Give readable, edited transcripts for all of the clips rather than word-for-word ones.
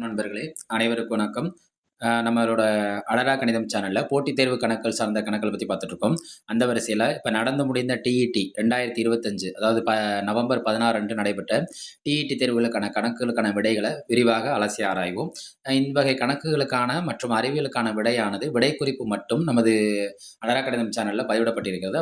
நண்பர்களே, அனைவருக்கும் வணக்கம். நம்மளோட அடடா கணிதம் சேனல்ல போட்டித் தேர்வு கணக்குகள் சார்ந்த கணக்குகள பத்தி பார்த்துட்டுருக்கோம். அந்த வரிசையில இப்ப நடந்து முடிந்த டிஇடி 2025 அதாவது நவம்பர் 16 அன்று நடைபெற்ற டிஇடி தேர்வுகளுக்கான கணக்குகளுக்கான விடைகள விரிவாக அலசி ஆராய்வோம். இவ்வகை கணக்குகளுக்கான மற்றும் அறிவியலுக்கான விடையானது விடை குறிப்பு மட்டும் நமது அடடா கணிதம் சேனல்ல பதிவிடப்பட்டிருக்கிறது.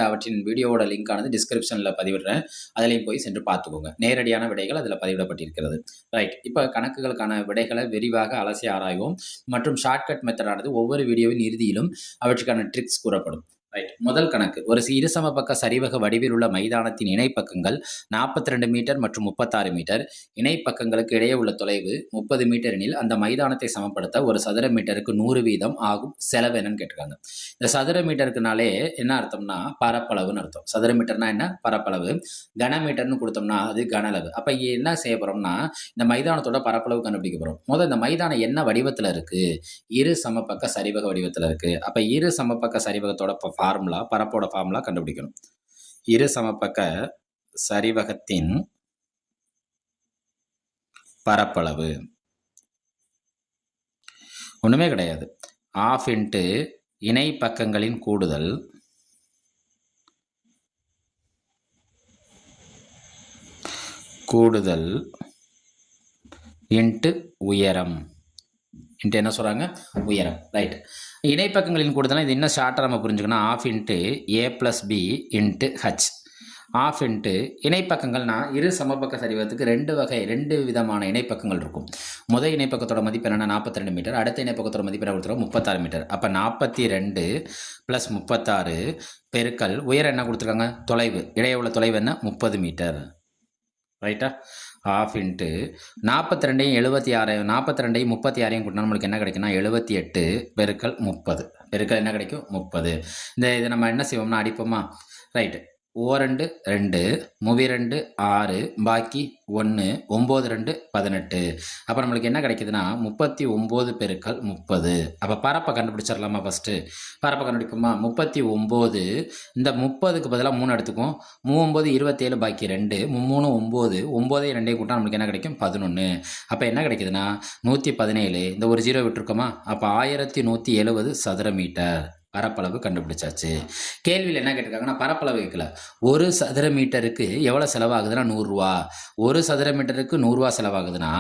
அவற்றின் வீடியோவோட லிங்க் ஆனது டிஸ்கிரிப்ஷன்ல பதிவிடுறேன். அதிலேயும் போய் சென்று பார்த்துக்கோங்க. நேரடியான விடைகள் அதில பதிவிடப்பட்டிருக்கிறது. ரைட். இப்ப கணக்குகளுக்கான விடைகளை விரிவாக அலசி ஆராய்வோம். மற்றும் ஷார்ட்கட் மெத்தடானது ஒவ்வொரு வீடியோவின் இறுதியிலும் அவற்றுக்கான ட்ரிக்ஸ் கூறப்படும். ரைட். முதல் கணக்கு. ஒரு இருசமபக்க சரிவக வடிவில் உள்ள மைதானத்தின் இணைப்பக்கங்கள் 42 மீட்டர் மற்றும் 36 மீட்டர். இணைப்பக்கங்களுக்கு இடையே உள்ள தொலைவு 30 மீட்டர் எனில் அந்த மைதானத்தை சமப்படுத்த ஒரு சதுர மீட்டருக்கு 100 வீதம் ஆகும் செலவு என்னன்னு கேட்டிருக்காங்க. இந்த சதுர மீட்டருக்குனாலே என்ன அர்த்தம்னா பரப்பளவுன்னு அர்த்தம். சதுர மீட்டர்னா என்ன? பரப்பளவு. கன மீட்டர்னு கொடுத்தோம்னா அது கன அளவு. அப்ப இங்க என்ன செய்ய போறோம்னா இந்த மைதானத்தோட பரப்பளவு கண்டுபிடிக்க போறோம். முதல்ல இந்த மைதானம் என்ன வடிவத்துல இருக்கு? இரு சமபக்க சரிவக வடிவத்துல இருக்கு. அப்ப இரு சமபக்க சரிவகத்தோட ஃபார்முலா, பரப்போட ஃபார்முலா கண்டுபிடிக்கணும். இரு சமபக்க சரிவகத்தின் பரப்பளவு ஒண்ணுமே கிடையாது. ½ இன்ட்டு இணை பக்கங்களின் கூடுதல் இன்ட்டு உயரம். இன்ட்டு என்ன சொல்றாங்க? உயரம். ரைட். இணைப்பக்கங்களின் கூடுதல் இது இன்னும் ஷார்ட்டாக நம்ம புரிஞ்சுக்கணும். ½ into a + b into h. ½ into இணைப்பக்கங்கள்னா இரு சமபக்க சரிவகத்துக்கு ரெண்டு விதமான இணைப்பக்கங்கள் இருக்கும். முதல் இணைப்பக்கத்தோட மதிப்பு என்னன்னா 42 மீட்டர். அடுத்த இணைப்பக்கத்தோட மதிப்பு என்ன கொடுத்துருக்கோம்? 36 மீட்டர். அப்போ 42 + 36 பெருக்கல் உயரம் என்ன கொடுத்துருக்காங்க? தொலைவு. இடையே உள்ள தொலைவு என்ன? 30 மீட்டர். ரைட்டா? ½ இன்ட்டு 42ஐயும் 36ஐயும் கூட்டினா நம்மளுக்கு என்ன கிடைக்கும்னா 78 பெருக்கல் 30. பெருக்கல் என்ன கிடைக்கும்? 30. இதை நம்ம என்ன செய்வோம்னா அடிப்போமா? ரைட்டு. 2 2 2 6 பாக்கி 1 9 2 18. அப்போ நம்மளுக்கு என்ன கிடைக்குதுன்னா 39 பெருக்கல் 30. அப்போ பரப்பை கண்டுபிடிச்சிடலாமா? ஃபஸ்ட்டு பரப்பை கண்டுபிடிப்போமா? 39 இந்த 30க்கு பதிலாக 3 எடுத்துக்கும். 39 27 பாக்கி 2 3 9 9 2 கூட்டினா நம்மளுக்கு என்ன கிடைக்கும்? 11. அப்போ என்ன கிடைக்குதுன்னா 117. இந்த ஒரு 0 விட்டுருக்கோமா? அப்போ 1170 சதுர மீட்டர் பரப்பளவு கண்டுபிடிச்சாச்சு. கேள்வியில் என்ன கேட்டிருக்காங்கன்னா பரப்பளவு கேட்கல. ஒரு சதுர மீட்டருக்கு எவ்வளோ செலவாகுதுன்னா 100 ரூபா. ஒரு சதுர மீட்டருக்கு 100 ரூபா செலவாகுதுன்னா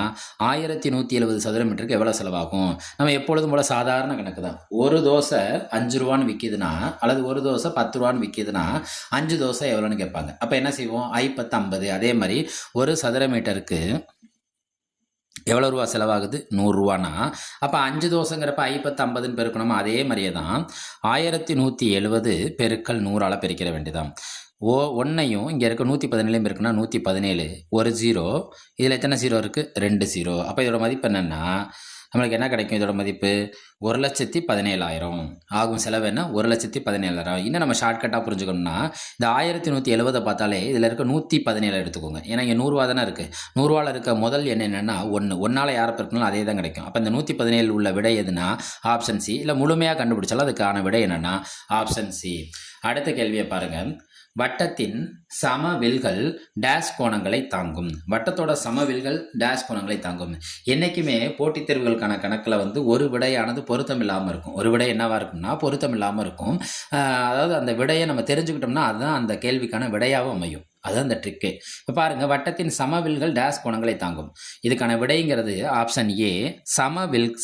1170 சதுர மீட்டருக்கு எவ்வளோ செலவாகும்? நம்ம எப்பொழுதும் போல சாதாரண கணக்கு தான். ஒரு தோசை 5 ரூபான்னு விற்கிதுன்னா அல்லது ஒரு தோசை 10 ரூபான்னு விற்கிதுன்னா 5 தோசை எவ்வளோன்னு கேட்பாங்க. அப்போ என்ன செய்வோம்? 10 50. அதே மாதிரி ஒரு சதுர மீட்டருக்கு எவ்வளோ ரூபா செலவாகுது? 100 ரூபானா அப்போ 5 தோசைங்கிறப்ப 10 50ன்னு பெருக்கணுமா? அதே மாதிரியே தான் 1170 பெருக்கல் 100ஆல் பெருக்கிற வேண்டியதான். ஒன்றையும் இங்கே இருக்க 117 பெருக்குன்னா 117. ஒரு 0 இதில் எத்தனை 0 இருக்குது? 2 0. அப்போ இதோட மதிப்பு என்னென்னா நம்மளுக்கு என்ன கிடைக்கும்? இதோட மதிப்பு 1,17,000 ஆகும். செலவு என்ன? 1,17,000. இன்னும் நம்ம ஷார்ட்கட்டாக புரிஞ்சுக்கணும்னா இந்த 1170 பார்த்தாலே இதில் இருக்க 117 எடுத்துக்கோங்க. ஏன்னா இங்கே 100 ரூபா தானே இருக்குது. 100 ரூபாவில் இருக்க முதல் எண் என்னென்னா 1. 1ஆல் யாரை பெருக்கணும்? அதே தான் கிடைக்கும். அப்போ இந்த 117 உள்ள விடை எதுனா ஆப்ஷன் சி. இல்லை முழுமையாக கண்டுபிடிச்சாலும் அதுக்கான விடை என்னென்னா ஆப்ஷன் சி. அடுத்த கேள்வியை பாருங்கள். வட்டத்தின் சமவில்கள் டேஷ் கோணங்களை தாங்கும். வட்டத்தோட சமவில்கள் டேஷ் கோணங்களை தாங்கும். என்றைக்குமே போட்டித் தேர்வுகளுக்கான கணக்கில் ஒரு விடையானது பொருத்தம் இல்லாமல் இருக்கும். ஒரு விடை என்னவா இருக்கும்னா பொருத்தம் இல்லாமல் இருக்கும். அதாவது அந்த விடையை நம்ம தெரிஞ்சுக்கிட்டோம்னா அதுதான் அந்த கேள்விக்கான விடையாகவும் அமையும். அதுதான் அந்த ட்ரிக்கே. இப்போ பாருங்கள், வட்டத்தின் சமவில்கள் டேஷ் கோணங்களை தாங்கும். இதுக்கான விடைங்கிறது ஆப்ஷன் ஏ.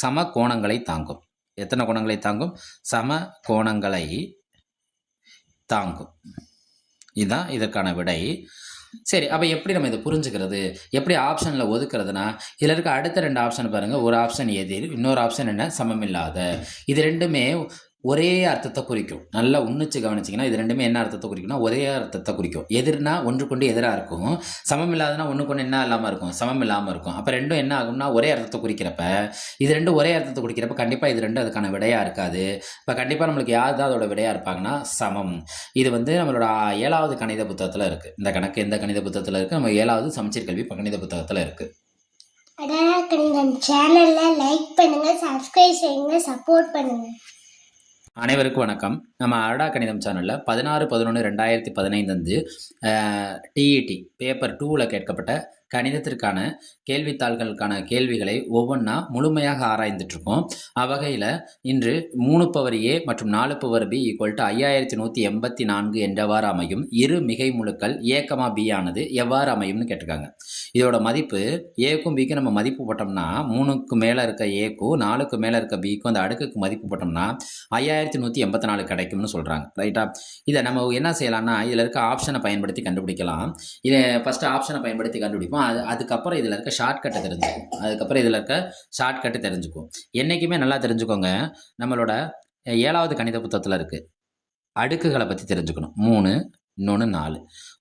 சம கோணங்களை தாங்கும். எத்தனை கோணங்களை தாங்கும்? சம கோணங்களை தாங்கும். இதுதான் இதற்கான விடை. சரி, அப்போ எப்படி நம்ம இதை புரிஞ்சுக்கிறது? எப்படி ஆப்ஷனில் ஒதுக்குறதுனா இதில் இருக்க அடுத்த 2 ஆப்ஷன் பாருங்கள். ஒரு ஆப்ஷன் எதிர், இன்னொரு ஆப்ஷன் என்ன? சமமில்லாத. இது ரெண்டுமே ஒரே அர்த்தத்தை குறிக்கும். நல்லா உன்னிச்சு கவனிச்சிங்கன்னா இது ரெண்டுமே என்ன அர்த்தத்தை குறிக்கும்னா ஒரே அர்த்தத்தை குறிக்கும். எதிர்னா ஒன்றுக்கொண்டு எதிராக இருக்கும். சமம் இல்லாதனா ஒன்றுக்கொண்டு என்ன இல்லாமல் இருக்கும்? சமம் இல்லாமல் இருக்கும். அப்போ ரெண்டும் என்ன ஆகும்னா ஒரே அர்த்தத்தை குறிக்கிறப்ப இது ரெண்டும் ஒரே அர்த்தத்தை குறிக்கிறப்ப கண்டிப்பாக இது ரெண்டும் அதுக்கான விடையாக இருக்காது. இப்போ கண்டிப்பாக நம்மளுக்கு யார் தான் அதோட விடையாக இருப்பாங்கன்னா சமம். இது நம்மளோட 7வது கணித புத்தகத்தில் இருக்குது. இந்த கணக்கு எந்த கணித புத்தகத்தில் இருக்குது? நம்ம 7வது சமச்சீர் கல்வி கணித புத்தகத்தில் இருக்குது. அடடா கணிதம் சேனலை லைக் பண்ணுங்க, சப்ஸ்கிரைப் செய்யுங்க, சப்போர்ட் பண்ணுங்க. அனைவருக்கும் வணக்கம். நம்ம அடடா கணிதம் சேனலில் 16/11/2015 டிஇடி பேப்பர் 2ல் கேட்கப்பட்ட கணிதத்திற்கான கேள்வித்தாள்களுக்கான கேள்விகளை ஒவ்வொன்றா முழுமையாக ஆராய்ந்துட்டு இருக்கோம். அவ்வகையில் இன்று 3 பவர் ஏ மற்றும் 4 பவர் பி ஈக்குவல் டு 5184 என்றவாறு அமையும் இரு மிகை முழுக்கள் ஏ கமா பி ஆனது எவ்வாறு அமையும்னு கேட்டிருக்காங்க. இதோட மதிப்பு ஏக்கும் பிக்கும் நம்ம மதிப்பு போட்டோம்னா 3க்கு மேலே இருக்க ஏக்கும் 4க்கு மேலே இருக்க பிக்கும் அந்த அடுக்குக்கு மதிப்பு போட்டோம்னா 5184 கிடைக்கும்னு சொல்கிறாங்க. ரைட்டா? இதை நம்ம என்ன செய்யலாம்னா இதில் இருக்க ஆப்ஷனை பயன்படுத்தி கண்டுபிடிக்கலாம். இதை ஃபஸ்ட்டு ஆப்ஷனை பயன்படுத்தி கண்டுபிடிப்போம். அதுக்கப்புறம் இதில் இருக்க ஷார்ட்கட்டை தெரிஞ்சுக்கும். என்றைக்குமே நல்லா தெரிஞ்சுக்கோங்க, நம்மளோட 7வது கணித புத்தகத்தில் இருக்குது அடுக்குகளை பற்றி தெரிஞ்சுக்கணும். 3 இன்னொன்று 4.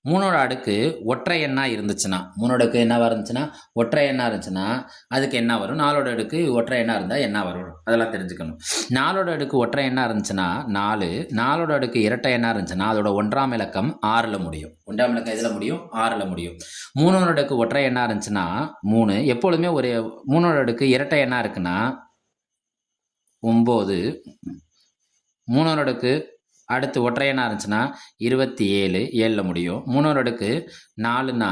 3ஓட அடுக்கு ஒற்றை எண்ணாக இருந்துச்சுன்னா 3ஓட அடுக்கு என்னவாக இருந்துச்சுன்னா ஒற்றை எண்ணாக இருந்துச்சுன்னா அதுக்கு என்ன வரும், 4ஓட அடுக்கு ஒற்றை எண்ணாக இருந்தால் என்ன வரும், அதெல்லாம் தெரிஞ்சுக்கணும். 4ஓட அடுக்கு ஒற்றை எண்ணாக இருந்துச்சுன்னா 4, 4ஓட அடுக்கு இரட்டை எண்ணாக இருந்துச்சுன்னா அதோட 1ஆம் இலக்கம் 6ல் முடியும். 1ஆம் இலக்கம் எதில் முடியும்? 6ல் முடியும். 3ஓட அடுக்கு ஒற்றை எண்ணாக இருந்துச்சுன்னா 3 எப்பொழுதுமே ஒரு 3ஓட அடுக்கு இரட்டை எண்ணாக இருக்குன்னா 9, 3ஓட அடுக்கு அடுத்து ஒற்றை எண்ணாக இருந்துச்சுன்னா 27, 7ல் முடியும். 3ஓட அடுக்கு 4னா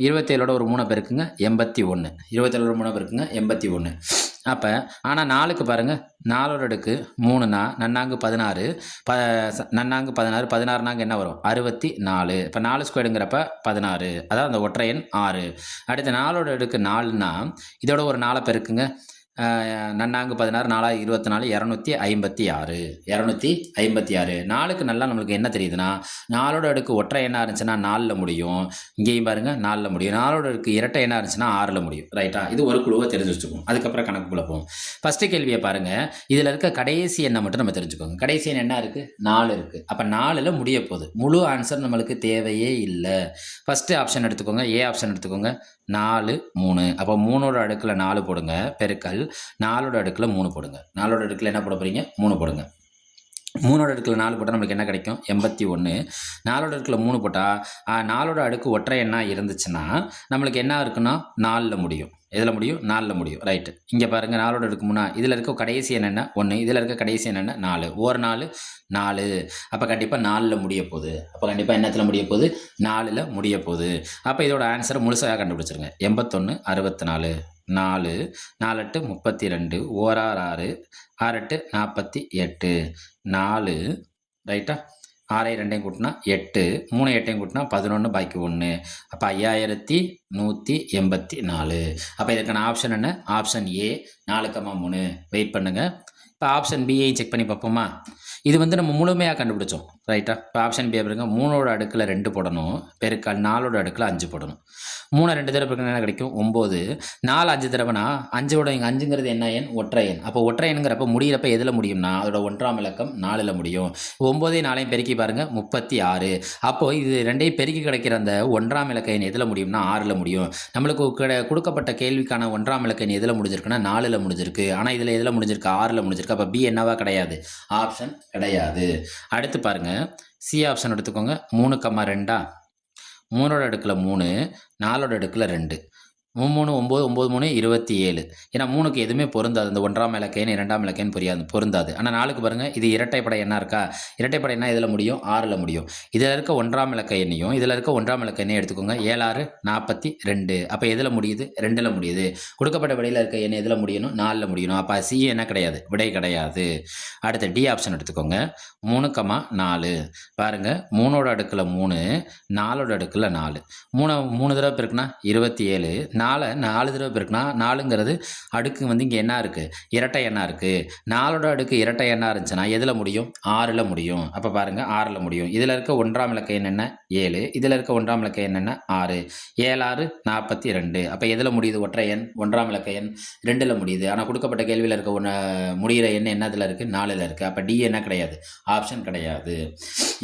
27ஓட ஒரு 3 பெருக்குங்க 81, 27ஓட 3 பெருக்குங்க 81. அப்போ ஆனால் 4க்கு பாருங்கள், 4ஓட அடுக்கு 3னா நன்னாங்கு 16, நன்னாங்கு 16, 16 நாங்க என்ன வரும் 64. இப்போ 4 ஸ்கொயருங்கிறப்ப 16, அதாவது அந்த ஒற்றை எண் 6. அடுத்து 4ஓட அடுக்கு 4னா இதோட ஒரு 4 பெருக்குங்க, நன்னாங்கு 16, 4 24, 256, 256. 4க்கு நல்லா நம்மளுக்கு என்ன தெரியுதுன்னா 4ஓட அடுக்கு ஒற்றை எண்ணாக இருந்துச்சுன்னா 4ல் முடியும். இங்கேயும் பாருங்கள் 4ல் முடியும். 4ஓட அடுக்கு இரட்டை எண்ணாக இருந்துச்சுன்னா 6ல் முடியும். ரைட்டா? இது ஒரு குழுவை தெரிஞ்சு வச்சுக்கோம். அதுக்கப்புறம் கணக்குக்குள்ளே போவோம். ஃபஸ்ட்டு கேள்வியை பாருங்கள், இதில் இருக்க கடைசி எண்ணை மட்டும் நம்ம தெரிஞ்சுக்கோங்க. கடைசி எண் என்ன இருக்குது? 4 இருக்குது. அப்போ 4ல் முடிய போகுது. முழு ஆன்சர் நம்மளுக்கு தேவையே இல்லை. ஃபஸ்ட்டு ஆப்ஷன் எடுத்துக்கோங்க, ஏ ஆப்ஷன் எடுத்துக்கோங்க. 4, 3. அப்போ 3ஓட அடுக்கில் 4 போடுங்க, பெருக்கல் 4ஓட அடுக்கில் 3 போடுங்க. 4ஓட அடுக்கில் என்ன போட போகிறீங்க? 3 போடுங்க. 3ஓட அடுக்கில் 4 போட்டால் நம்மளுக்கு என்ன கிடைக்கும்? 81. 4ஓட அடுக்கில் 3 போட்டால் 4ஓட அடுக்கு ஒற்றை எண்ணாக இருந்துச்சுன்னா நம்மளுக்கு என்ன இருக்குன்னா 4ல் முடியும். எதில் முடியும்? 4ல் முடியும். ரைட்டு. இங்கே பாருங்கள், 4ஓட அடுக்கு 3, இதில் இருக்க கடைசி எண் என்ன? 1, இதில் இருக்க கடைசி எண் என்ன? 4. ஒரு 4, 4. அப்போ கண்டிப்பாக 4ல் முடிய போகுது. அப்போ கண்டிப்பாக என்னத்தில் முடிய போகுது? 4ல் முடிய போகுது. அப்போ இதோட ஆன்சரை முழுசாக கண்டுபிடிச்சிருங்க. 81, 64. 4, 4 8 32, 1 6 6 8 48, 4. ரைட்டா? 6 2 கூட்டினா 8, 3 8 கூட்டினா 11, பாக்கி 1. அப்போ 5184. அப்போ இதுக்கான ஆப்ஷன் என்ன? Option A 4,3. வெயிட் பண்ணுங்கள். இப்போ ஆப்ஷன் பியையும் செக் பண்ணி பார்ப்போமா? இது வந்து நம்ம முழுமையாக கண்டுபிடிச்சோம். ரைட்டா? இப்போ ஆப்ஷன் பி பாருங்க, 3ஓட அடுக்கில் 2 போடணும், பெருக்கால் 4ஓட அடுக்கில் 5 போடணும். 3 2 தடவை பெருக்கினா என்ன கிடைக்கும்? 9. 4 5 தடவைனா 5ஓட இங்கே 5ங்கிறது என்ன எண்? ஒற்றை எண். அப்போ ஒற்றை எண்ணுங்கிறப்ப முடிகிறப்ப எதில் முடியும்னா அதோட 1ஆம் இலக்கம் 4ல் முடியும். 9 4 பெருக்கி பாருங்கள் 36. அப்போது இது 2ஐயும் பெருக்கி கிடைக்கிற அந்த 1ஆம் இலக்க எண் எதில் முடியும்னா 6ல் முடியும். நம்மளுக்கு கொடுக்கப்பட்ட கேள்விக்கான 1ஆம் இலக்க எண் எதில் முடிஞ்சிருக்குன்னா 4ல் முடிஞ்சிருக்கு. ஆனால் இதில் எதில் முடிஞ்சிருக்கு? 6ல் முடிஞ்சிருக்கு. அப்போ பி என்னவா கிடையாது? ஆப்ஷன் கிடையாது. அடுத்து பாருங்கள், சி ஆப்ஷன் எடுத்துக்கோங்க. 3, 2. 3ஓட அடுக்கில் 3, 4ஓட அடுக்கில் 2. 3 9 9 3 27. ஏன்னா 3க்கு எதுவுமே பொருந்தாது. இந்த 1ஆம் இலக்க எண் 2ஆம் இலக்க எண் பொருந்தாது. ஆனால் 4க்கு பாருங்கள், இது இரட்டைப்படை எண்ணா இருக்கா? இரட்டைப்படை எண்ணா இதில் முடியும்? 6ல் முடியும். இதில் இருக்க 1ஆம் இலக்க எண்ணையும் இதில் இருக்க 1ஆம் இலக்க எண்ணையும் எடுத்துக்கோங்க. 7 6 42. அப்போ எதில் முடியுது? 2ல் முடியுது. கொடுக்கப்பட்ட விடையில் இருக்க எண் எதில் முடியணும்? 4ல் முடியணும். அப்போ சி என்ன கிடையாது? விடை கிடையாது. அடுத்து டி ஆப்ஷன் எடுத்துக்கோங்க. 3, 4. பாருங்கள், 3ஓட அடுக்கில் 3, 4ஓட அடுக்கில் 4. 3 தடவை பெருக்குனா 27. 4 4 தடவை பெருக்குனா 4ங்கிறது அடுக்கு வந்து இங்கே என்ன இருக்குது? இரட்டை எண்ணா இருக்குது. 4ஓட அடுக்கு இரட்டை எண்ணா இருந்துச்சுன்னா எதில் முடியும்? 6ல் முடியும். அப்போ பாருங்கள் 6ல் முடியும். இதில் இருக்க 1ஆம் இலக்க எண் என்ன? 7. இதில் இருக்க 1ஆம் இலக்க எண் என்ன? 6. 7 6 42. அப்போ எதில் முடியுது? ஒற்றை எண் 1ஆம் இலக்க எண் 2ல் முடியுது. ஆனால் கொடுக்கப்பட்ட கேள்வியில் இருக்க முடிகிற எண் என்னதில் இருக்குது? 4ல் இருக்குது. அப்போ டி என்ன கிடையாது? ஆப்ஷன் கிடையாது.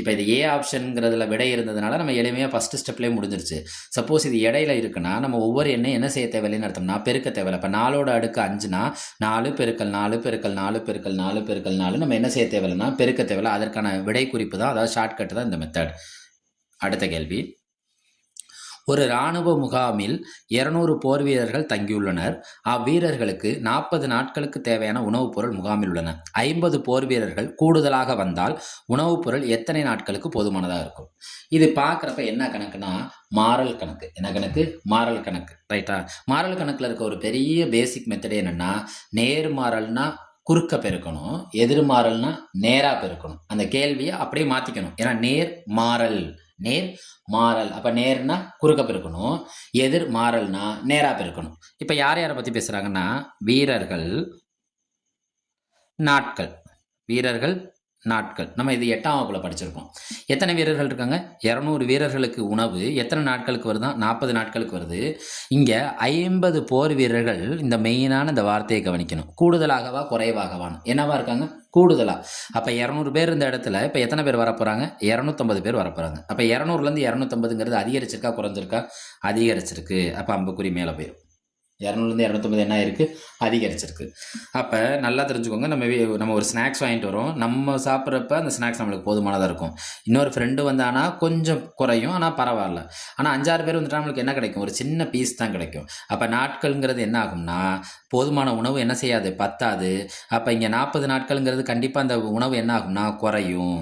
இப்போ இது ஏ ஆப்ஷனுங்கிறதுல விடை இருந்ததுனால நம்ம எளிமையாக ஃபஸ்ட்டு ஸ்டெப்லேயே முடிஞ்சிருச்சு. சப்போஸ் இது இடையில இருக்குன்னா நம்ம ஒவ்வொரு எண்ணை என்ன செய்ய தேவையில்லைன்னு அர்த்தம்னா பெருக்க தேவையில்லை. இப்போ 4ஓட அடுக்கு 5னா 4 பெருக்கல் 4 பெருக்கல் 4 பெருக்கல் 4 பெருக்கல் 4 நம்ம என்ன செய்ய தேவையில்லைன்னா பெருக்க தேவையில்லை. அதற்கான விடை குறிப்பு தான், அதாவது ஷார்ட்கட் தான் இந்த மெத்தட். அடுத்த கேள்வி, ஒரு இராணுவ முகாமில் 200 போர் வீரர்கள் தங்கியுள்ளனர். அவ்வீரர்களுக்கு 40 நாட்களுக்கு தேவையான உணவுப் பொருள் முகாமில் உள்ளன. 50 போர் வீரர்கள் கூடுதலாக வந்தால் உணவுப் பொருள் எத்தனை நாட்களுக்கு போதுமானதாக இருக்கும்? இது பார்க்குறப்ப என்ன கணக்குனா மாறல் கணக்கு. என்ன கணக்கு? மாறல் கணக்கு. ரைட்டா? மாறல் கணக்கில் இருக்க ஒரு பெரிய பேசிக் மெத்தட் என்னென்னா, நேர்மாறல்னா குறுக்க பெருக்கணும், எதிர்மாறல்னா நேராக பெருக்கணும். அந்த கேள்வியை அப்படியே மாற்றிக்கணும். ஏன்னா நேர் மாறல், நேர் மாறல். அப்போ நேர்னா குறுக்க பெருக்கணும், எதிர் மாறல்னா நேராக பெருக்கணும். இப்போ யார் யாரை பற்றி பேசுகிறாங்கன்னா, வீரர்கள், நாட்கள். வீரர்கள், நாட்கள். நம்ம இது 8ஆம் வகுப்புல படிச்சிருக்கோம். எத்தனை வீரர்கள் இருக்காங்க? 200 வீரர்களுக்கு உணவு எத்தனை நாட்களுக்கு வருதா? 40 நாட்களுக்கு வருது. இங்கே 50 போர் வீரர்கள். இந்த மெயினான இந்த வார்த்தையை கவனிக்கணும். கூடுதலாகவா குறைவாகவான்னு என்னவா இருக்காங்க? கூடுதலா. அப்போ 200 பேர் இந்த இடத்துல இப்போ எத்தனை பேர் வரப்போகிறாங்க? 250 பேர் வரப்போகிறாங்க. அப்போ 200லேருந்து 250ங்கிறது அதிகரிச்சிருக்கா குறைஞ்சிருக்கா? அதிகரிச்சிருக்கு. அப்போ அம்புக்குறி மேலே போயிடும். 200லேருந்து 250 என்ன இருக்குது? அதிகரிச்சிருக்கு. அப்போ நல்லா தெரிஞ்சுக்கோங்க, நம்ம ஒரு ஸ்நாக்ஸ் வாங்கிட்டு வரோம். நம்ம சாப்பிட்றப்ப அந்த ஸ்நாக்ஸ் நம்மளுக்கு போதுமானதாக இருக்கும். இன்னொரு ஃப்ரெண்டு வந்தானா கொஞ்சம் குறையும், ஆனால் பரவாயில்ல. ஆனால் 5-6 பேர் வந்துட்டா நம்மளுக்கு என்ன கிடைக்கும்? ஒரு சின்ன பீஸ் தான் கிடைக்கும். அப்போ நாட்கள்ங்கிறது என்ன ஆகும்னா, போதுமான உணவு என்ன செய்யாது? பத்தாது. அப்போ இங்கே 40 நாட்கள்ங்கிறது கண்டிப்பாக அந்த உணவு என்ன ஆகும்னா குறையும்.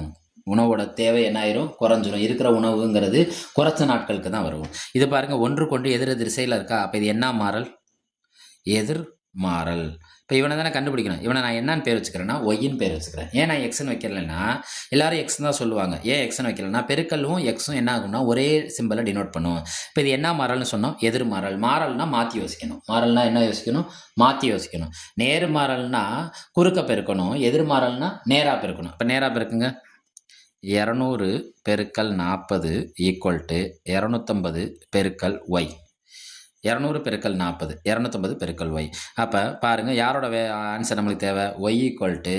உணவோட தேவை என்ன ஆயிரும்? குறைஞ்சிரும். இருக்கிற உணவுங்கிறது குறைச்ச நாட்களுக்கு தான் வரும். இது பாருங்கள், ஒன்றுக்கொன்று எதிர் திசையில் இருக்கா? அப்போ இது என்ன மாறல்? எதிர் மாறல். இப்போ இவனை தானே கண்டுபிடிக்கணும். இவனை நான் என்னன்னு பேர் வச்சுக்கிறேன்னா ஒய்ன்னு பேர் வச்சுக்கிறேன். ஏன் நான் எக்ஸ்ன்னு வைக்கலைன்னா, எல்லாரும் எக்ஸ் தான் சொல்லுவாங்க. ஏன் எக்ஸ்ன்னு வைக்கலன்னா, பெருக்கலும் எக்ஸும் என்ன ஆகும்னா ஒரே சிம்பிளை டினோட் பண்ணும். இப்போ இது என்ன மாறல்னு சொன்னோம்? எதிர் மாறல். மாறல்னா மாற்றி யோசிக்கணும். மாறல்னா என்ன யோசிக்கணும்? மாற்றி யோசிக்கணும். நேர் மாறல்னா குறுக்க பெருக்கணும், எதிர் மாறல்னா நேராக பெருக்கணும். இப்போ நேராக பெருக்குங்க. 200 பெருக்கல் 40 ஈக்குவல் டு 250 பெருக்கல் ஒய். 200 பெருக்கல் 40, 250 பெருக்கல் ஒய். அப்போ பாருங்கள், யாரோட ஆன்சர் நம்மளுக்கு தேவை? ஒய் ஈக்குவல் டு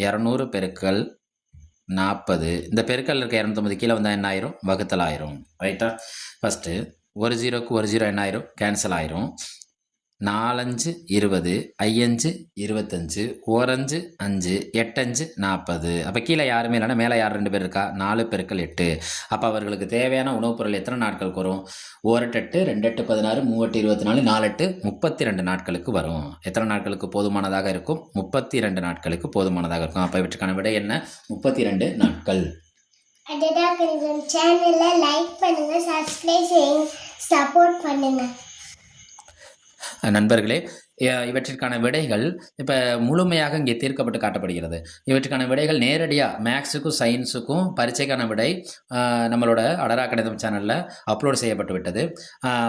200 பெருக்கல் 40. இந்த பெருக்கல் இருக்க 250 கீழே வந்தால் என்ன ஆயிரும்? வகுத்தல் ஆயிரும். ரைட்டா? ஃபஸ்ட்டு ஒரு ஜீரோக்கு ஒரு ஜீரோ என்ன ஆயிரும்? கேன்சல் ஆயிரும். 4×5 20, 5×5 25, 1×5 5, 8×5 40. அப்போ கீழே யாருமே இல்லைன்னா மேலே யார் 2 பேர் இருக்கா? 4 பெருக்கல் 8. அப்போ அவர்களுக்கு தேவையான உணவுப் பொருள் எத்தனை நாட்களுக்கு வரும்? 1×8 2×8 16, 3×8 24, 4×8 32 நாட்களுக்கு வரும். எத்தனை நாட்களுக்கு போதுமானதாக இருக்கும்? 32 நாட்களுக்கு போதுமானதாக இருக்கும். அப்போ இவற்றுக்கான விடை என்ன? 32 நாட்கள். அதுதான் கொஞ்சம் சேனலை லைக் பண்ணுங்க, சப்ஸ்கிரைப் செய்யுங்க, சப்போர்ட் பண்ணுங்க. நண்பர்களே, இவற்றிற்கான விடைகள் இப்போ முழுமையாக இங்கே தீர்க்கப்பட்டு காட்டப்படுகிறது. இவற்றுக்கான விடைகள் நேரடியாக மேக்ஸுக்கும் சயின்ஸுக்கும் பரீட்சைக்கான விடை நம்மளோட அடரா கணிதம் சேனலில் அப்லோட் செய்யப்பட்டு விட்டது.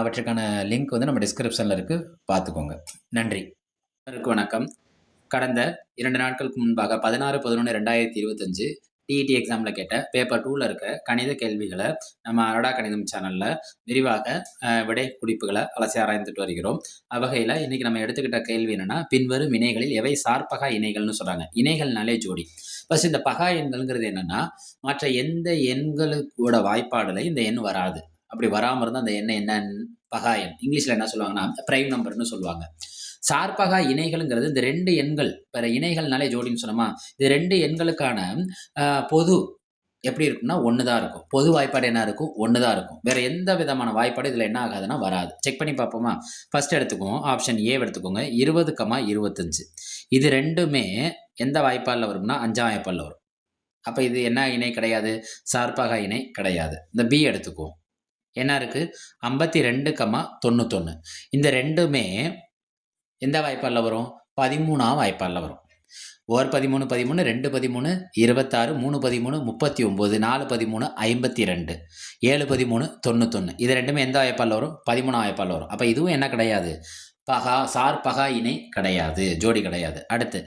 அவற்றுக்கான லிங்க் வந்து நம்ம டிஸ்கிரிப்ஷனில் இருக்குது, பார்த்துக்கோங்க. நன்றி. வணக்கம். கடந்த 2 நாட்களுக்கு முன்பாக 16/11/2025 டிஇடி எக்ஸாமில் கேட்ட பேப்பர் 2ல் இருக்க கணித கேள்விகளை நம்ம அடடா கணிதம் சேனலில் விரிவாக விடை குறிப்புகளை அலசி ஆராய்ந்துட்டு வருகிறோம். வகையில் இன்றைக்கி நம்ம எடுத்துக்கிட்ட கேள்வி என்னென்னா, பின்வரும் இணைகளில் எவை சார்பகா இணைகள்னு சொல்கிறாங்க. இணைகள்னாலே ஜோடி. ஃபஸ்ட் இந்த பகா எண்கள்ங்கிறது என்னென்னா, மற்ற எந்த எண்களுக்கூட வாய்ப்பாடில் இந்த எண் வராது. அப்படி வராமல் இருந்தால் அந்த எண்ணை என்ன? பகா எண். இங்கிலீஷில் என்ன சொல்லுவாங்கன்னா ப்ரைம் நம்பர்னு சொல்லுவாங்க. சார்பகா இணைகள்ங்கிறது இந்த 2 எண்கள், வேற இணைகள்னாலே ஜோடின்னு சொன்னோமா, இது 2 எண்களுக்கான பொது எப்படி இருக்கும்னா 1 தான் இருக்கும். பொது வாய்ப்பாடு என்ன இருக்கும்? 1 தான் இருக்கும். வேற எந்த விதமான வாய்ப்பாடு இதில் என்ன ஆகாதுன்னா வராது. செக் பண்ணி பார்ப்போமா? ஃபர்ஸ்ட் எடுத்துக்குவோம், ஆப்ஷன் ஏ எடுத்துக்கோங்க. 20,25. இது ரெண்டுமே எந்த வாய்ப்பாடில் வரும்னா 5ஆம் வாய்ப்பாடில் வரும். அப்போ இது என்ன இணை கிடையாது? சார்பகா இணை கிடையாது. இந்த பி எடுத்துக்குவோம். என்ன இருக்குது? 52,91. இந்த ரெண்டுமே எந்த வாய்ப்பாடில் வரும்? 13ஆம் வாய்ப்பாடில் வரும். 1 13 13, 2 13 26, 3 13 39, 4 13 52, 7 13 91. இது ரெண்டுமே எந்த வாய்ப்பாடில் வரும்? 13ஆம் வாய்ப்பாடில் வரும். அப்போ இதுவும் என்ன கிடையாது? சார்பகா இணை கிடையாது, ஜோடி கிடையாது. அடுத்து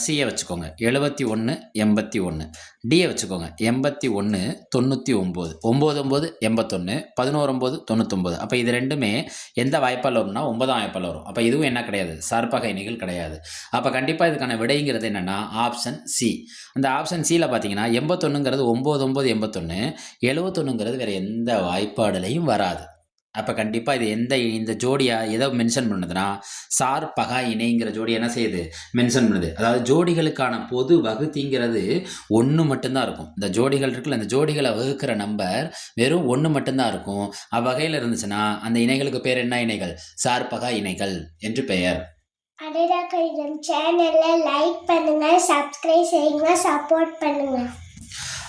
சியை வச்சுக்கோங்க. 71 81. டியை வச்சுக்கோங்க. 81 99, 9 81, 11 99. அப்போ இது ரெண்டுமே எந்த வாய்ப்பால் வரும்னா 9ஆம் வாய்ப்பால் வரும். அப்போ இதுவும் என்ன கிடையாது? சார்பகா இணைகள் கிடையாது. அப்போ கண்டிப்பாக இதுக்கான விடைங்கிறது என்னென்னா ஆப்ஷன் சி. அந்த ஆப்ஷன் சியில் பார்த்தீங்கன்னா 81ங்கிறது 9 9 81, 71ங்கிறது வேறு எந்த வாய்ப்பாடுலையும் வராது. அப்போ கண்டிப்பாக இது இந்த ஜோடியாக எதை மென்ஷன் பண்ணுதுன்னா சார் பகா இணைங்கிற ஜோடி என்ன செய்யுது மென்ஷன் பண்ணுது. அதாவது ஜோடிகளுக்கான பொது வகுத்திங்கிறது ஒன்று மட்டும்தான் இருக்கும். இந்த ஜோடிகள் இருக்குல்ல, இந்த ஜோடிகளை வகுக்கிற நம்பர் வெறும் ஒன்று மட்டும்தான் இருக்கும். அவ்வகையில் இருந்துச்சுன்னா அந்த இணைகளுக்கு பேர் என்ன இணைகள்? சார் பகா இணைகள் என்று பெயர். அடடா கணிதம் சேனலை லைக் பண்ணுங்க, சப்ஸ்கிரைப் செய்யுங்க, சப்போர்ட் பண்ணுங்க.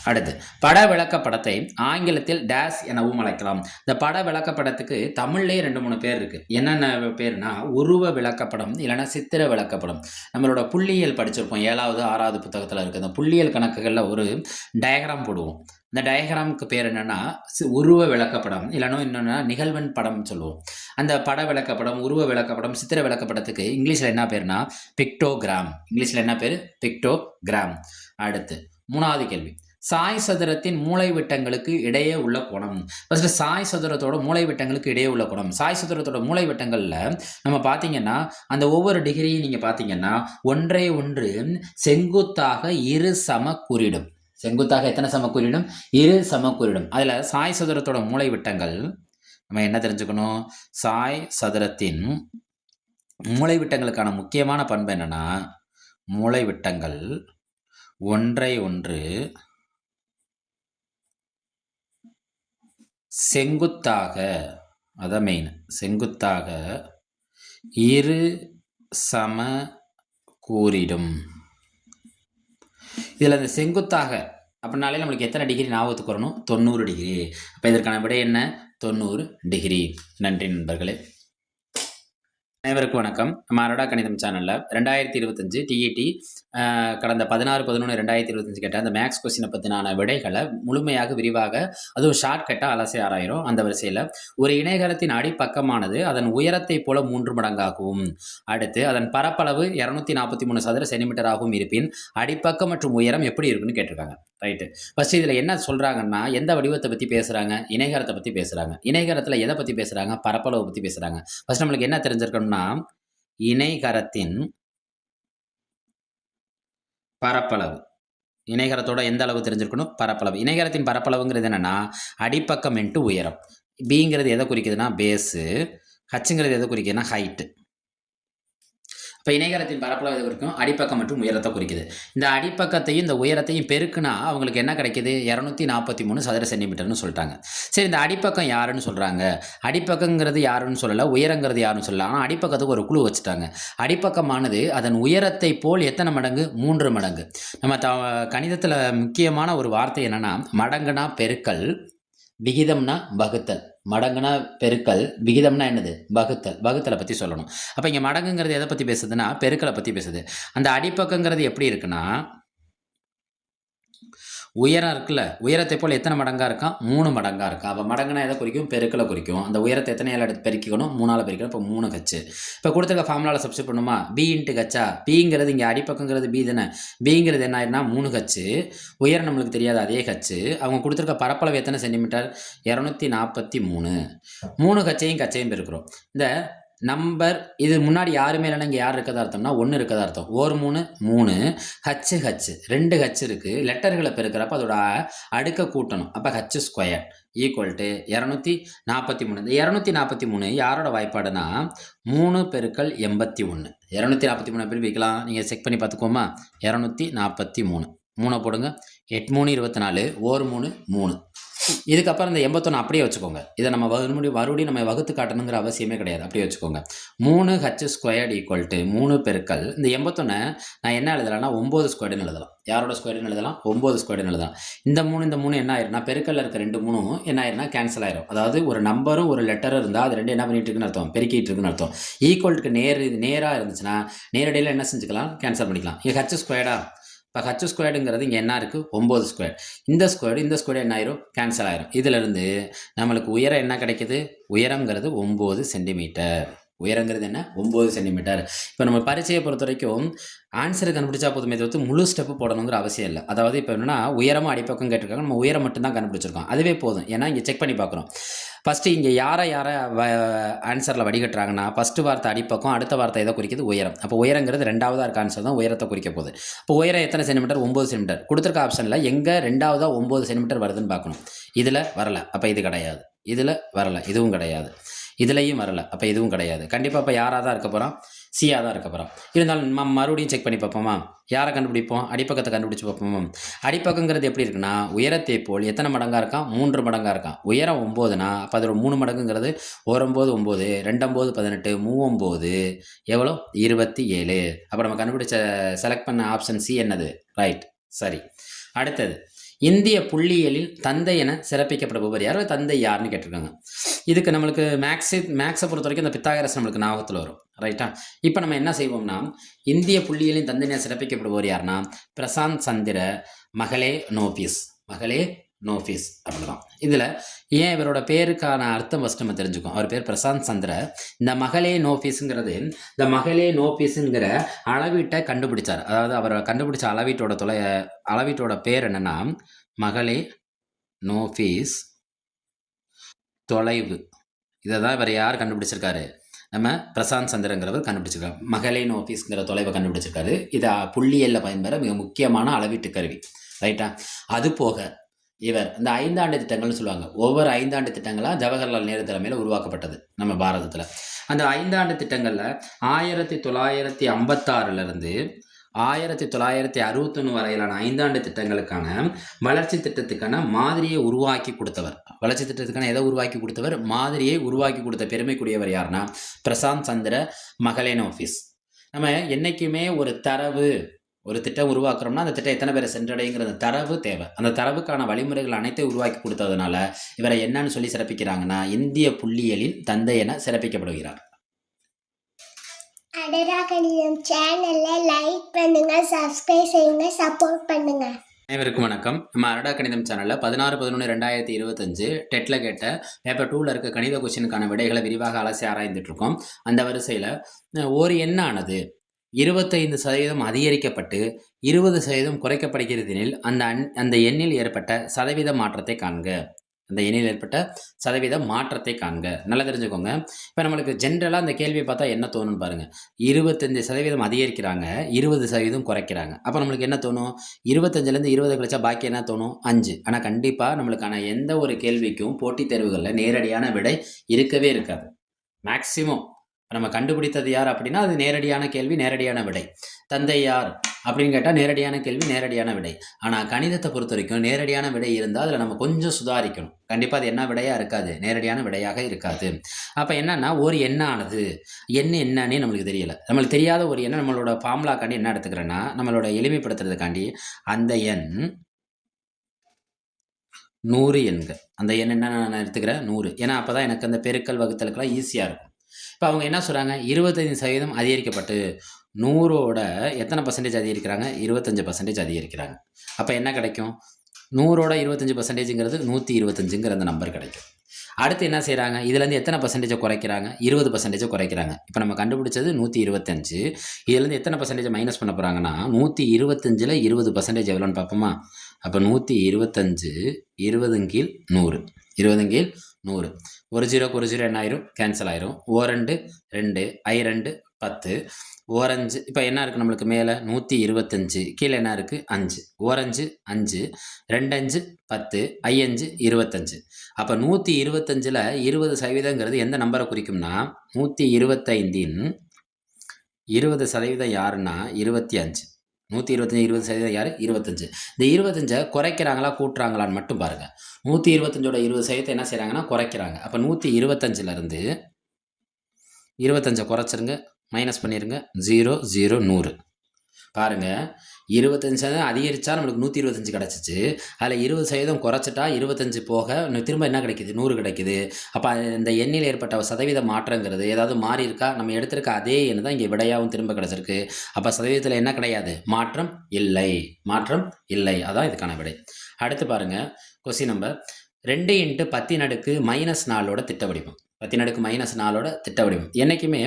அடுத்து பட விளக்கப்படத்தை ஆங்கிலத்தில் டேஸ் எனவும் அழைக்கலாம். இந்த பட விளக்கப்படத்துக்கு தமிழ்லேயே 2-3 பேர் இருக்குது. என்னென்ன பேர்னா உருவ விளக்கப்படம், இல்லைன்னா சித்திர விளக்கப்படம். நம்மளோட புள்ளியியல் படிச்சிருப்போம், 7வது 6வது புத்தகத்தில் இருக்குது. அந்த புள்ளியியல் கணக்குகளில் ஒரு டயக்ராம் போடுவோம். இந்த டயக்ராமுக்கு பேர் என்னென்னா உருவ விளக்கப்படம், இல்லைன்னா இன்னொன்னா நிகழ்வெண் படம் சொல்லுவோம். அந்த பட விளக்கப்படம், உருவ விளக்கப்படம், சித்திர விளக்கப்படத்துக்கு இங்கிலீஷில் என்ன பேர்னா பிக்டோகிராம். இங்கிலீஷில் என்ன பேர்? பிக்டோகிராம். அடுத்து 3வது கேள்வி, சாய் சதுரத்தின் மூளை விட்டங்களுக்கு இடையே உள்ள கோணம். ஃபர்ஸ்ட் சாய் சதுரத்தோட மூளை விட்டங்களுக்கு இடையே உள்ள கோணம். சாய் சதுரத்தோட மூளை விட்டங்களில் நம்ம பார்த்தீங்கன்னா அந்த ஒவ்வொரு டிகிரியும் நீங்கள் பார்த்தீங்கன்னா ஒன்றை ஒன்று செங்குத்தாக இரு சம குறிடும். செங்குத்தாக எத்தனை சம குறிடும்? இரு சம குறிடும். அதில் சாய் சதுரத்தோட மூளை விட்டங்கள் நம்ம என்ன தெரிஞ்சுக்கணும்? சாய் சதுரத்தின் மூளை விட்டங்களுக்கான முக்கியமான பண்பு என்னன்னா, மூளை விட்டங்கள் ஒன்றை ஒன்று செங்குத்தாக, அதான் மெயின், செங்குத்தாக இரு சம கூறிடும். இதில் அந்த செங்குத்தாக அப்படின்னாலே நம்மளுக்கு எத்தனை டிகிரி ஞாபகத்துக்கு வரணும்? 90 டிகிரி. அப்போ இதற்கான விடை என்ன? 90 டிகிரி. நன்றி நண்பர்களே. அனைவருக்கும் வணக்கம். நம்ம அரோடா கணிதம் சேனலில் 2025 டிஇடி கடந்த 16/11/2025 கேட்ட அந்த மேக்ஸ் கொஸ்டினை பற்றினான விடைகளை முழுமையாக விரிவாக அதுவும் ஷார்ட்கட்டாக அலசி ஆராயிரும். அந்த வரிசையில் ஒரு இணைகரத்தின் அடிப்பக்கமானது அதன் உயரத்தை போல 3 மடங்காகவும், அடுத்து அதன் பரப்பளவு 243 சதுர சென்டிமீட்டராகவும் இருப்பின் அடிப்பக்கம் மற்றும் உயரம் எப்படி இருக்குன்னு கேட்டிருக்காங்க. ரைட்டு. ஃபஸ்ட்டு இதில் என்ன சொல்கிறாங்கன்னா, எந்த வடிவத்தை பற்றி பேசுகிறாங்க? இணைகரத்தை பற்றி பேசுகிறாங்க. இணைகரத்தில் எதை பற்றி பேசுகிறாங்க? பரப்பளவை பற்றி பேசுகிறாங்க. ஃபஸ்ட் நம்மளுக்கு என்ன தெரிஞ்சிருக்கணும்னா, இணைகரத்தின் பரப்பளவு, இணைகரத்தோட எந்த அளவு தெரிஞ்சிருக்கணும்? பரப்பளவு. இணைகரத்தின் பரப்பளவுங்கிறது என்னன்னா அடிப்பக்கம் இன்ட்டு உயரம். பிங்கிறது எதை குறிக்குதுன்னா பேஸு, ஹச்சுங்கிறது எதை குறிக்குதுன்னா ஹைட்டு. இப்போ இணைகரத்தின் பரப்பளவு எதை குறிக்கும்? அடிப்பக்கம் மற்றும் உயரத்தை குறிக்குது. இந்த அடிப்பக்கத்தையும் இந்த உயரத்தையும் பெருக்குனா அவங்களுக்கு என்ன கிடைக்குது? 243 சதுர சென்டிமீட்டர்னு சொல்லிட்டாங்க. சரி, இந்த அடிப்பக்கம் யாருன்னு சொல்கிறாங்க? அடிப்பக்கங்கிறது யாருன்னு சொல்லலை, உயரங்கிறது யாருன்னு சொல்லலாம். ஆனால் அடிப்பக்கத்துக்கு ஒரு குழு வச்சுட்டாங்க. அடிப்பக்கமானது அதன் உயரத்தை போல் எத்தனை மடங்கு? 3 மடங்கு. நம்ம கணிதத்தில் முக்கியமான ஒரு வார்த்தை என்னென்னா மடங்குனா பெருக்கல், விகிதம்னா வகுத்தல். மடங்குனா பெருக்கல், விகிதம்னா என்னது? வகுத்தல். வகுத்தலை பற்றி சொல்லணும். அப்போ இங்கே மடங்குங்கிறது எதை பற்றி பேசுதுன்னா பெருக்கலை பற்றி பேசுது. அந்த அடிப்பக்கங்கிறது எப்படி இருக்குன்னா உயரம் இருக்குல்ல, உயரத்தை போல் எத்தனை மடங்காக இருக்கான்? 3 மடங்காக இருக்கா. அப்போ மடங்குனா எதை குறிக்கும்? பெருக்கலை குறிக்கும். அந்த உயரத்தை எத்தனையால் எடுத்து பெருக்கிக்கணும்? 3ஆல் பெருக்கணும். இப்போ 3 ஹச்சு. இப்போ கொடுத்துருக்க ஃபார்முலாவில் சப்ஸ்டிட் பண்ணுமா? பி இன்ட்டு ஹச்சா. பிங்கிறது இங்கே அடிப்பக்கங்கிறது பி தானே. பிங்கிறது என்ன ஆயிருன்னா 3 ஹச்சு. உயரம் நம்மளுக்கு தெரியாது, அதே ஹச்சு. அவங்க கொடுத்துருக்க பரப்பளவு எத்தனை சென்டிமீட்டர்? 243. 3 ஹச்சையும் கச்சையும் பெருக்கிறோம். இந்த நம்பர் இது முன்னாடி யாருமே இல்லைன்னா இங்கே யார் இருக்கதா அர்த்தம்னா 1 இருக்கதா அர்த்தம். 1 3 3 ஹச்சு ஹச்சு 2 ஹச்சு இருக்குது. லெட்டர்களை பெருக்கிறப்ப அதோட அடுக்க கூட்டணும். அப்போ ஹச்சு ஸ்கொயர் ஈக்குவல் டு 243. இந்த 243 யாரோட வாய்ப்பாடுனா 3 பெருக்கல் 81. 243 எப்படி வைக்கலாம்? நீங்கள் செக் பண்ணி பார்த்துக்கோமா. 243 3 போடுங்க. 8 3 24, 1 3 3. இதுக்கப்புறம் இந்த 81 அப்படியே வச்சுக்கோங்க. இதை நம்ம மறுபடியும் நம்ம வகுத்து காட்டணுங்கிற அவசியமே கிடையாது, அப்படியே வச்சுக்கோங்க. 3 ஹச் ஸ்கொயர்டு ஈக்குவல் டு 3 பெருக்கல் இந்த 81 நான் என்ன எழுதலாம்னா 9 ஸ்கொயர்டுன்னு எழுதலாம். யாரோட ஸ்கொயர்டுன்னு எழுதலாம்? 9 ஸ்கொயர்டுன்னு எழுதலாம். இந்த 3 என்ன ஆயிரும்னா பெருக்கல்ல இருக்க 2 3 என்ன ஆயிரும்னா கேன்சல் ஆயிரும். அதாவது ஒரு நம்பரும் ஒரு லெட்டரும் இருந்தால் அது 2 என்ன பண்ணிட்டு இருக்குன்னு அர்த்தம்? பெருக்கிட்டு இருக்குன்னு அர்த்தம். ஈக்குவல்ட்டுக்கு நேராக இருந்துச்சுன்னா நேரடியில் என்ன செஞ்சுக்கலாம்? கேன்சல் பண்ணிக்கலாம். இது ஹச் ஸ்கொயர்டா? இப்போ ஹச் ஸ்கொயர்டுங்கிறது இங்கே என்ன இருக்குது? 9 ஸ்கொயர். இந்த ஸ்கொயர்டு என்ன ஆயிரும்? கேன்சல் ஆயிரும். இதிலிருந்து நம்மளுக்கு உயரம் என்ன கிடைக்குது? உயரங்கிறது 9 சென்டிமீட்டர். உயரங்கிறது என்ன? 9 சென்டிமீட்டர். இப்போ நம்ம பரீட்சையை பொறுத்த வரைக்கும் ஆன்சரை கண்டுபிடிச்சா போதுமே தவிர்த்து முழு ஸ்டெப்பு போடணுங்கிற அவசியம் இல்லை. அதாவது இப்போ என்னென்னா உயரமும் அடிப்பக்கம் கேட்டிருக்காங்க, நம்ம உயரம் மட்டும்தான் கண்டுபிடிச்சிருக்கோம், அதுவே போதும். ஏன்னா இங்கே செக் பண்ணி பார்க்குறோம். ஃபஸ்ட்டு இங்கே யாரை ஆன்சரில் வடிகட்டுறாங்கன்னா ஃபஸ்ட்டு வார்த்தை அடிப்பக்கம், அடுத்த வார்த்தை எதை குறிக்குது? உயரம். அப்போ உயரங்கிறது 2வதாக இருக்க ஆன்சர் தான் உயரத்தை குறிக்க போகுது. இப்போ உயரம் எத்தனை சென்டிமீட்டர்? 9 சென்டிமீட்டர். கொடுத்துருக்க ஆப்ஷனில் எங்கே 2வதாக 9 சென்டிமீட்டர் வருதுன்னு பார்க்கணும். இதில் வரல, அப்போ இது கிடையாது. இதில் வரலை, இதுவும் கிடையாது. இதுலேயும் வரலை, அப்போ இதுவும் கிடையாது. கண்டிப்பாக அப்போ யாராக தான் இருக்க போகிறோம்? சியாக தான் இருக்க போகிறோம். இருந்தாலும் நம்ம மறுபடியும் செக் பண்ணி பார்ப்போமா? யாரை கண்டுபிடிப்போம்? அடிப்பக்கத்தை கண்டுபிடிச்சி பார்ப்போமா? அடிப்பக்கங்கிறது எப்படி இருக்குன்னா, உயரத்தை போல் எத்தனை மடங்காக இருக்கான்? 3 மடங்காக இருக்கான். உயரம் 9னா அப்போ அதோட 3 மடங்குங்கிறது 1 9 9, 2 9 18, 3 9 எவ்வளோ? 27. அப்போ நம்ம கண்டுபிடிச்ச செலக்ட் பண்ண ஆப்ஷன் சி என்னது? ரைட், சரி. அடுத்தது, இந்திய புள்ளியியலில் தந்தை என சிறப்பிக்கப்படுபவர் யார்? தந்தை யாருன்னு கேட்டிருக்காங்க. இதுக்கு நம்மளுக்கு மேக்ஸை பொறுத்த வரைக்கும் இந்த பித்தாகரஸ் நம்மளுக்கு ஞாபகத்தில் வரும். ரைட்டா? இப்போ நம்ம என்ன செய்வோம்னா, இந்திய புள்ளியியலின் தந்தை என சிறப்பிக்கப்படுபவர் யாருன்னா பிரசாந்த் சந்திர மகளே நோஃபிஸ் அப்படிதான். இதில் ஏன் இவரோட பேருக்கான அர்த்தம் ஃபஸ்ட்டு நம்ம தெரிஞ்சுக்கோம். அவர் பேர் பிரசாந்த் சந்திர. இந்த மகளே நோஃபிஸுங்கிற அளவீட்டை கண்டுபிடிச்சார். அதாவது அவர் கண்டுபிடிச்ச அளவீட்டோட பேர் என்னன்னா மகளே நோஃபிஸ் தொலைவு. இதை தான் இவர் யார் கண்டுபிடிச்சிருக்காரு? நம்ம பிரசாந்த் சந்திரங்கிறவர் கண்டுபிடிச்சிருக்காரு. மகளே நோஃபிஸ்ங்கிற தொலைவை கண்டுபிடிச்சிருக்காரு. இதை புள்ளியலில் பயன்பெற மிக முக்கியமான அளவீட்டு கருவி. ரைட்டா? அது போக இவர் இந்த 5 ஆண்டு திட்டங்கள்னு சொல்லுவாங்க. ஒவ்வொரு 5 ஆண்டு திட்டங்களாக ஜவஹர்லால் நேரு தலைமையில் உருவாக்கப்பட்டது நம்ம பாரதத்தில். அந்த 5 ஆண்டு திட்டங்களில் 1956லேருந்து 1961 வரையிலான 5 ஆண்டு திட்டங்களுக்கான வளர்ச்சி திட்டத்துக்கான மாதிரியை உருவாக்கி கொடுத்தவர். வளர்ச்சி திட்டத்துக்கான எதை உருவாக்கி கொடுத்தவர்? மாதிரியை உருவாக்கி கொடுத்த பெருமைக்குரியவர் யாருன்னா பிரசாந்த் சந்திர மகளே நோஃபிஸ். நம்ம என்றைக்குமே ஒரு திட்டம் உருவாக்குறோம்னா அந்த திட்டம் எத்தனை பேரை சென்றடைங்கிற அந்த தரவு தேவை. அந்த தரவுக்கான வழிமுறைகள் அனைத்தையும் உருவாக்கி கொடுத்ததுனால இவரை என்னன்னு சொல்லி சிறப்பிக்கிறாங்கன்னா இந்திய புள்ளியியலின் தந்தை என சிறப்பிக்கப்படுகிறார். அடடா கணிதம் சேனலை லைக் பண்ணுங்க, சப்ஸ்கிரைப் செய்யுங்க, சப்போர்ட் பண்ணுங்க. அனைவருக்கும் வணக்கம். நம்ம அடடா கணிதம் சேனலில் 16/11/2025 டெட்டில் கேட்ட பேப்பர் 2ல் இருக்க கணித கொஸ்டினுக்கான விடைகளை விரிவாக அலசி ஆராய்ந்துட்டு இருக்கோம். அந்த வரிசையில் ஒரு எண்ணானது 25% அதிகரிக்கப்பட்டு 20% குறைக்கப்படுகிறது எனில் அந்த எண்ணில் ஏற்பட்ட சதவீத மாற்றத்தை காண்க. நல்லா தெரிஞ்சுக்கோங்க. இப்போ நம்மளுக்கு ஜென்ரலாக அந்த கேள்வியை பார்த்தா என்ன தோணுன்னு பாருங்கள். 25% அதிகரிக்கிறாங்க, 20% குறைக்கிறாங்க. அப்போ நம்மளுக்கு என்ன தோணும்? 25லேருந்து 20 கழிச்சா பாக்கி என்ன தோணும்? 5. ஆனால் கண்டிப்பாக நம்மளுக்கான எந்த ஒரு கேள்விக்கும் போட்டித் தேர்வுகளில் நேரடியான விடை இருக்கவே இருக்காது. மேக்சிமம் நம்ம கண்டுபிடித்தது யார் அப்படின்னா அது நேரடியான கேள்வி, நேரடியான விடை. தந்தை யார் அப்படின்னு கேட்டால் நேரடியான கேள்வி, நேரடியான விடை. ஆனால் கணிதத்தை பொறுத்த வரைக்கும் நேரடியான விடை இருந்தால் அதில் நம்ம கொஞ்சம் சுதாரிக்கணும். கண்டிப்பாக அது என்ன விடையாக இருக்காது, நேரடியான விடையாக இருக்காது. அப்போ என்னன்னா ஒரு எண்ணானது என்னன்னே நம்மளுக்கு தெரியலை. நம்மளுக்கு தெரியாத ஒரு எண்ணை நம்மளோட ஃபார்முலாக்காண்டி என்ன எடுத்துக்கிறேன்னா நம்மளோட எளிமைப்படுத்துறதுக்காண்டி அந்த எண் 100 எண்க. அந்த எண் என்ன நான் எடுத்துக்கிறேன்? 100. ஏன்னா அப்போ தான் எனக்கு அந்த பெருக்கல் வகுத்தலுக்கெல்லாம் ஈஸியாக இருக்கும். இப்போ அவங்க என்ன சொல்கிறாங்க? 25% அதிகரிக்கப்பட்டு 100ஓட எத்தனை பர்சன்டேஜ் அதிகரிக்கிறாங்க? 25% அதிகரிக்கிறாங்க. அப்போ என்ன கிடைக்கும்? 100ஓட 25%ங்கிறது 125ங்கிற அந்த நம்பர் கிடைக்கும். அடுத்து என்ன செய்கிறாங்க? இதுலேருந்து எத்தனை பர்சன்டேஜை குறைக்கிறாங்க? 20% குறைக்கிறாங்க. இப்போ நம்ம கண்டுபிடிச்சது 125. இதுலேருந்து எத்தனை பர்சன்டேஜ் மைனஸ் பண்ண போகிறாங்கன்னா 125ல் 20% எவ்வளோன்னு பார்ப்போமா? அப்போ 125 20/100. 20/100. ஒரு 0க்கு ஒரு 0 என்ன ஆயிரும்? கேன்சல் ஆயிரும். 2 2 I2 10. ஓரஞ்சு இப்போ என்ன இருக்குது நம்மளுக்கு? மேலே 125, கீழே என்ன இருக்குது? 5. ஓரஞ்சு 5, 2 5 10, I5 25. அப்போ 125ல் 20% எந்த நம்பரை குறிக்கும்னா 125ன் 20% யாருன்னா 25. 125 20% யார்? 25. இந்த 25 குறைக்கிறாங்களா கூட்டுறாங்களான்னு மட்டும் பாருங்கள். 125ஓட 20% என்ன செய்கிறாங்கன்னா குறைக்கிறாங்க. அப்போ 125லேருந்து 25 குறைச்சிருங்க, மைனஸ் பண்ணிடுங்க. 0 0 100. பாருங்கள், 25% அதிகரித்தா நம்மளுக்கு 125 கிடச்சிச்சு. அதில் 20% குறைச்சிட்டா 25 போக திரும்ப என்ன கிடைக்கிது? 100 கிடைக்கிது. அப்போ இந்த எண்ணில் ஏற்பட்ட சதவீத மாற்றங்கிறது ஏதாவது மாறி இருக்கா? நம்ம எடுத்திருக்க அதே எண் தான் இங்கே விடையாகவும் திரும்ப கிடச்சிருக்கு. அப்போ சதவீதத்தில் என்ன கிடையாது? மாற்றம் இல்லை. அதான் இதுக்கான விடை. அடுத்து பாருங்கள், கொஸ்டின் நம்பர் 2 × 10⁻⁻4ஓட திட்ட வடிவம். 10⁻⁻4ஓட திட்ட வடிவம். என்றைக்குமே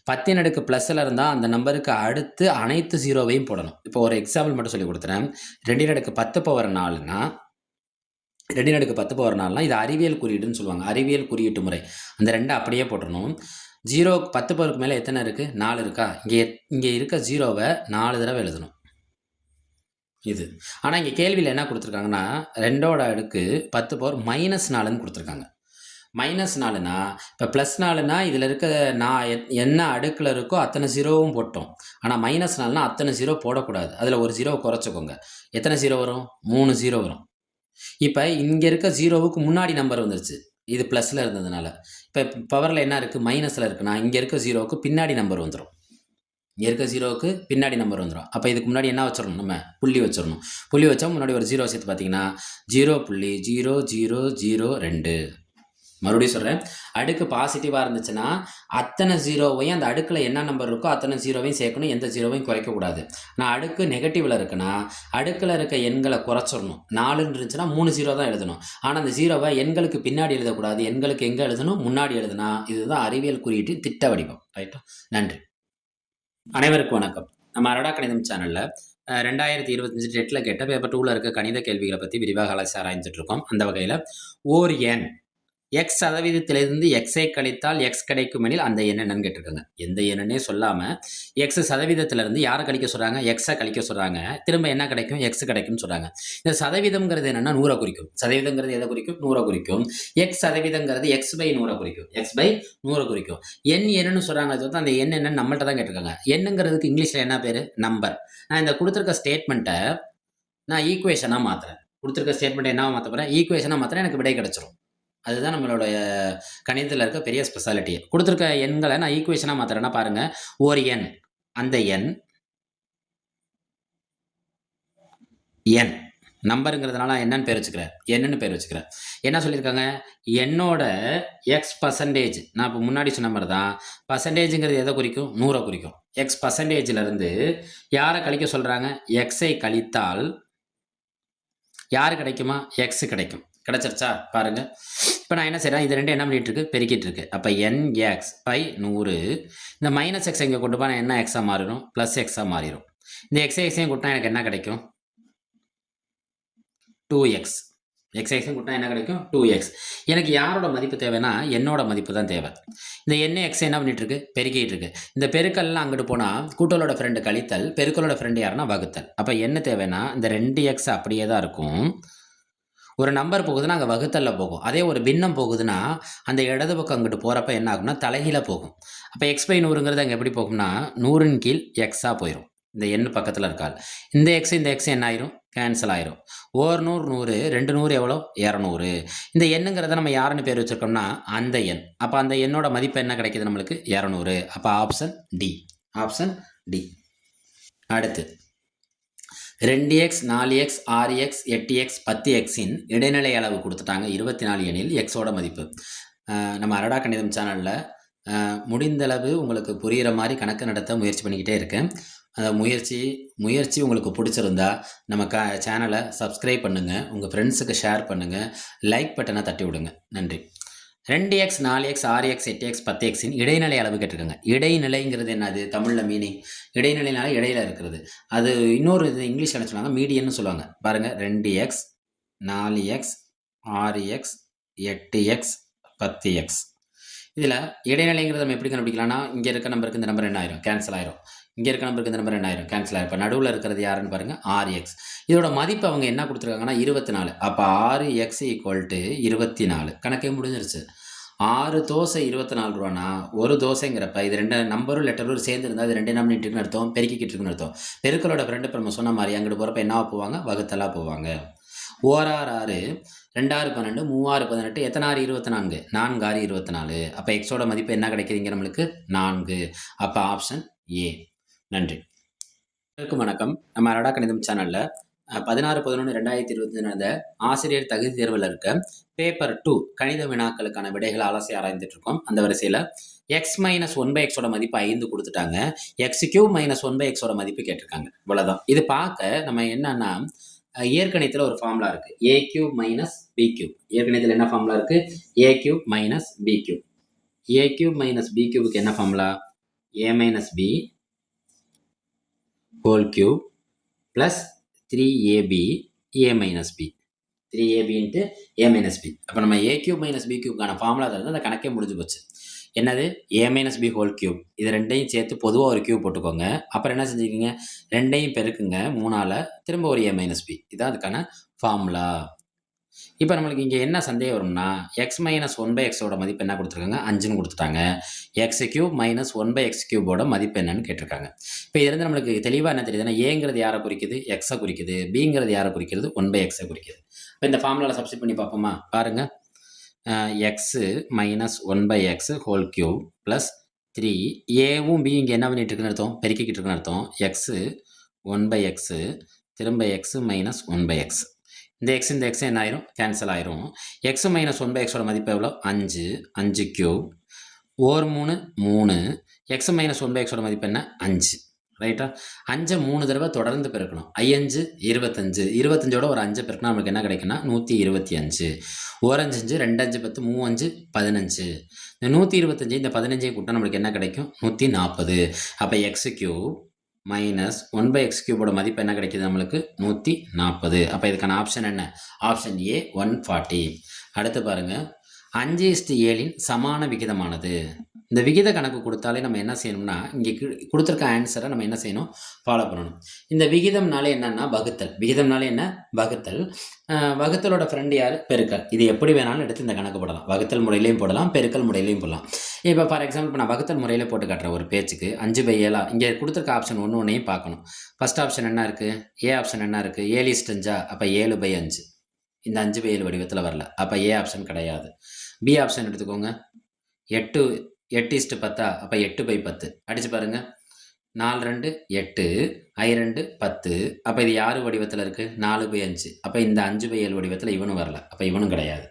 10 ப்ளஸில் இருந்தால் அந்த நம்பருக்கு அடுத்து அனைத்து 0வையும் போடணும். இப்போ ஒரு எக்ஸாம்பிள் மட்டும் சொல்லி கொடுத்துறேன். 2⁻10⁴ 2⁻10⁴ இது அறிவியல் குறியீடுன்னு சொல்லுவாங்க. அறிவியல் குறியீட்டு முறை. அந்த 2 அப்படியே போட்டுடணும். 0 10 மேலே எத்தனை இருக்குது? 4 இருக்கா? இங்கே இருக்க 0வை 4 தடவை எழுதணும். இது ஆனால் இங்கே கேள்வியில் என்ன கொடுத்துருக்காங்கன்னா 2 அடுக்கு 10⁻⁻4ன்னு கொடுத்துருக்காங்க. -4னா இப்போ +4னா இதில் இருக்க நான் என்ன அடுக்கில் இருக்கோ அத்தனை ஜீரோவும் போட்டோம். ஆனால் -4னா அத்தனை ஜீரோ போடக்கூடாது. அதில் ஒரு ஜீரோவை குறைச்சிக்கோங்க. எத்தனை ஜீரோ வரும்? 3 ஜீரோ வரும். இப்போ இங்கே இருக்க ஜீரோவுக்கு முன்னாடி நம்பர் வந்துருச்சு. இது ப்ளஸில் இருந்ததுனால. இப்போ பவரில் என்ன இருக்குது? மைனஸில் இருக்குன்னா இங்கே இருக்க ஜீரோவுக்கு பின்னாடி நம்பர் வந்துடும். இங்கே இருக்க ஜீரோவுக்கு பின்னாடி நம்பர் வந்துடும். அப்போ இதுக்கு முன்னாடி என்ன வச்சிடணும்? நம்ம புள்ளி வச்சிடணும். புள்ளி வச்சா முன்னாடி ஒரு ஜீரோ சேர்த்து பார்த்தீங்கன்னா 0.0002. மறுபடியும் சொல்கிறேன், அடுக்கு பாசிட்டிவாக இருந்துச்சுன்னா அத்தனை ஜீரோவையும் அந்த அடுக்கில் என்ன நம்பர் இருக்கோ அத்தனை ஜீரோவையும் சேர்க்கணும், எந்த ஜீரோவையும் குறைக்கக்கூடாது. ஆனால் அடுக்கு நெகட்டிவில் இருக்குன்னா அடுக்கில் இருக்க எண்களை குறைச்சிடணும். 4ன்னு இருந்துச்சுன்னா 3 ஜீரோ தான் எழுதணும். ஆனால் அந்த ஜீரோவை எண்களுக்கு பின்னாடி எழுதக்கூடாது, எண்களுக்கு எங்கே எழுதணும்? முன்னாடி எழுதுனா. இதுதான் அறிவியல் குறியீட்டின் திட்ட வடிவம். ரைட்டா? நன்றி. அனைவருக்கும் வணக்கம். நம்ம அரடா கணிதம் சேனலில் 2025 டெட்டில் கேட்ட பேப்பர் 2ல் இருக்க கணித கேள்விகளை பற்றி விரிவாக ஆராய்ஞ்சிட்டு இருக்கோம். அந்த வகையில் ஓர் எண் x% எக்ஸை கழித்தால் எக்ஸ் கிடைக்கும் எனில் அந்த எண் என்னன்னு கேட்டிருக்காங்க. எந்த எண்ணனே சொல்லாமல் x% யாரை கழிக்க சொல்கிறாங்க? எக்ஸை கழிக்க சொல்கிறாங்க. திரும்ப என்ன கிடைக்கும்? எக்ஸ் கிடைக்கும்னு சொல்கிறாங்க. இந்த சதவீதம்ங்கிறது என்னென்னா 100 குறிக்கும். சதவீதங்கிறது எதை குறிக்கும்? 100 குறிக்கும். x% x/100 குறிக்கும். x/100 குறிக்கும். எண் என்னன்னு சொல்கிறாங்க. அது வந்து அந்த எண் என்னன்னு நம்மள்ட்ட தான் கேட்டிருக்காங்க. எண்ணுங்கிறதுக்கு இங்கிலீஷில் என்ன பேர்? நம்பர். நான் இந்த கொடுத்துருக்க ஸ்டேட்மெண்ட்டை நான் ஈக்குவேஷனாக மாற்றுறேன். கொடுத்துருக்க ஸ்டேட்மெண்ட்டை என்ன மாற்ற போகிறேன்? ஈக்குவேஷனாக மாற்றுறேன். எனக்கு விடை கிடச்சிரும். அதுதான் நம்மளுடைய கணிதத்தில் இருக்க பெரிய ஸ்பெஷாலிட்டி. கொடுத்துருக்க எண்களை நான் ஈக்குவேஷனாக மாற்றுறேன்னா பாருங்கள், ஒரு எண், அந்த எண் நம்பருங்கிறதுனால என்னன்னு பேர் வச்சுக்கிறேன், என்னன்னு பேர் வச்சுக்கிறேன். என்ன சொல்லியிருக்காங்க? என்னோட x%, நான் இப்போ முன்னாடி சொன்ன மாதிரி தான், பர்சன்டேஜுங்கிறது எதை குறிக்கும்? 100 குறிக்கும். x%லேருந்து யாரை கழிக்க சொல்கிறாங்க? எக்ஸை கழித்தால் யார் கிடைக்குமா? எக்ஸ் கிடைக்கும். கிடச்சிருச்சா? பாருங்கள். இப்போ நான் என்ன செய்கிறேன்? இது ரெண்டு என்ன பண்ணிகிட்டு இருக்கு? பெருக்கிட்டு இருக்கு. அப்போ nx/100. இந்த -x இங்கே கொண்டு போனால் என்ன எக்ஸாக மாறிடும்? +x மாறிடும். இந்த எக்ஸையும் கூட்டினா எனக்கு என்ன கிடைக்கும்? 2x. எக்ஸையும் கூட்டினா என்ன கிடைக்கும்? 2x. எனக்கு யாரோட மதிப்பு தேவைன்னா என்னோட மதிப்பு தான் தேவை. இந்த எக்ஸ் என்ன பண்ணிட்டு இருக்கு? பெருக்கிட்டு இருக்கு. இந்த பெருக்கல்லாம் அங்கிட்டு போனால் கூட்டலோட ஃப்ரெண்டு கழித்தல், பெருக்கலோட ஃப்ரெண்டு யாருன்னா வகுத்தல். அப்போ என்ன தேவைன்னா இந்த 2x அப்படியே தான் இருக்கும். ஒரு நம்பர் போகுதுன்னா அங்கே வகுத்தலில் போகும். அதே ஒரு பின்னம் போகுதுன்னா அந்த இடது பக்கம் அங்கிட்டு போகிறப்ப என்ன ஆகும்னா தலைகீழ போகும். அப்போ x/100ங்கிறது அங்கே எப்படி போகும்னா 100ன் கீழ் எக்ஸாக போயிடும். இந்த எண் பக்கத்தில் இருக்கால் இந்த எக்ஸ் என்ன ஆயிரும்? கேன்சல் ஆயிரும். 100 100, 200 எவ்வளோ? 200. இந்த எண்ணுங்கிறத நம்ம யாருன்னு பேர் வச்சுருக்கோம்னா அந்த எண். அப்போ அந்த எண்ணோட மதிப்பு என்ன கிடைக்கிது நம்மளுக்கு? 200. அப்போ ஆப்ஷன் டி. அடுத்து 2x 4x 6x 8x 10xன் இடைநிலை அளவு கொடுத்துட்டாங்க. 24 எனில் எக்ஸோட மதிப்பு. நம்ம அரடா கணிதம் சேனலில் முடிந்தளவு உங்களுக்கு புரிகிற மாதிரி கணக்கு நடத்த முயற்சி பண்ணிக்கிட்டே இருக்கேன். அந்த முயற்சி உங்களுக்கு பிடிச்சிருந்தா நம்ம சேனலை சப்ஸ்கிரைப் பண்ணுங்கள், உங்கள் ஃப்ரெண்ட்ஸுக்கு ஷேர் பண்ணுங்கள், லைக் பட்டனை தட்டி விடுங்க. நன்றி. 2x 4x 6x 8x 10xன் இடைநிலை அளவு கேட்டிருக்காங்க. இடைநிலைங்கிறது என்னது? தமிழில் மீனிங் இடைநிலைனால இடையில இருக்கிறது. அது இன்னொரு இது இங்கிலீஷில் என்ன சொல்லுவாங்க? மீடியன்னு சொல்லுவாங்க. பாருங்கள், 2x 4x 6x 8x 10x. இதில் இடைநிலைங்கிறத நம்ம எப்படி கண்டுபிடிக்கலாம்னா இங்கே இருக்க நம்பருக்கு இந்த நம்பர் என்ன ஆயிரும்? கேன்சல் ஆயிரும். இங்கே இருக்க நம்பருக்கு இந்த நம்பர் என்ன ஆயிரும்? கேன்சல் ஆயிரும். இப்போ நடுவில் இருக்கிறது யாருன்னு பாருங்கள், 6x. இதோட மதிப்பு அவங்க என்ன கொடுத்துருக்காங்கன்னா 24. அப்போ 6x = 24. கணக்கே முடிஞ்சிருச்சு. 6 தோசை 24 ரூபானா ஒரு தோசைங்கிறப்ப இது ரெண்டு நம்பரும் லெட்டரும் சேர்ந்து இருந்தால் அது ரெண்டு என்ன பண்ணிட்டு இருக்குன்னு அர்த்தம்? பெருக்கிக்கிட்டு இருக்குன்னு அர்த்தம். பெருக்களோட ஃப்ரெண்டு இப்போ நம்ம சொன்ன மாதிரி அங்கிட்டு போகிறப்ப என்ன போவாங்க? வகுத்தலாக போவாங்க. 1 6 2 6 12 3 6 18 எத்தனை 6 24? 4 6 24. அப்போ எக்ஸோட மதிப்பு என்ன கிடைக்குதுங்க நம்மளுக்கு? 4. அப்போ ஆப்ஷன் ஏ. நன்றி. வணக்கம். நம்ம அரடா கணிதம் சேனலில் 16/11/2025 நடந்த ஆசிரியர் தகுதி தேர்வில் இருக்க பேப்பர் 2 கணித வினாக்களுக்கான விடைகளை அலசி ஆராய்ந்துட்டு இருக்கோம். அந்த வரிசையில் x-1/xோட மதிப்பு 5 கொடுத்துட்டாங்க. x³ - 1/xோட மதிப்பு கேட்டிருக்காங்க. இவ்வளோதான். இது பார்க்க நம்ம என்னன்னா இயற்கணிதத்தில் ஒரு ஃபார்முலா இருக்குது, a³ - b³. இயற்கணிதத்தில் என்ன ஃபார்முலா இருக்குது? a³ - b³. a³ - b³ என்ன formula? a - b whole cube plus 3ab a minus b. 3ab into a minus b. அப்போ நம்ம a³ - b³க்கான ஃபார்முலா தான் அந்த கணக்கே முடிஞ்சு போச்சு. என்னது? a minus b whole cube. இது ரெண்டையும் சேர்த்து பொதுவாக ஒரு கியூப் போட்டுக்கோங்க. அப்புறம் என்ன இப்போ நம்மளுக்கு இங்கே என்ன சந்தேகம் வரும்னா எக்ஸ் மைனஸ் ஒன் பை எக்ஸோட மதிப்பு என்ன கொடுத்துருக்காங்க 5ன்னு கொடுத்துட்டாங்க. X cube minus one by x கியூபோட மதிப்பு என்னன்னு கேட்டிருக்காங்க. இப்போ இதுலேருந்து நம்மளுக்கு தெளிவாக என்ன தெரியுதுன்னா ஏங்கிறது யாரை குறிக்குது, எக்ஸை குறிக்குது. பிங்கிறது யாரை குறிக்கிறது, ஒன் பை எக்ஸை குறிக்குது. இப்போ இந்த ஃபார்முலாவில் சப்ஸ்டிட் பண்ணி பார்ப்போமா? பாருங்கள், x minus one by x whole cube plus 3 ஏவும் பி இங்கே என்ன பண்ணிட்டு இருக்குன்னு அர்த்தம், பெருக்கிக்கிட்டு இருக்குன்னு அர்த்தம். எக்ஸு ஒன் பை எக்ஸு திரும்ப x minus one by x. இந்த எக்ஸ் என்ன ஆயிரும், கேன்சல் ஆயிரும். எக்ஸ் மைனஸ் ஒன் பை எக்ஸோட மதிப்பு எவ்வளோ, 5 cube or 3 3. X minus one by எக்ஸோட மதிப்பு என்ன, 5. ரைட்டா? 5 3 தடவை தொடர்ந்து பெருக்கணும். 5 25, 25ஓட ஒரு 5 பெருக்கினா நமக்கு என்ன கிடைக்குன்னா 125. ஒரு 5 5, 2 5 10, 3 5 15. இந்த 125 இந்த 15 கூட்டினா நம்மளுக்கு என்ன கிடைக்கும், 140. அப்போ x cube minus one by x கியூபோட மதிப்பு என்ன கிடைக்கிது நம்மளுக்கு, 140. அப்போ இதுக்கான ஆப்ஷன் என்ன, ஆப்ஷன் ஏ 140. அடுத்து பாருங்கள், 5:7 சமான விகிதமானது. இந்த விகித கணக்கு கொடுத்தாலே நம்ம என்ன செய்யணும்னா இங்கே கொடுத்துருக்க ஆன்சரை நம்ம என்ன செய்யணும், ஃபாலோ பண்ணணும். இந்த விகிதம்னாலே என்னன்னா வகுத்தல். விகிதம்னாலே என்ன, வகுத்தல். வகுத்தலோட ஃப்ரெண்ட் யார், பெருக்கல். இது எப்படி வேணாலும் எடுத்து இந்த கணக்கு போடலாம். வகுத்தல் முறையிலையும் போடலாம், பெருக்கல் முறையிலையும் போடலாம். இப்போ ஃபார் எக்ஸாம்பிள் இப்போ நான் வகுத்தல் முறையில் போட்டு காட்டுறேன் ஒரு பேச்சுக்கு. 5/7 இங்கே கொடுத்துருக்க ஆப்ஷன் ஒன்றையும் பார்க்கணும். ஃபஸ்ட் ஆப்ஷன் என்ன இருக்குது, ஏ ஆப்ஷன் என்ன இருக்குது, 7:5. அப்போ 7/5. இந்த 5/7 வடிவத்தில் வரல, அப்போ ஏ ஆப்ஷன் கிடையாது. பி ஆப்ஷன் எடுத்துக்கோங்க, 8:10. அப்போ 8/10 அடிச்சு பாருங்க. 4 2 8, I 2 10. அப்போ இது யார் வடிவத்தில் இருக்குது, 4/5. அப்போ இந்த 5/7 வடிவத்தில் இவனும் வரல, அப்போ இவனும் கிடையாது.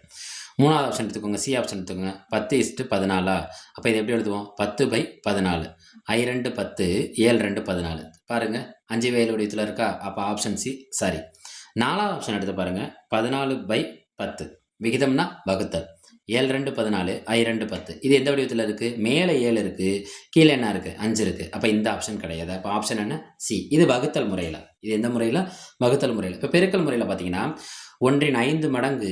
மூணாவது ஆப்ஷன் எடுத்துக்கோங்க, சி ஆப்ஷன் எடுத்துக்கோங்க, 10:14. அப்போ இது எப்படி எழுதுவோம், 10/14. I 2 10, 7 2 14. பாருங்கள் 5/7 வடிவத்தில் இருக்கா, அப்போ ஆப்ஷன் சி சரி. நாலாவது ஆப்ஷன் எடுத்து பாருங்கள், 14/10. விகிதம்னா வகுத்தல். 7 2 14, I 2 10. இது எந்த வடிவத்தில் இருக்குது, மேலே 7 இருக்குது, கீழே என்ன இருக்குது, 5 இருக்குது. அப்போ இந்த ஆப்ஷன் கிடையாது. அப்போ ஆப்ஷன் என்ன, சி. இது வகுத்தல் முறையில். இது எந்த முறையில், வகுத்தல் முறையில். இப்போ பெருக்கல் முறையில் பார்த்தீங்கன்னா 1 5 மடங்கு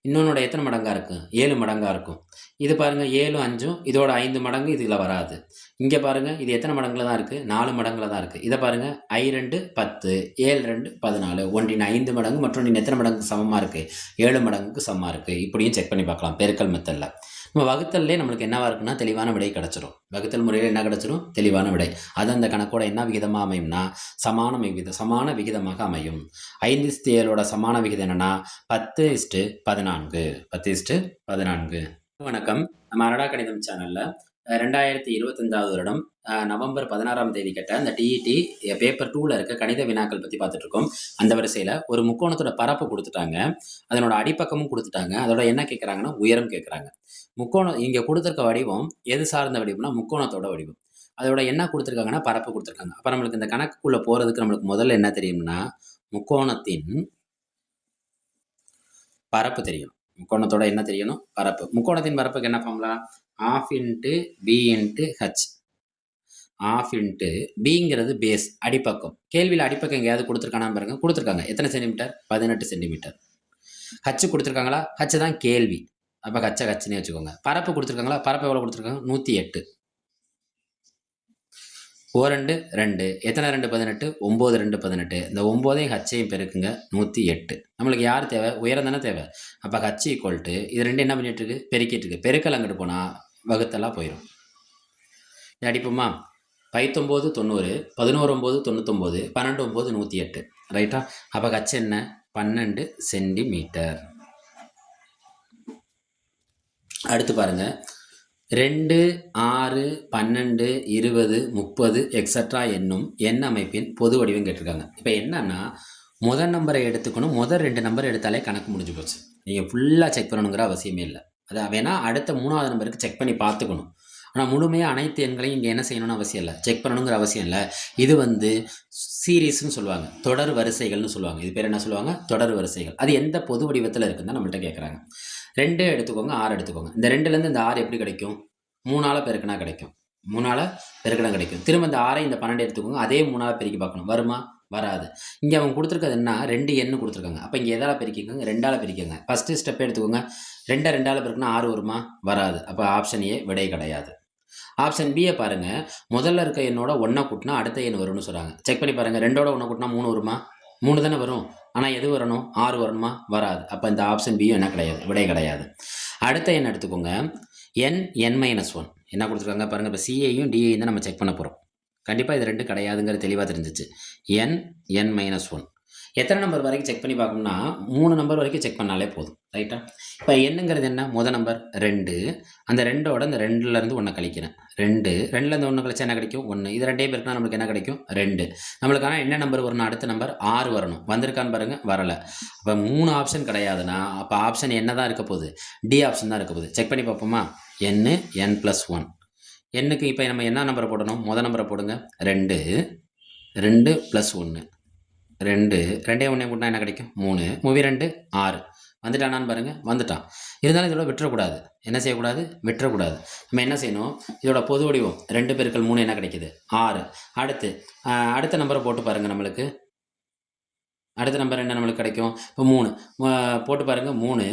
இன்னொன்னோட எத்தனை மடங்காக இருக்கும், 7 மடங்காக இருக்கும். இது பாருங்கள் 7 5 இதோட 5 மடங்கு இதில் வராது. இங்கே பாருங்கள் இது எத்தனை மடங்குல தான் இருக்குது, 4 மடங்குல தான் இருக்குது. இதை பாருங்கள் I 2 10, 7 2 14. 1 5 மடங்கு மற்றொன்று எத்தனை மடங்குக்கு சமமாக இருக்குது, 7 மடங்குக்கு சமமாக இருக்குது. இப்படியும் செக் பண்ணி பார்க்கலாம் பெருக்கல் மெத்தடில். நம்ம வகுத்தல்லே நம்மளுக்கு என்னவா இருக்குன்னா தெளிவான விடை கிடச்சிரும். வகுத்தல் முறையில் என்ன கிடச்சிரும், தெளிவான விடை. அது அந்த கணக்கோட என்ன விகிதமாக அமையும்னா சமான விகிதமாக அமையும். 5:7 சமான விகிதம் என்னன்னா 10:14. 10:14. வணக்கம், நம்ம அரடா கணிதம் சேனலில் 2025 வருடம் நவம்பர் 16ஆம் தேதி கேட்ட அந்த டிஇடி பேப்பர் 2ல் இருக்க கணித வினாக்கள் பற்றி பார்த்துட்ருக்கோம். அந்த வரிசையில் ஒரு முக்கோணத்தோட பரப்பு கொடுத்துட்டாங்க, அதனோட அடிப்பக்கமும் கொடுத்துட்டாங்க. அதோட என்ன கேட்குறாங்கன்னா உயரம் கேட்குறாங்க. முக்கோணம் இங்கே கொடுத்துருக்க வடிவம் எது சார்ந்த வடிவம்னா முக்கோணத்தோட வடிவம். அதோட என்ன கொடுத்துருக்காங்கன்னா பரப்பு கொடுத்துருக்காங்க. அப்போ நம்மளுக்கு இந்த கணக்குக்குள்ளே போகிறதுக்கு நம்மளுக்கு முதல்ல என்ன தெரியும்னா முக்கோணத்தின் பரப்பு தெரியும். முக்கோணத்தோட என்ன தெரியணும், பரப்பு. முக்கோணத்தின் பரப்புக்கு என்ன ஃபார்முலா, ½ × b × h. ½ × பிங்கிறது பேஸ், அடிப்பக்கம். கேள்வியில் அடிப்பக்கம் எங்கேயாவது கொடுத்துருக்கானா பாருங்க, கொடுத்துருக்காங்க. எத்தனை சென்டிமீட்டர், 18 சென்டிமீட்டர். ஹச் கொடுத்துருக்காங்களா, ஹச் தான் கேள்வி. அப்போ ஹச்னே வச்சுக்கோங்க. பரப்பு கொடுத்துருக்காங்களா, பரப்பு எவ்வளோ கொடுத்துருக்காங்க, 108. 2 2 எத்தனை 2 18, 9 2 18. இந்த 9ஐயும் ஹச்சையும் பெருக்குங்க, 108. நம்மளுக்கு யார் தேவை, உயரம் தானே தேவை. அப்போ ஹச் ஈக்குவல் இது ரெண்டு என்ன பண்ணிட்டு இருக்கு, பெருக்கிட்டு இருக்கு. பெருக்கல் அங்கிட்டு போனால் வகுத்தெல்லாம் போயிடும். அடிப்போமா, 19 90, 11 9 99, 12 9 108. ரைட்டா? அப்போ ஹச் என்ன, 12 சென்டிமீட்டர். அடுத்து பாருங்க, 2 6 12 20 30 எக்ஸட்ரா என்னும் எண் அமைப்பின் பொது வடிவம் கேட்டிருக்காங்க. இப்போ என்னன்னா முதல் நம்பரை எடுத்துக்கணும், முதல் 2 நம்பர் எடுத்தாலே கணக்கு முடிஞ்சு போச்சு. நீங்கள் ஃபுல்லாக செக் பண்ணணுங்கிற அவசியமே இல்லை. அதை வேணால் அடுத்த 3வது நம்பருக்கு செக் பண்ணி பார்த்துக்கணும். ஆனால் முழுமையாக அனைத்து எண்களையும் இங்கே என்ன செய்யணும்னு அவசியம் இல்லை, செக் பண்ணணுங்கிற அவசியம் இல்லை. இது சீரீஸ்ன்னு சொல்லுவாங்க, தொடர் வரிசைகள்னு சொல்லுவாங்க. இது பேர் என்ன சொல்லுவாங்க, தொடர் வரிசைகள். அது எந்த பொது வடிவத்தில் இருக்குன்னு நம்மள்கிட்ட கேட்குறாங்க. 2 எடுத்துக்கோங்க, 6 எடுத்துக்கோங்க. இந்த 2லேருந்து இந்த 6 எப்படி கிடைக்கும், 3ஆல் பெருக்கினா கிடைக்கும். 3ஆல் பெருக்கினா கிடைக்கும். திரும்ப இந்த 6 இந்த 12 எடுத்துக்கோங்க, அதே 3ஆல் பெருக்கி பார்க்கணும், வருமா, வராது. இங்கே அவங்க கொடுத்துருக்கிறது என்ன, 2 எண்ணு கொடுத்துருக்காங்க. அப்போ இங்கே எதால் பெருக்கிக்கோங்க, 2ஆல் பெருக்கிக்கோங்க. ஃபஸ்ட்டு ஸ்டெப் எடுத்துக்கோங்க, 2 2ஆல் பெருக்கினா 6 வருமா, வராது. அப்போ ஆப்ஷன் ஏ விடை கிடையாது. ஆப்ஷன் பியை பாருங்கள், முதல்ல இருக்க எண்ணோட 1 கூட்டினா அடுத்த எண் வரும்னு சொல்கிறாங்க. செக் பண்ணி பாருங்கள், 2ஓட 1 கூட்டினா 3 வருமா, 3 தானே வரும். ஆனால் எது வரணும்? 6 வரணுமா? வராது. அப்போ இந்த ஆப்ஷன் பியும் என்ன கிடையாது, விடை கிடையாது. அடுத்த எண் எடுத்துக்கோங்க, n-1 என்ன கொடுத்துருக்காங்க பாருங்கள். இப்போ சிஏயும் டிஏயும் தான் நம்ம செக் பண்ண போகிறோம். கண்டிப்பாக இது 2 கிடையாதுங்கிறது தெளிவாக தெரிஞ்சிச்சு. n-1 எத்தனை நம்பர் வரைக்கும் செக் பண்ணி பார்க்கணும்னா 3 நம்பர் வரைக்கும் செக் பண்ணாலே போதும். ரைட்டா? இப்போ என்னங்கிறது என்ன? நம்பர் 2, அந்த 2ஓட இந்த 2லேருந்து 1 கழிக்கிறேன். 2லேருந்து 1 கழிச்சா என்ன கிடைக்கும்? 1. இது 2 பேருக்குனா நம்மளுக்கு என்ன கிடைக்கும்? 2. நம்மளுக்கு ஆனால் என்ன நம்பர் வரணும்? அடுத்த நம்பர் 6 வரணும். வந்திருக்கான்னு பாருங்கள், வரலை. அப்போ 3 ஆப்ஷன் கிடையாதுன்னா அப்போ ஆப்ஷன் என்ன தான் இருக்க போகுது? டி ஆப்ஷன் தான் இருக்க போகுது. செக் பண்ணி பார்ப்போமா? n+1 எண்ணுக்கு இப்போ நம்ம என்ன நம்பரை போடணும்? நம்பரை போடுங்க. 2 + 1 2 2 1 கூட்டினா என்ன கிடைக்கும்? 3 மூவி 2 6 வந்துட்டானான்னு பாருங்கள், வந்துட்டான். இருந்தாலும் இதோட விட்டுறக்கூடாது. என்ன செய்யக்கூடாது? விட்டுறக்கூடாது. நம்ம என்ன செய்யணும்? இதோட பொது வடிவம் 2 × 3 என்ன கிடைக்குது? 6. அடுத்த நம்பரை போட்டு பாருங்கள். நம்மளுக்கு அடுத்த நம்பர் என்ன நம்மளுக்கு கிடைக்கும்? இப்போ 3 போட்டு பாருங்கள். 3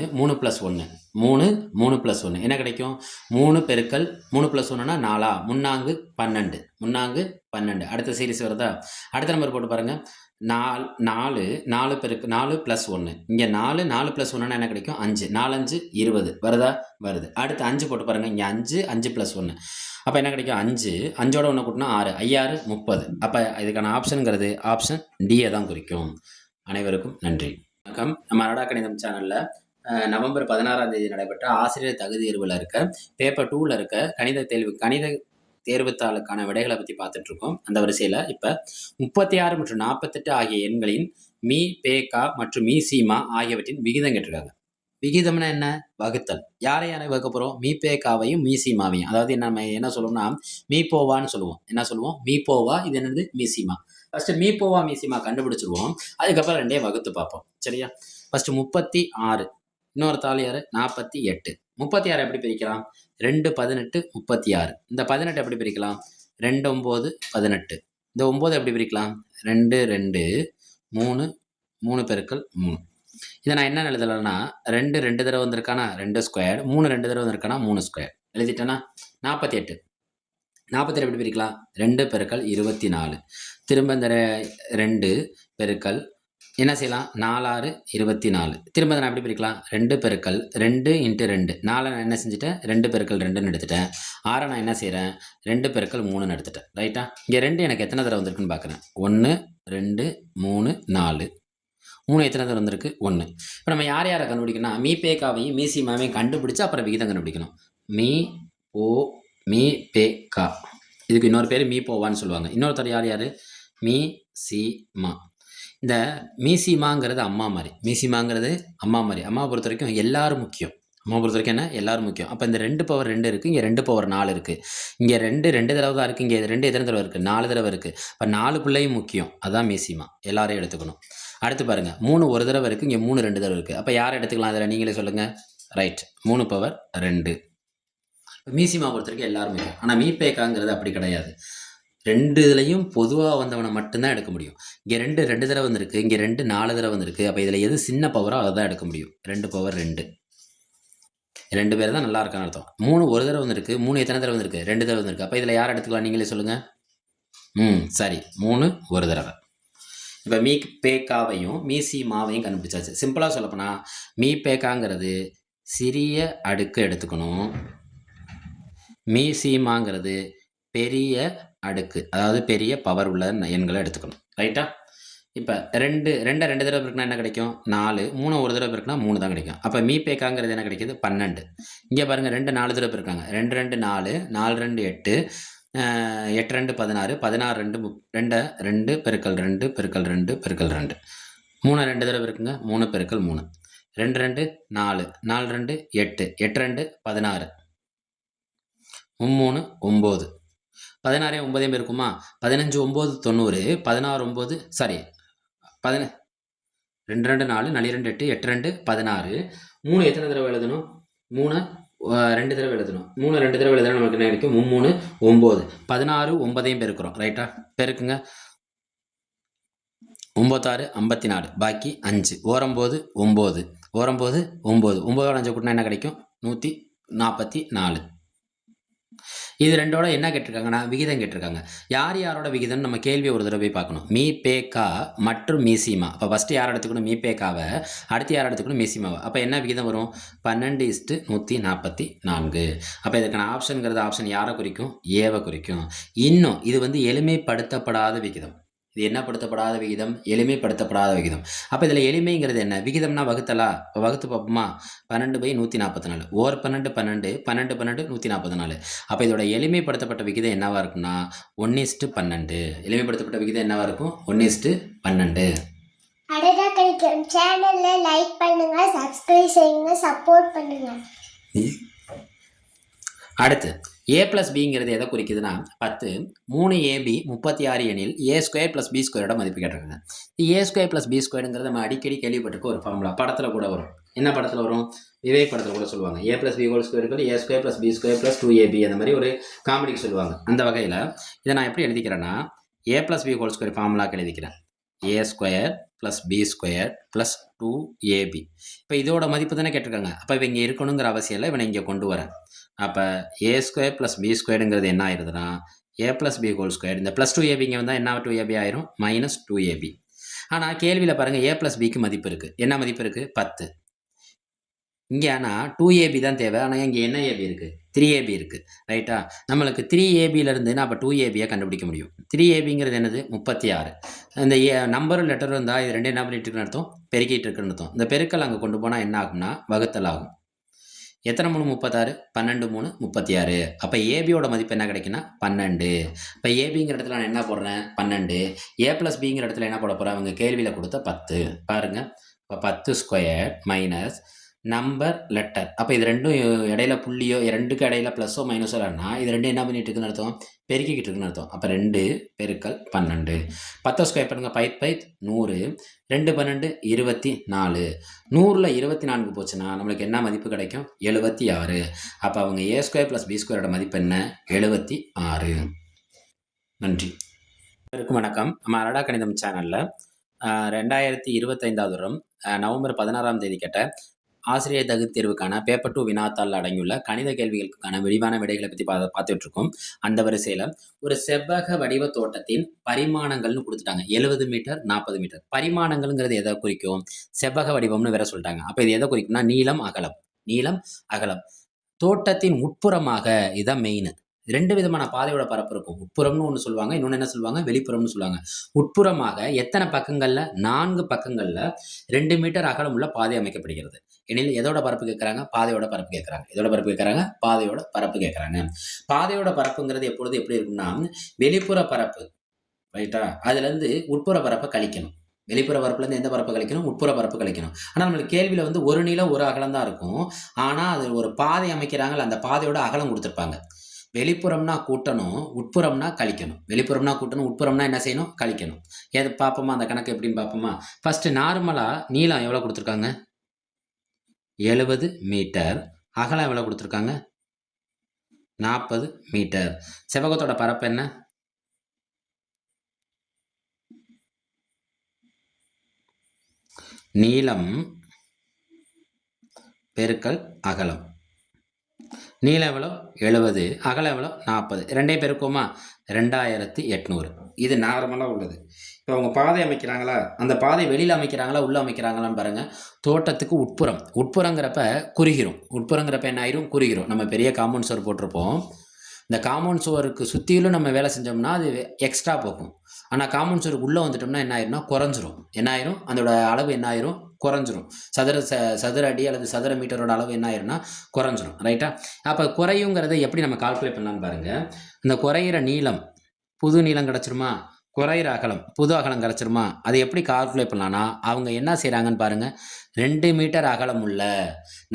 + 1 3 + 1 என்ன கிடைக்கும்? 3 × 3 + 1னா 4. 3 12 12. அடுத்த சீரிஸ் வருதா? அடுத்த நம்பர் போட்டு பாருங்கள். 4 + 1 இங்கே 4 + 1னா என்ன கிடைக்கும்? 5 4 5 20 வருதா? வருது. அடுத்து 5 போட்டு பாருங்கள். இங்கே 5 + 1 அப்போ என்ன கிடைக்கும்? 5 5ஓட 1 கூட்டினா 6 5 6 30. அப்போ இதுக்கான ஆப்ஷனுங்கிறது ஆப்ஷன் டியை தான் குறிக்கும். அனைவருக்கும் நன்றி. வணக்கம். நம்ம அரடா கணிதம் சேனலில் நவம்பர் 16ஆம் தேதி நடைபெற்ற ஆசிரியர் தகுதி தேர்வில் இருக்க பேப்பர் 2ல் இருக்க கணித தேர்வுத்தாளுக்கான விடைகளை பற்றி பார்த்துட்ருக்கோம். அந்த வரிசையில் இப்போ 36 மற்றும் 48 ஆகிய எண்களின் மீ, பே, கா மற்றும் மீ, சீமா ஆகியவற்றின் விகிதம் கேட்டிருக்காங்க. விகிதம்னா என்ன? வகுத்தல். யாரை வகுக்க போகிறோம்? மீ, பே, காவையும் மீ, சீமாவையும். அதாவது நம்ம என்ன சொல்லுவோம்னா மீ போவான்னு சொல்லுவோம். என்ன சொல்லுவோம்? மீ போவா. இது என்னது? மீ சீமா. ஃபஸ்ட்டு மீ போவா மீ சீமா கண்டுபிடிச்சிருவோம். அதுக்கப்புறம் 2 வகுத்து பார்ப்போம். சரியா? ஃபஸ்ட்டு 36. இன்னொரு தாள் யார்? 48. 36 எப்படி பிரிக்கலாம்? 2 18 36. இந்த 18 எப்படி பிரிக்கலாம்? 2 9 18. இந்த 9 எப்படி பிரிக்கலாம்? 2 2 3 3 × 3. இதை நான் என்ன எழுதலைன்னா 2 2 தடவை வந்திருக்கானா 2², 3 2 தடவை வந்திருக்கானா 3² எழுதிட்டேன்னா 48. 48 எப்படி பிரிக்கலாம்? 2 × 24. திரும்ப இந்த 2 பெருக்கல் என்ன செய்யலாம்? 4 6 24. திரும்ப நான் எப்படி பிரிக்கலாம்? 2 பெருக்கல் 2 × 2. 4 நான் என்ன செஞ்சுட்டேன்? 2 பெருக்கல் 2ன்னு எடுத்துட்டேன். 6 நான் என்ன செய்கிறேன்? 2 பெருக்கல் 3ன்னு எடுத்துட்டேன். ரைட்டா? இங்கே 2 எனக்கு எத்தனை தடவை வந்திருக்குன்னு பார்க்குறேன். 1 2 3 4. 3 எத்தனை தடவை வந்திருக்கு? 1. இப்போ நம்ம யார் யாரை கண்டுபிடிக்கணும்னா மீ, பே, காவையும் மீ, சீமாவையும் கண்டுபிடிச்சு அப்புறம் விகிதம் கண்டுபிடிக்கணும். மீ பே, கா. இதுக்கு இன்னொரு பேர் மீ போவான்னு சொல்லுவாங்க. இன்னொருத்தர் யார்? மீ, சீமா. இந்த மீ, சீமாங்கிறது அம்மா மாதிரி. மீ, சீமாங்கிறது அம்மா மாதிரி. அம்மாவை பொறுத்த வரைக்கும் எல்லாரும் முக்கியம். அம்மாவை பொறுத்த வரைக்கும் என்ன? எல்லாரும் முக்கியம். அப்போ இந்த 2/2 இருக்குது. இங்கே 2/4 இருக்குது. இங்கே 2 தடவை தான் இருக்குது. இங்கே 2 எத்தனை தடவை இருக்குது? 4 தடவை இருக்குது. இப்போ 4 பிள்ளையும் முக்கியம். அதான் மீ, சீமா. எல்லாரையும் எடுத்துக்கணும். அடுத்து பாருங்கள். 3 ஒரு தடவை இருக்குது. இங்கே 3 2 தடவை இருக்குது. அப்போ யாரை எடுத்துக்கலாம்? அதில் நீங்களே சொல்லுங்கள். ரைட். 3/2. மீசிமா பொறுத்த வரைக்கும் எல்லாரும் முக்கியம். ஆனால் மீ, பே, காங்கிறது அப்படி கிடையாது. 2 இதுலையும் பொதுவாக வந்தவனை மட்டும்தான் எடுக்க முடியும். இங்கே 2 2 தடவை வந்திருக்கு. இங்கே 2 4 தடவை வந்திருக்கு. அப்போ இதில் எது சின்ன பவரோ அதை தான் எடுக்க முடியும். 2/2. 2 பேர் தான் நல்லா இருக்கான்னு அர்த்தம். 3 ஒரு தடவை வந்திருக்கு. 3 எத்தனை தடவை வந்திருக்கு? 2 தடவை வந்திருக்கு. அப்போ இதில் யார் எடுத்துக்கலாம்? நீங்களே சொல்லுங்கள். சரி. 3 ஒரு தடவை. இப்போ மீ, பே, காவையும் மீ, சீமாவையும் கண்டுபிடிச்சாச்சு. சிம்பிளாக சொல்லப்போனால் மீ, பே, காங்கிறது சிறிய அடுக்கு எடுத்துக்கணும். மீ, சீமாங்கிறது பெரிய அடுக்கு, அதாவது பெரிய பவர் உள்ள எண்களை எடுத்துக்கணும். ரைட்டா? இப்போ 2 தடவை இருக்குன்னா என்ன கிடைக்கும்? 4. 3 ஒரு தடவை இருக்குன்னா 3 தான் கிடைக்கும். அப்போ மீ, பேக்காங்கிறது என்ன கிடைக்கிது? 12. இங்கே பாருங்கள் 2 4 தடவை இருக்காங்க. 2 2 4 4 2 8 8 2 16 16 2 2 2 பெருக்கல் 2 பெருக்கல் 2 பெருக்கல் 2 3 2 தடவை இருக்குங்க. 3 பெருக்கல் 3 2 2 4 4 2 8 8 2 16 3 9 16 9 இருக்குமா? 15 9 90 16 9 சாரி 2 2 4 4 2 8 8 2 16 3 எத்தனை தடவை எழுதணும்? 3 2 தடவை எழுதணும். 3 2 தடவை எழுதணும். நமக்கு என்ன கிடைக்கும்? 3 3 9 16 9 பெருக்கிறோம். ரைட்டா? பெருக்குங்க. 9 6 54 பாக்கி 5 9 9 9 9 9 5 கூட்டினா என்ன கிடைக்கும்? 144. இது ரெண்டோட என்ன கேட்டிருக்காங்கன்னா விகிதம் கேட்டிருக்காங்க. யார் யாரோட விகிதம் நம்ம கேள்வி ஒரு தடவை பார்க்கணும். மீ பே கா மற்றும் மீசிமா. அப்போ ஃபஸ்ட்டு யார் எடுத்துக்கணும்? மீ பே காவை. அடுத்து யார் எடுத்துக்கணும்? மீசிமாவை. அப்போ என்ன விகிதம் வரும்? 12:144. அப்போ இதுக்கான ஆப்ஷனுங்கிறது ஆப்ஷன் யாரை குறிக்கும்? ஏவை குறிக்கும். இன்னும் இது வந்து எளிமைப்படுத்தப்படாத விகிதம். இது என்ன படுத்தப்படாத விகிதம்? எளிமைப்படுத்தப்படாத விகிதம். அப்போ இதில் எளிமைங்கிறது என்ன? விகிதம்னா வகுத்தலா? இப்போ வகுத்து பார்ப்போமா? 12/144. ஓர் 12 12 12 12 144. அப்போ இதோட எளிமைப்படுத்தப்பட்ட விகிதம் என்னவா இருக்குன்னா 1:12. எளிமைப்படுத்தப்பட்ட விகிதம் என்னவா இருக்கும்? 1:12. அடடா கணிதம் சேனல்ல லைக் பண்ணுங்க, சப்ஸ்கிரைப் செய்யுங்க, சப்போர்ட் பண்ணுங்க. அடுத்து ஏ பிளஸ் பிங்கிறது எதை குறிக்குதுன்னா 10 3ab 36 எனில் a² + b² மதிப்பு கேட்டிருக்காங்க. a² + b²ங்கிறது நம்ம அடிக்கடி கேள்விப்பட்டிருக்க ஒரு ஃபார்முலா. படத்தில் கூட வரும். என்ன படத்தில் வரும்? விவேக் படத்தில் கூட சொல்லுவாங்க. a + b² a² + b² + 2ab அந்த மாதிரி ஒரு காமெடிக்கு சொல்லுவாங்க. அந்த வகையில் இதை நான் எப்படி எழுதிக்கிறேன்னா a + b² ஃபார்முலாக்கு எழுதிக்கிறேன். a² + b² + 2ab. இப்போ இதோட மதிப்பு தானே கேட்டிருக்காங்க. அப்போ இவங்க இங்கே இருக்கணுங்கிற அவசியம் இல்லை. இவனை இங்கே கொண்டு வரேன். அப்போ a² + b²ங்கிறது என்ன ஆயிடுதுன்னா a + b². இந்த +2ab இங்கே வந்தால் என்ன 2ab ஆயிரும்? -2ab. ஆனால் கேள்வியில் பாருங்கள் a + bக்கு மதிப்பு இருக்குது. என்ன மதிப்பு இருக்குது? 10. இங்கே ஆனால் 2ab தான் தேவை. ஆனால் இங்கே என்ன ab இருக்குது? 3ab இருக்குது. ரைட்டா? நம்மளுக்கு 3abலேருந்து நான் அப்போ 2abயை கண்டுபிடிக்க முடியும். 3abங்கிறது என்னது? 36. இந்த நம்பரும் லெட்டரும் இருந்தால் இது ரெண்டு என்ன பண்ணிட்டு இருக்குன்னு அர்த்தம்? பெருக்கிட்டு இருக்குன்னு அர்த்தம். இந்த பெருக்கல் அங்கே கொண்டு போனால் என்ன ஆகும்னா வகுத்தல் ஆகும். எத்தனை 3 36? 12 3 36. அப்போ ஏபியோட மதிப்பு என்ன கிடைக்குன்னா 12. இப்போ ஏபிங்கிற இடத்துல நான் என்ன போடுறேன்? 12. a + bங்கிற இடத்துல என்ன போட போகிறேன்? அவங்க கேள்வியில் கொடுத்த 10. பாருங்கள். இப்போ 10² - நம்பர் லெட்டர். அப்போ இது ரெண்டும் இடையில புள்ளியோ ரெண்டுக்கு இடையில ப்ளஸ்ஸோ மைனஸோ இல்லைன்னா இது ரெண்டும் என்ன பண்ணிட்டு இருக்குன்னு அர்த்தம்? பெருக்கிக்கிட்டு இருக்குன்னு அர்த்தம். அப்போ 2 × 12. 10² பண்ணுங்க. 5 100. 2 12 24. 100ல் 24 போச்சுன்னா நம்மளுக்கு என்ன மதிப்பு கிடைக்கும்? 76. அப்போ அவங்க a² + b² மதிப்பு என்ன? 76. நன்றி. அனைவருக்கும் வணக்கம். நம்ம அரடா கணிதம் சேனலில் 2025 வருடம் நவம்பர் 16ஆம் தேதி கேட்ட ஆசிரியர் தகுதி தேர்வுக்கான பேப்பர் 2 வினாத்தாள் அடங்கியுள்ள கணித கேள்விகளுக்கான விரிவான விடைகளை பற்றி பார்த்துட்டு இருக்கோம். அந்த வரிசையில் ஒரு செவ்வக வடிவ தோட்டத்தின் பரிமாணங்கள்னு கொடுத்துட்டாங்க. 70 மீட்டர் 40 மீட்டர். பரிமாணங்கள்ங்கிறது எதை குறிக்கும்? செவ்வக வடிவம்னு வேற சொல்லிட்டாங்க. அப்போ இது எதை குறிக்கும்னா நீளம் அகலம். தோட்டத்தின் உட்புறமாக இதான் மெயின். 2 விதமான பாதையோட பரப்பு இருக்கும். உட்புறம்னு ஒன்று சொல்லுவாங்க, இன்னொன்று என்ன சொல்லுவாங்க? வெளிப்புறம்னு சொல்லுவாங்க. உட்புறமாக எத்தனை பக்கங்களில்? 4 பக்கங்களில் 2 மீட்டர் அகலம் உள்ள பாதை அமைக்கப்படுகிறது. எனில் எதோட பரப்பு கேட்குறாங்க? பாதையோட பரப்பு கேட்குறாங்க. எதோட பரப்பு கேட்குறாங்க? பாதையோட பரப்பு கேட்குறாங்க. பாதையோட பரப்புங்கிறது எப்பொழுது எப்படி இருக்குன்னா வெளிப்புற பரப்பு. ரைட்டா? அதுலேருந்து உட்புற பரப்பை கழிக்கணும். வெளிப்புற பரப்புலேருந்து எந்த பரப்பை கழிக்கணும்? உட்புற பரப்பு கழிக்கணும். ஆனால் நம்மளுக்கு கேள்வியில் வந்து ஒரு நீளம் ஒரு அகலம் தான் இருக்கும். ஆனால் அது ஒரு பாதை அமைக்கிறாங்கல்ல, அந்த பாதையோட அகலம் கொடுத்துருப்பாங்க. வெளிப்புறம்னா கூட்டணும், உட்புறம்னா கழிக்கணும். வெளிப்புறம்னா கூட்டணும், உட்புறம்னா என்ன செய்யணும்? கழிக்கணும். எது பார்ப்போமா? அந்த கணக்கு எப்படின்னு பார்ப்போமா? ஃபஸ்ட்டு நார்மலாக நீளம் எவ்வளோ கொடுத்துருக்காங்க? 70 மீட்டர். அகலம் எவ்வளோ கொடுத்துருக்காங்க? 40 மீட்டர். செவ்வகத்தோட பரப்பு என்ன? நீளம் பெருக்கல் அகலம். நீளம் எவ்வளோ? 70. அகலம் எவ்வளோ? 40. ரெண்டையும் பெருக்குமா? 2800. இது நார்மலாக உள்ளது. இப்போ அவங்க பாதை அமைக்கிறாங்களா, அந்த பாதை வெளியில் அமைக்கிறாங்களா உள்ளே அமைக்கிறாங்களான்னு பாருங்கள். தோட்டத்துக்கு உட்புறங்கிறப்ப குறுகிரும். உட்புறங்கிறப்ப என்ன ஆயிரும்? குறுகிரும். நம்ம பெரிய காம்பவுண்ட் சுவர் போட்டிருப்போம். இந்த காம்பவுண்ட் சுவருக்கு சுற்றிலும் நம்ம வேலை செஞ்சோம்னா அது எக்ஸ்ட்ரா போகும். ஆனால் காம்பவுண்ட் சுவருக்கு உள்ளே வந்துட்டோம்னா என்ன ஆயிரும்னா குறைஞ்சிரும். என்ன ஆயிரும்? அதோட அளவு என்ன ஆயிரும்? குறைஞ்சிரும். சதுர அடி அல்லது சதுர மீட்டரோட அளவு என்ன ஆயிரும்னா குறைஞ்சிரும். ரைட்டா? அப்போ குறையுங்கிறத எப்படி நம்ம கால்குலேட் பண்ணலான்னு பாருங்கள். இந்த குறையிற நீளம் புது நீளம் கிடச்சிருமா? குறையிற அகலம் புது அகலம் கிடச்சிருமா? அதை எப்படி கால்குலேட் பண்ணலான்னா அவங்க என்ன செய்கிறாங்கன்னு பாருங்கள். 2 மீட்டர் அகலம் உள்ள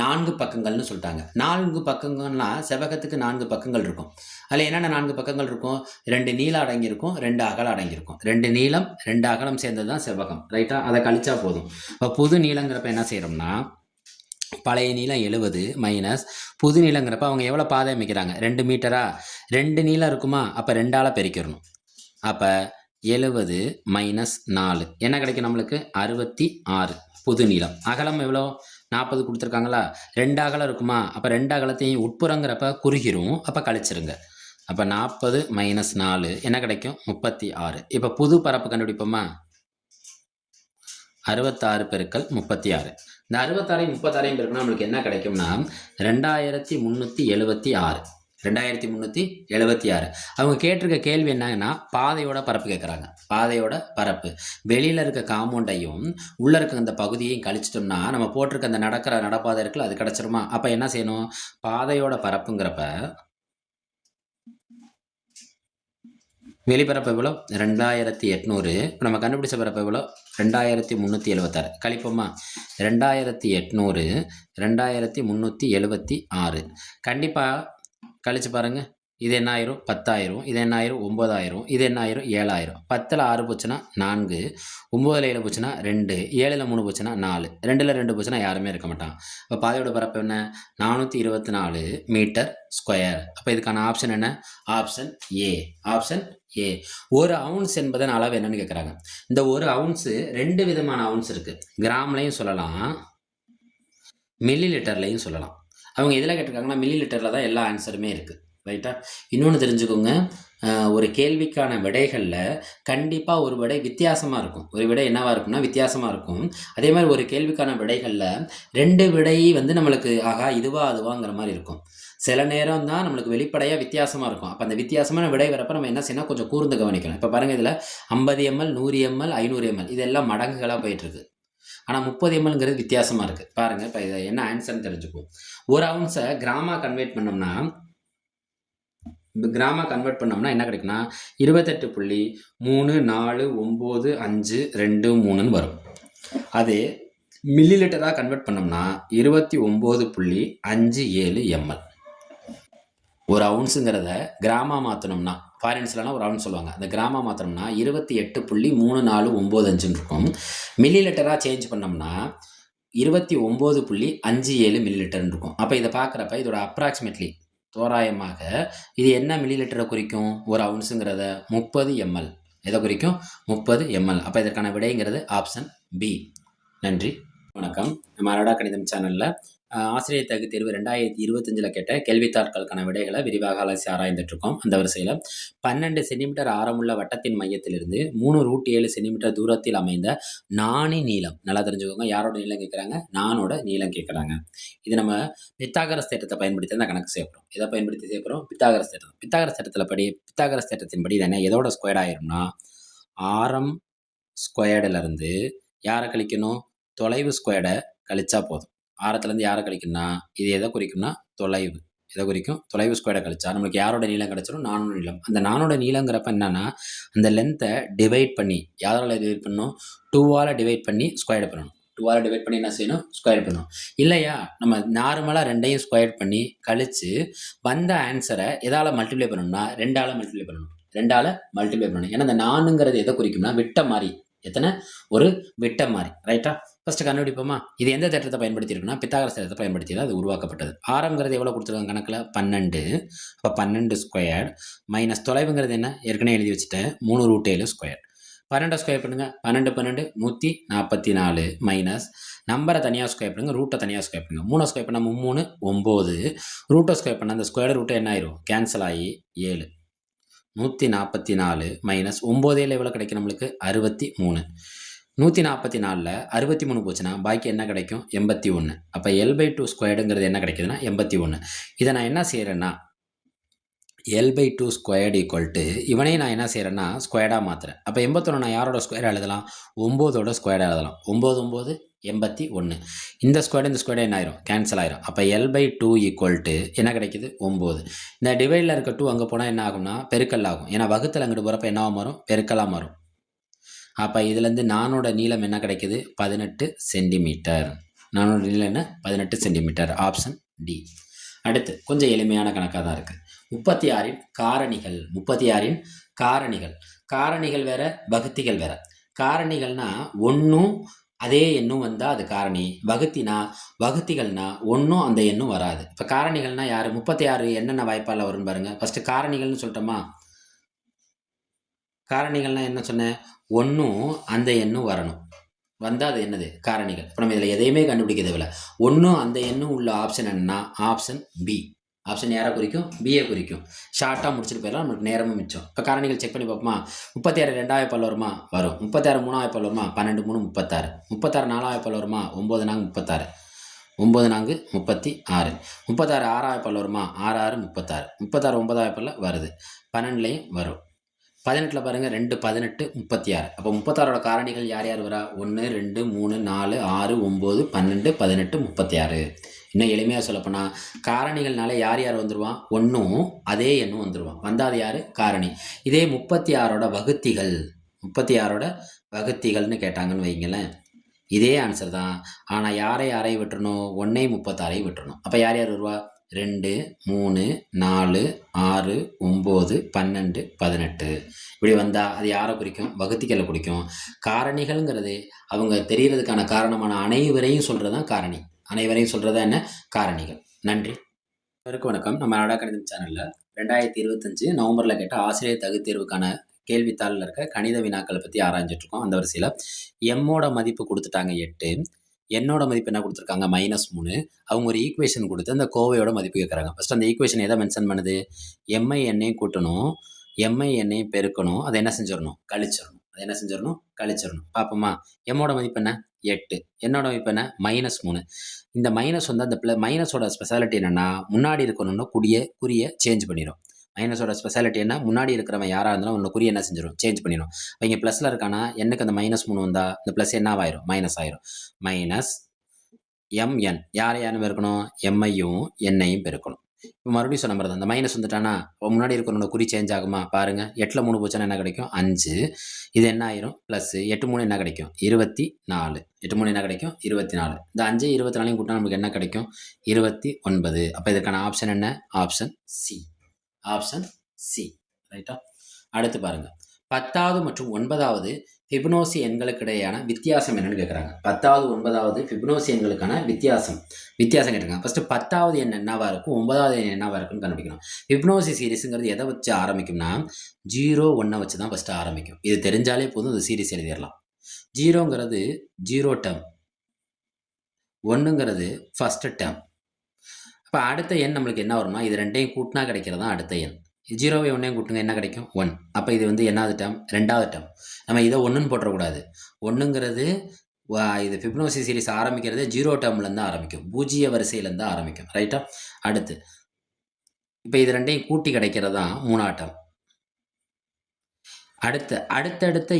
4 பக்கங்கள்னு சொல்லிட்டாங்க. 4 பக்கங்கள்னா செவ்வகத்துக்கு 4 பக்கங்கள் இருக்கும். அதில் என்னென்ன 4 பக்கங்கள் இருக்கும்? 2 நீளம் அடங்கியிருக்கும், 2 அகலம் அடங்கியிருக்கும். 2 நீளம் 2 அகலம் சேர்ந்தது தான் செவ்வகம். ரைட்டா? அதை கழிச்சா போதும். இப்போ புது நீளங்கிறப்ப என்ன செய்கிறோம்னா பழைய நீளம் 70 மைனஸ் புது நீளங்கிறப்ப அவங்க எவ்வளோ பாதை அமைக்கிறாங்க? 2 மீட்டரா? 2 நீளம் இருக்குமா? அப்போ 2ஆல் பெருக்கிடணும். அப்போ 70 மைனஸ் 4 என்ன கிடைக்கும் நம்மளுக்கு? 66 புது நீளம். அகலம் எவ்வளோ? 40 கொடுத்துருக்காங்களா? 2 அகலம் இருக்குமா? அப்போ 2 அகலத்தையும் உட்புறங்கிறப்ப குறுகிரும். அப்போ கழிச்சிருங்க. அப்போ 40 மைனஸ் 4 என்ன கிடைக்கும் 36. இப்போ புது பரப்பு கண்டுபிடிப்போமா 66 பெருக்கல் 36. இந்த 66 36 பெருக்கணும் நம்மளுக்கு என்ன கிடைக்கும்னா 2376. 2376. அவங்க கேட்டிருக்க கேள்வி என்னன்னா பாதையோட பரப்பு கேட்குறாங்க. பாதையோட பரப்பு வெளியில் இருக்க காம்பவுண்டையும் உள்ளே இருக்க அந்த பகுதியையும் கழிச்சிட்டோம்னா நம்ம போட்டிருக்க அந்த நடப்பாதை இருக்குல்ல அது கிடச்சிருமா. அப்போ என்ன செய்யணும் பாதையோட பரப்புங்கிறப்ப வெளிப்பரப்பு எவ்வளோ 2800. இப்போ நம்ம கண்டுபிடிச்ச பரப்பு எவ்வளோ 2376. கழிப்போமா 2800 2376. கண்டிப்பாக கழிச்சு பாருங்கள். இது என்ன ஆயிரும் 10,000. இது என்ன ஆயிரும் 9,000. இது என்ன ஆயிரும் 7,000. 10ல் 6 போச்சுன்னா 4, 9ல் 7 போச்சுன்னா 2, 7ல் 3 போச்சுன்னா 4, 2ல் 2 போச்சுன்னா யாருமே இருக்க மாட்டான். இப்போ பாதையோட பரப்பு என்ன 424 மீட்டர் ஸ்கொயர். அப்போ இதுக்கான ஆப்ஷன் என்ன ஆப்ஷன் ஏ. Option A. ஒரு அவுன்ஸ் என்பதன் அளவு என்னன்னு கேட்குறாங்க. இந்த ஒரு அவுன்ஸு 2 விதமான அவுன்ஸ் இருக்குது. கிராம்லையும் சொல்லலாம், மில்லி லிட்டர்லையும் சொல்லலாம். அவங்க எதில் கேட்டிருக்காங்கன்னா மில்லி லிட்டரில் தான் எல்லா ஆன்சருமே இருக்குது. ரைட்டா. இன்னொன்று தெரிஞ்சுக்கோங்க, ஒரு கேள்விக்கான விடைகளில் கண்டிப்பாக ஒரு விடை வித்தியாசமாக இருக்கும். ஒரு விடை என்னவாக இருக்கும்னா வித்தியாசமாக இருக்கும். அதே மாதிரி ஒரு கேள்விக்கான விடைகளில் 2 விடை வந்து நம்மளுக்கு ஆகா இதுவா அதுவாங்கிற மாதிரி இருக்கும். சில நேரம் தான் நம்மளுக்கு வெளிப்படையாக வித்தியாசமாக இருக்கும். அப்போ அந்த வித்தியாசமான விடை வரப்போ நம்ம என்ன செய்யணும் கொஞ்சம் கூர்ந்து கவனிக்கணும். இப்போ பாருங்கள், இதில் 50 ml 100 ml 500 ml இதெல்லாம் மடங்குகளாக போயிட்டுருக்கு. ஆனால் 30 mlங்கிறது வித்தியாசமாக இருக்குது. பாருங்கள், இப்போ இதை என்ன ஆன்சர்னு தெரிஞ்சுப்போம். ஒரு அவுன்ஸை கிராமாக கன்வெர்ட் பண்ணோம்னா என்ன கிடைக்குன்னா 28.349523ன்னு வரும். அது மில்லி லிட்டராக கன்வெர்ட் பண்ணோம்னா 29.57 ml. ஒரு அவுன்ஸுங்கிறத கிராமா மாற்றணும்னா ஃபாரின்ஸ்லாம் ஒரு அவுன்ஸ் சொல்லுவாங்க. அந்த கிராமா மாற்றணும்னா 28.3495 இருக்கும். மில்லி லிட்டராக சேஞ்ச் பண்ணோம்னா 29.57 மில்லி லிட்டர்னு இருக்கும். அப்போ இதை பார்க்குறப்ப இதோட அப்ராக்சிமேட்லி தோராயமாக இது என்ன மில்லி லிட்டரை குறிக்கும்? ஒரு அவுன்ஸுங்கிறத 30 ml. எதை குறிக்கும் 30 ml. அப்போ இதற்கான விடைங்கிறது ஆப்ஷன் பி. நன்றி, வணக்கம். நம்ம அரோடா கணிதம் சேனலில் ஆசிரியர் தகுதி தேர்வு 2025 கேட்ட கேள்வித்தாட்களுக்கான விடைகளை விரிவாக அலசி ஆராய்ந்துட்டு இருக்கோம். அந்த வரிசையில் 12 சென்டிமீட்டர் ஆரமுள்ள வட்டத்தின் மையத்திலிருந்து 3√7 சென்டிமீட்டர் தூரத்தில் அமைந்த நாணி நீளம். நல்லா தெரிஞ்சுக்கோங்க, யாரோட நீளம் கேட்குறாங்க? நானோட நீளம் கேட்குறாங்க. இது நம்ம பித்தாகரஸ் தேற்றத்தை பயன்படுத்தி தான் கணக்கு செய்யப்படும். எதை பயன்படுத்தி செய்யப்படும்? பித்தாகரஸ் தேற்றம். பித்தாகரஸ் தேற்றத்தின்படி இது என்ன எதோட ஸ்கொயர்ட் ஆயிரும்னா ஆரம் ஸ்கொயர்டிலிருந்து யாரை கழிக்கணும்? தொலைவு ஸ்கொயர்டை கழிச்சா போதும். ஆரத்துலேருந்து யாரை கழிக்கணும்னா இது எதை குறிக்கும்னா தொலைவு. எதை குறிக்கும்? தொலைவு ஸ்கொயர்டை கழிச்சா நம்மளுக்கு யாரோட நீளம் கிடச்சிடும்? நானோட நீளம். அந்த நானோட நீளங்கிறப்ப என்னன்னா அந்த லென்த்தை டிவைட் பண்ணி யாரால் டிவைட் பண்ணணும்? 2ஆல் டிவைட் பண்ணி ஸ்கொயர்டு பண்ணணும். 2ஆல் டிவைட் பண்ணி என்ன செய்யணும்? ஸ்கொயர் பண்ணணும். இல்லையா நம்ம நார்மலாக 2ஐயும் ஸ்கொயர் பண்ணி கழித்து வந்த ஆன்சரை எதால் மல்டிப்ளை பண்ணணும்னா 2ஆல் மல்டிப்ளை பண்ணணும். 2ஆல் மல்டிப்ளை பண்ணணும். ஏன்னா அந்த நானுங்கிறது எதை குறிக்கும்னா விட்ட மாதிரி. எத்தனை? ஒரு விட்ட மாதிரி. ரைட்டா. ஃபஸ்ட்டு கண்டுபிடிப்போமா? இது எந்த தேற்றத்தை பயன்படுத்தியிருக்குன்னா பித்தாகரஸ் தேற்றத்தை பயன்படுத்தி தான் அது உருவாக்கப்பட்டது. ஆரம்ங்கிறது எவ்வளோ கொடுத்துருக்காங்க கணக்கில்? 12. அப்போ 12 ஸ்கொயர் மைனஸ் தொலைவுங்கிறது என்ன ஏற்கனவே எழுதி வச்சுட்டேன் 3√7 ஸ்கொயர். 12 ஸ்கொயர் பண்ணுங்கள். 12 144 மைனஸ் நம்பரை தனியாக ஸ்கொயர் பண்ணுங்கள், ரூட்டை தனியாக ஸ்கொயர் பண்ணுங்கள். 3 ஸ்கொயர் பண்ணால் 3 9, ரூட்டை ஸ்கொயர் பண்ணால் அந்த ஸ்கொயர் ரூட்டை என்ன ஆயிரும்? கேன்சல் ஆகி 7. 144 மைனஸ் 9 எவ்வளோ கிடைக்கும் நம்மளுக்கு? 63. 144ல் 63 போச்சுன்னா பாக்கி என்ன கிடைக்கும்? 81. அப்போ L/2 ஸ்கொயர்டுங்கிறது என்ன கிடைக்குதுன்னா 81. இதை நான் என்ன செய்கிறேன்னா L/2 ஸ்கொயர்டு ஈக்குவல் டு இவனையும் நான் என்ன செய்கிறேன்னா ஸ்கொயர்டாக மாற்றுறேன். அப்போ 81 நான் யாரோட ஸ்கொயர் எழுதலாம்? 9ஓட ஸ்கொயர்டாக எழுதலாம். 9 9 81. இந்த ஸ்கொயர்டு இந்த ஸ்கொயர்டு என்ன ஆயிரும்? கேன்சல் ஆயிரும். அப்போ L/2 ஈக்குவல் டு என்ன கிடைக்குது? 9. இந்த டிவைடில் இருக்க 2 அங்கே போனால் என்ன ஆகும்னா பெருக்கல் ஆகும். ஏன்னா வகுத்தில் அங்கிட்டு போகிறப்ப என்னவா மாறும்? பெருக்கலாக மாறும். அப்போ இதுலேருந்து நானோட நீளம் என்ன கிடைக்குது? 18 சென்டிமீட்டர். நானோட நீளம் என்ன? 18 சென்டிமீட்டர். Option D. அடுத்து கொஞ்சம் எளிமையான கணக்காக தான் இருக்குது. 36இன் காரணிகள். 36இன் காரணிகள். காரணிகள் வேற, வகுத்திகள் வேற. காரணிகள்னா ஒன்றும் அதே எண்ணும் வந்தால் அது காரணி. வகுத்திகள்னா ஒன்றும் அந்த எண்ணும் வராது. இப்போ காரணிகள்னா யார்? 36 என்னென்ன வாய்ப்பால் வரும்னு பாருங்கள். ஃபஸ்ட்டு காரணிகள்னு சொல்லிட்டோமா? காரணிகள்னால் என்ன சொன்னேன்? ஒன்றும் அந்த எண்ணும் வரணும். வந்தால் அது என்னது? காரணிகள். இப்போ நம்ம இதில் எதையுமே கண்டுபிடிக்க தேவையில்லை. ஒன்றும் அந்த எண்ணும் உள்ள ஆப்ஷன் என்னன்னா ஆப்ஷன் பி. ஆப்ஷன் யாரை குறிக்கும்? பிஏ குறிக்கும். ஷார்ட்டாக முடிச்சுட்டு போயிடலாம், நமக்கு நேரமும் மிச்சம். இப்போ காரணிகள் செக் பண்ணி பார்ப்போமா? 36 2வது பால் வருமா? வரும். 36 3வது பால் வருமா? 12 3 36. 36 4வது பால் வருமா? 9 4 36. 9 4 36. 36 6வது பால் வருமா? 6 6 36. 36 9வது பால் வருது. 12லையும் வரும். 18ல் பாருங்கள் 2 18 36. அப்போ 36ஓட காரணிகள் யார் யார் வரா? 1 2 3 4 6 9 12 18 36. இன்னும் எளிமையாக சொல்லப்போனால் காரணிகள்னால யார் யார் வந்துடுவான்? ஒன்றும் அதே எண்ணும் வந்துடுவான். வந்தாது யார்? காரணி. இதே 36ஓட வகுத்திகள், 36ஓட வகுத்திகள்னு கேட்டாங்கன்னு வைங்களேன், இதே ஆன்சர் தான். ஆனால் யாரை விட்டுறணும்? 1 36 விட்டுறணும். அப்போ யார் யார் வருவா? 2 3 4 6 9 12 18. இப்படி வந்தால் அது யாரை குறிக்கும்? வகுத்திகளை குறிக்கும். காரணிகள்ங்கிறது அவங்க தெரியறதுக்கான காரணமான அனைவரையும் சொல்கிறது தான் காரணி. அனைவரையும் சொல்கிறது என்ன? காரணிகள். நன்றி. அனைவருக்கும் வணக்கம். நம்ம நாடா கணிதம் சேனலில் 2025 நவம்பரில் கேட்ட ஆசிரியர் தகுதி தேர்வுக்கான கேள்வித்தாளில் இருக்க கணித வினாக்களை பற்றி ஆராய்ஞ்சிட்ருக்கோம். அந்த வரிசையில் எம்மோட மதிப்பு கொடுத்துட்டாங்க 8, என்னோட மதிப்பு என்ன கொடுத்துருக்காங்க? -3. அவங்க ஒரு ஈக்குவேஷன் கொடுத்து அந்த கோவையோட மதிப்பு கேட்குறாங்க. ஃபஸ்ட் அந்த ஈக்குவேஷன் எதை மென்ஷன் பண்ணுது? எம்ஐ எண்ணையும் கூட்டணும், எம்ஐ எண்ணையும் பெருக்கணும், அதை என்ன செஞ்சிடணும்? கழிச்சிடணும். பார்ப்போமா? எம்மோட மதிப்பு என்ன? 8. என்னோட மதிப்பு என்ன? -3. இந்த மைனஸ் வந்து அந்த மைனஸோட ஸ்பெஷாலிட்டி என்னென்னா, முன்னாடி இருக்கணும்னா குறிய சேஞ்ச் பண்ணிடும். மைனஸோட ஸ்பெஷாலிட்டி என்ன? முன்னாடி இருக்கிறவன் யாராக இருந்தாலும் ஒன்று குறிய என்ன செஞ்சிடும்? சேஞ்ச் பண்ணிடும். இப்போ இங்கே ப்ளஸில் இருக்கானா, எனக்கு அந்த -3 வந்தால் இந்த ப்ளஸ் என்னவாயிரும்? மைனஸ் ஆயிரும். மைனஸ் mn யாரையானு பெருக்கணும்? எம்ஐயும் எண்ணையும் பெருக்கணும். இப்போ மறுபடியும் சொன்ன மாதிரி தான், அந்த மைனஸ் வந்துட்டானா இப்போ முன்னாடி இருக்கிறவனோட குறி சேஞ்ச் ஆகுமா? பாருங்கள், 8ல் 3 போச்சுன்னா என்ன கிடைக்கும்? 5. இது என்ன ஆயிரும்? ப்ளஸ் 8 3 என்ன கிடைக்கும்? 24. 8 3 என்ன கிடைக்கும்? 24. இந்த 5 24 கூட்டினா நமக்கு என்ன கிடைக்கும்? 29. அப்போ இதற்கான ஆப்ஷன் என்ன? Option C. ரைட்டா? அடுத்து பாருங்கள், 10வது மற்றும் 9வது ஃபிபனோசி எண்களுக்கு இடையேயான வித்தியாசம் என்னன்னு கேட்குறாங்க. 10வது 9வது ஃபிபனோசி எண்களுக்கான வித்தியாசம் கேட்டிருக்காங்க. ஃபஸ்ட்டு 10வது எண் என்னவாக இருக்கும், 9வது எண் என்னவாக இருக்குன்னு கண்டுபிடிக்கணும். ஃபிபனோசி சீரிஸுங்கிறது எதை வச்சு ஆரம்பிக்கும்னா 0 1 வச்சு தான் ஃபஸ்ட்டு ஆரம்பிக்கும். இது தெரிஞ்சாலே போதும், இந்த சீரிஸ் எழுதிடலாம். 0ங்கிறது 0 டேர்ம், 1ங்கிறது ஃபஸ்ட்டு டேர்ம். இப்போ அடுத்த எண் நம்மளுக்கு என்ன வரும்னா, இது ரெண்டையும் கூட்டினா கிடைக்கிறது தான் அடுத்த எண். 0வை 1ஐயும் கூட்டுங்க, என்ன கிடைக்கும்? 1. அப்போ இது வந்து என்னாவது டேர்ம்? 2வது டேர்ம். நம்ம இதை 1ன்னு போட்டுறக்கூடாது. 1ங்கிறது இது ஃபிபனோசி சீரிஸ் ஆரம்பிக்கிறது 0 டேர்ம்லேருந்து ஆரம்பிக்கும், பூஜ்ஜிய வரிசையிலேருந்து ஆரம்பிக்கும். ரைட்டா? அடுத்து இப்போ இது ரெண்டையும் கூட்டி கிடைக்கிறது தான் 3வது டேர்ம். அடுத்தடுத்த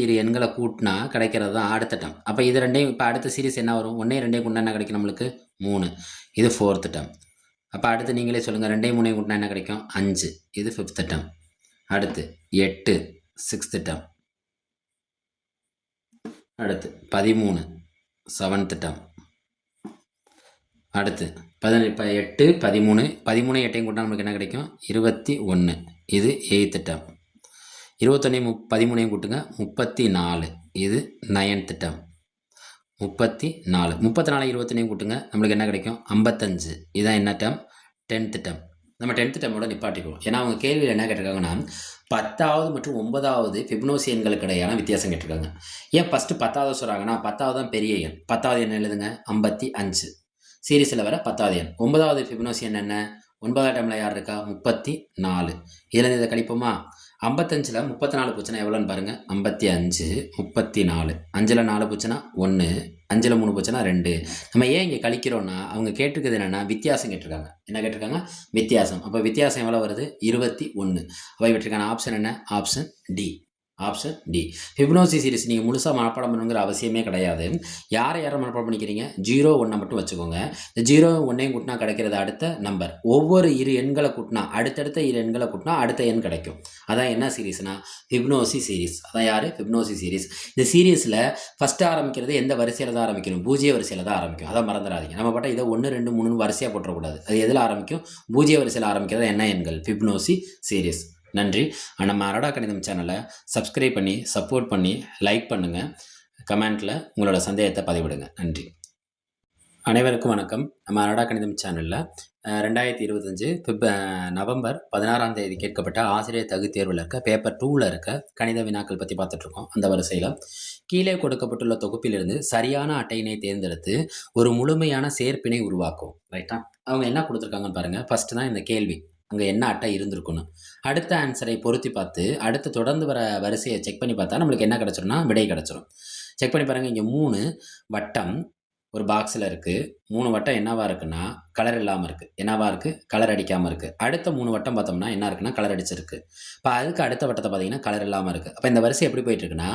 இரு எண்களை கூட்டினா கிடைக்கிறது தான் அடுத்த டேர்ம். அப்போ இது ரெண்டையும் இப்போ அடுத்த சீரிஸ் என்ன வரும்? 1 2 கூட்டினா என்ன கிடைக்கும் நம்மளுக்கு? 3. இது 4th டேர்ம். அப்போ அடுத்து நீங்களே சொல்லுங்கள், 2 3 கூட்டினா என்ன கிடைக்கும்? 5. இது 5th டேர்ம். அடுத்து 8 6th டேர்ம். அடுத்து 13 7th டேர்ம். அடுத்து 8 13 8 கூட்டினா நமக்கு என்ன கிடைக்கும்? 21. இது 8th டேர்ம். 21 13 கூட்டுங்க, 34. இது 9th டேர்ம். 34 21 கூட்டுங்க, நம்மளுக்கு என்ன கிடைக்கும்? 55. இதுதான் என்ன டேர்ம்? 10th term. நம்ம 10th டேர்மோட நிப்பாட்டிக்குவோம். ஏன்னா அவங்க கேள்வியில் என்ன கேட்டிருக்காங்கன்னா 10வது மற்றும் 9வது ஃபிபனோசி எண்களுக்கு இடையான வித்தியாசம் கேட்டிருக்காங்க. ஏன் ஃபஸ்ட்டு 10வது சொல்கிறாங்கன்னா 10வது தான் பெரிய எண். 10வது எண் எழுதுங்க, 55. சீரீஸில் வர 10வது எண். 9வது ஃபிபனோசி எண் என்ன? 9வது டேர்மில் யார் இருக்கா? 34. இதில் இதை கழிப்போமா? 55ல் 34 போச்சுன்னா எவ்வளோன்னு பாருங்கள். 55 34. 5ல் 4 போச்சுன்னா 1, 5ல் 3 போச்சுன்னா 2. நம்ம ஏன் இங்கே கழிக்கிறோன்னா அவங்க கேட்டிருக்கிறது என்னென்னா வித்தியாசம் கேட்டிருக்காங்க. என்ன கேட்டிருக்காங்க? வித்தியாசம். அப்போ வித்தியாசம் எவ்வளோ வருது? 21. அப்போ இவற்றுக்கான ஆப்ஷன் என்ன? Option D. ஃபிபனோசி சீரிஸ் நீங்கள் முழுசாக மனப்பாடம் பண்ணுங்கிற அவசியமே கிடையாது. யாரை மனப்பாடம் பண்ணிக்கிறீங்க? 0 1 மட்டும் வச்சுக்கோங்க. இந்த 0 1ஐயும் கூட்டினா கிடைக்கிறது அடுத்த நம்பர். ஒவ்வொரு இரு எண்களை கூட்டினா அடுத்தடுத்த இரு எண்களை கூட்டினா அடுத்த எண் கிடைக்கும். அதான் என்ன சீரிஸ்னா ஃபிபனோசி சீரிஸ். அதான் யார்? Fibonacci series. இந்த சீரிஸில் ஃபஸ்ட்டு ஆரம்பிக்கிறது எந்த வரிசையில் தான் ஆரம்பிக்கணும்? பூஜ்ஜிய வரிசையில் தான் ஆரம்பிக்கும். அதான் மறந்துடாதீங்க. நம்ம பட்ட இதை 1 2 3 வரிசையாக போட்டுறக்கூடாது. அது எதில் ஆரம்பிக்கும்? பூஜ்ஜிய வரிசையில் ஆரம்பிக்கிறது என்ன எண்கள்? Fibonacci series. நன்றி. நம்ம அரடா கணிதம் சேனலை சப்ஸ்கிரைப் பண்ணி சப்போர்ட் பண்ணி லைக் பண்ணுங்கள். கமெண்ட்டில் உங்களோட சந்தேகத்தை பதிவிடுங்க. நன்றி. அனைவருக்கும் வணக்கம். நம்ம அனடா கணிதம் சேனலில் 2025 நவம்பர் 16ஆம் தேதி கேட்கப்பட்ட ஆசிரியர் தகுதித் தேர்வில் இருக்க பேப்பர் 2ல் இருக்க கணித வினாக்கள் பற்றி பார்த்துட்ருக்கோம். அந்த வரிசையில் கீழே கொடுக்கப்பட்டுள்ள தொகுப்பிலிருந்து சரியான அட்டையினை தேர்ந்தெடுத்து ஒரு முழுமையான சேர்ப்பினை உருவாக்கும். ரைட்டா? அவங்க என்ன கொடுத்துருக்காங்கன்னு பாருங்கள். ஃபஸ்ட்டு தான் இந்த கேள்வி, அங்கே என்ன அட்டை இருந்திருக்குன்னு. அடுத்த ஆன்சரை பொருத்தி பார்த்து அடுத்து தொடர்ந்து வர வரிசையை செக் பண்ணி பார்த்தா நம்மளுக்கு என்ன கிடச்சிரும்னா விடை கிடச்சிரும். செக் பண்ணி பாருங்கள். இங்கே 3 வட்டம் ஒரு பாக்ஸில் இருக்குது. 3 வட்டம் என்னவா இருக்குன்னா கலர் இல்லாமல் இருக்குது. என்னவா இருக்குது? கலர் அடிக்காமல் இருக்குது. அடுத்த 3 வட்டம் பார்த்தோம்னா என்ன இருக்குன்னா கலர் அடிச்சிருக்கு. இப்போ அதுக்கு அடுத்த வட்டத்தை பார்த்தீங்கன்னா கலர் இல்லாமல் இருக்குது. அப்போ இந்த வரிசை எப்படி போயிட்டுருக்குன்னா